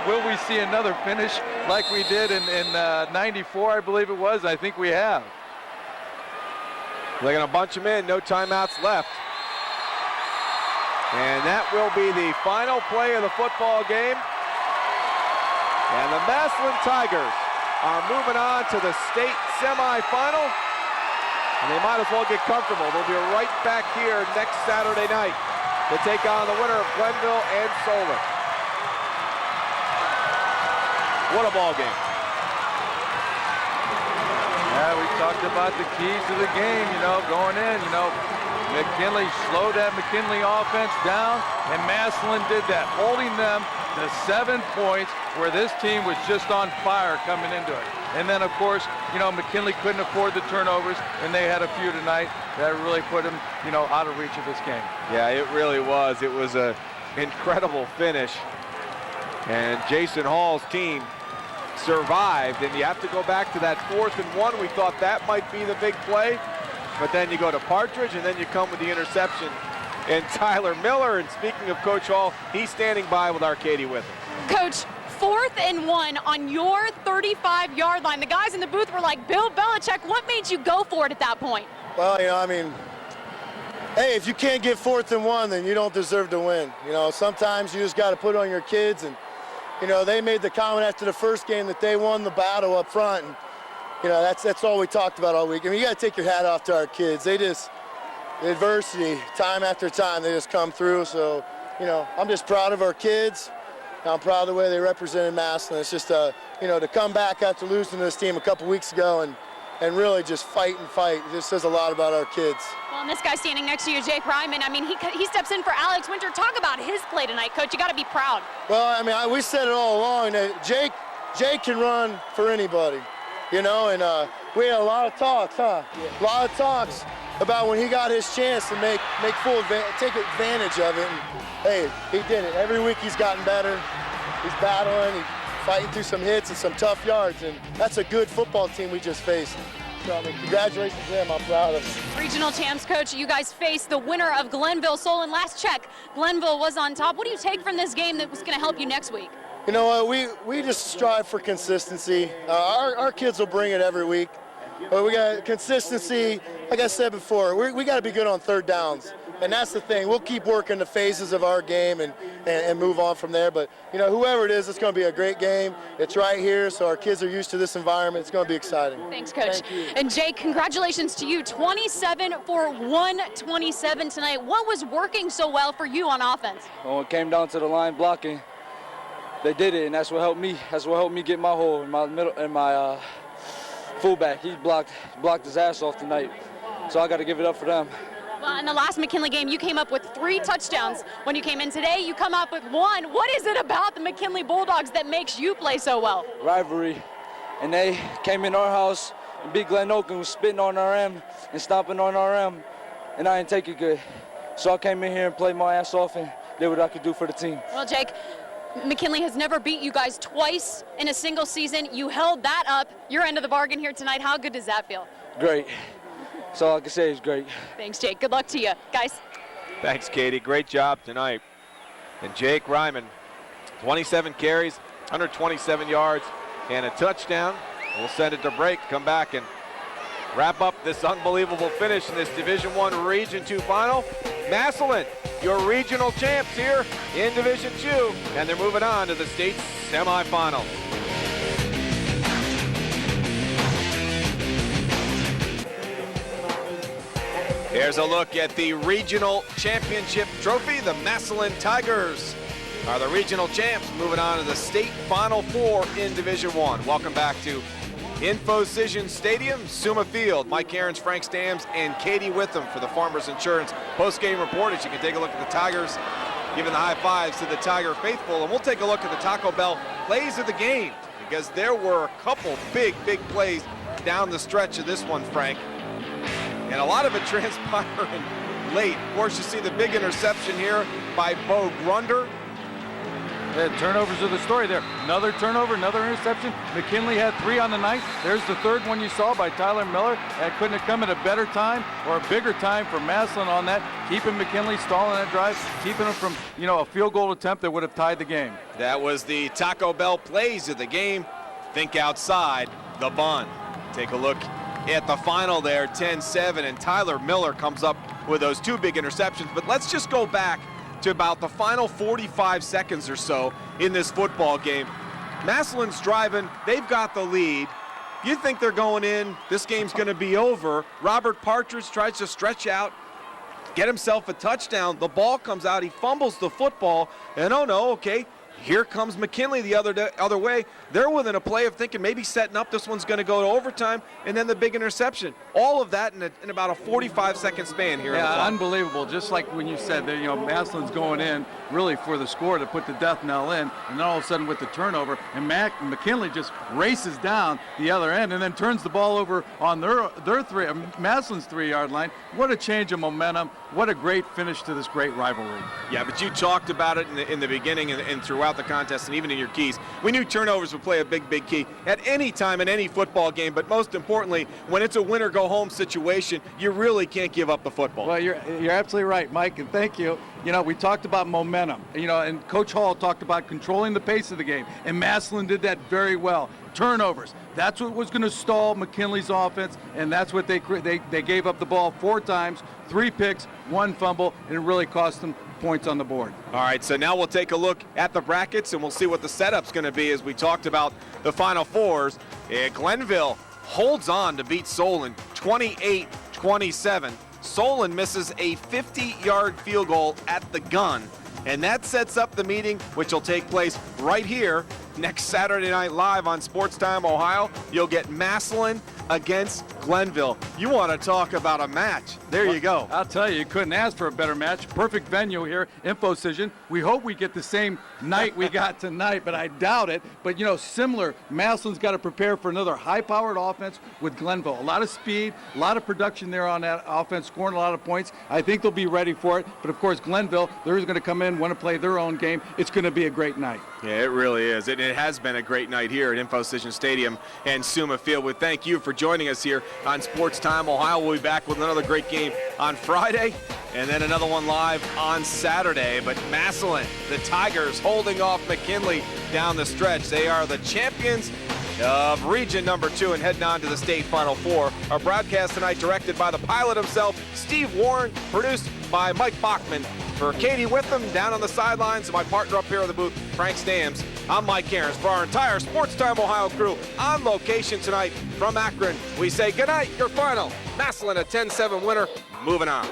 will we see another finish like we did in 94, I believe it was? I think we have. They're going to bunch them in, no timeouts left. And that will be the final play of the football game. And the Massillon Tigers are moving on to the state semifinal. And they might as well get comfortable. They'll be right back here next Saturday night to take on the winner of Glenville and Solar. What a ball game. Yeah, we talked about the keys to the game, going in, McKinley slowed that McKinley offense down, and Massillon did that, holding them to 7 points where this team was just on fire coming into it. And then, of course, McKinley couldn't afford the turnovers, and they had a few tonight that really put them, out of reach of this game. Yeah, it really was. It was an incredible finish. And Jason Hall's team survived, and you have to go back to that 4th and 1. We thought that might be the big play, but then you go to Partridge, and then you come with the interception and Tyler Miller. And speaking of Coach Hall, he's standing by with Arcady with him. Coach, 4th and 1 on your 35 yard line. The guys in the booth were like, Bill Belichick, what made you go for it at that point? Well, hey, if you can't get 4th and 1, then you don't deserve to win. Sometimes you just got to put it on your kids. And they made the comment after the first game that they won the battle up front. And, that's all we talked about all week. You got to take your hat off to our kids. The adversity, time after time, they just come through. So, I'm just proud of our kids. I'm proud of the way they represented Massillon. It's just, to come back after losing to this team a couple weeks ago and really just fight and fight. It just says a lot about our kids. Well, and this guy standing next to you, Jay Pryman, he steps in for Alex Winter. Talk about his play tonight, Coach. You got to be proud. Well, we said it all along that Jake can run for anybody, and we had a lot of talks, A lot of talks about when he got his chance to take advantage of it. And, hey, he did it. Every week he's gotten better. He's battling. He's fighting through some hits and some tough yards, and that's a good football team we just faced. So, congratulations to them. I'm proud of them. Regional champs, Coach, you guys face the winner of Glenville Solon. Last check, Glenville was on top. What do you take from this game that was going to help you next week? You know what, we just strive for consistency. Our kids will bring it every week. But we got consistency, like I said before, we got to be good on third downs. And that's the thing. We'll keep working the phases of our game and move on from there. But, you know, whoever it is, it's going to be a great game. It's right here, so our kids are used to this environment. It's going to be exciting. Thanks, Coach. Thank you. And, Jake, congratulations to you. 27 for 127 tonight. What was working so well for you on offense? When it came down to the line blocking, they did it, and that's what helped me. That's what helped me get my hole in my middle and my fullback. He blocked his ass off tonight, so I got to give it up for them. Well, in the last McKinley game, you came up with 3 touchdowns when you came in. Today, you come up with 1. What is it about the McKinley Bulldogs that makes you play so well? Rivalry, and they came in our house and beat Glen Oak and was spitting on RM and stomping on RM, and I didn't take it good. So I came in here and played my ass off and did what I could do for the team. Well, Jake, McKinley has never beat you guys twice in a single season. You held that up, your end of the bargain here tonight. How good does that feel? Great. That's all I can say is great. Thanks, Jake. Good luck to you, guys. Thanks, Katie. Great job tonight. And Jake Ryman, 27 carries, 127 yards, and a touchdown. We'll send it to break, come back and wrap up this unbelievable finish in this Division I Region II final. Massillon, your regional champs here in Division II, and they're moving on to the state semifinals. Here's a look at the regional championship trophy. The Massillon Tigers are the regional champs, moving on to the state Final Four in Division I. Welcome back to Infocision Stadium, Suma Field. Mike Aarons, Frank Stams, and Katie Witham for the Farmers Insurance post-game report. As you can take a look at the Tigers giving the high fives to the Tiger faithful. And we'll take a look at the Taco Bell plays of the game, because there were a couple big plays down the stretch of this one, Frank. And a lot of it transpiring late. Of course, you see the big interception here by Bo Grunder. The turnovers are the story there. Another turnover, another interception. McKinley had 3 on the night. There's the third one you saw by Tyler Miller. That couldn't have come at a better time or a bigger time for Massillon on that, keeping McKinley stalling that drive, keeping him from, a field goal attempt that would have tied the game. That was the Taco Bell plays of the game. Think outside the bun. Take a look at the final there, 10-7, and Tyler Miller comes up with those 2 big interceptions. But let's just go back to about the final 45 seconds or so in this football game. Massillon's driving, they've got the lead. You think they're going in, this game's gonna be over. Robert Partridge tries to stretch out, get himself a touchdown. The ball comes out, he fumbles the football, and oh no, okay, here comes McKinley the other way. They're within a play of thinking maybe setting up, this one's going to go to overtime, and then the big interception. All of that in about a 45-second span here. Yeah, unbelievable. Just like when you said that, Massillon's going in really for the score to put the death knell in, and then all of a sudden with the turnover, and McKinley just races down the other end and then turns the ball over on Massillon's 3-yard line. What a change of momentum. What a great finish to this great rivalry. Yeah, but you talked about it in the beginning and throughout the contest, and even in your keys. We knew turnovers would play a big key at any time in any football game, but most importantly, when it's a win-or-go-home situation, you really can't give up the football. Well, you're absolutely right, Mike, and thank you. We talked about momentum, and Coach Hall talked about controlling the pace of the game, and Massillon did that very well. Turnovers, that's what was going to stall McKinley's offense, and that's what they gave up the ball 4 times, 3 picks, 1 fumble, and it really cost them points on the board. All right, so now we'll take a look at the brackets, and we'll see what the setup's going to be as we talked about the Final Fours. Glenville holds on to beat Solon 28-27. Solon misses a 50-yard field goal at the gun, and that sets up the meeting, which will take place right here next Saturday Night Live on Sports Time Ohio. You'll get Massillon against Glenville. You want to talk about a match. There you go. I'll tell you couldn't ask for a better match. Perfect venue here, Infocision. We hope we get the same night we got tonight, but I doubt it. But, similar, Massillon's got to prepare for another high-powered offense with Glenville. A lot of speed, a lot of production there on that offense, scoring a lot of points. I think they'll be ready for it. But, of course, Glenville, they're going to come in, want to play their own game. It's going to be a great night. Yeah, it really is. It has been a great night here at Infocision Stadium and Suma Field. We thank you for joining us here on Sports Time Ohio. We'll be back with another great game on Friday, and then another one live on Saturday. But Massillon, the Tigers, holding off McKinley down the stretch. They are the champions of Region number 2 and heading on to the state Final Four. Our broadcast tonight directed by the pilot himself, Steve Warren, produced by Mike Bachman. For Katie Witham down on the sidelines and my partner up here in the booth, Frank Stams, I'm Mike Cairns. For our entire Sports Time Ohio crew on location tonight from Akron, we say goodnight, your final. Massillon a 10-7 winner. Moving on.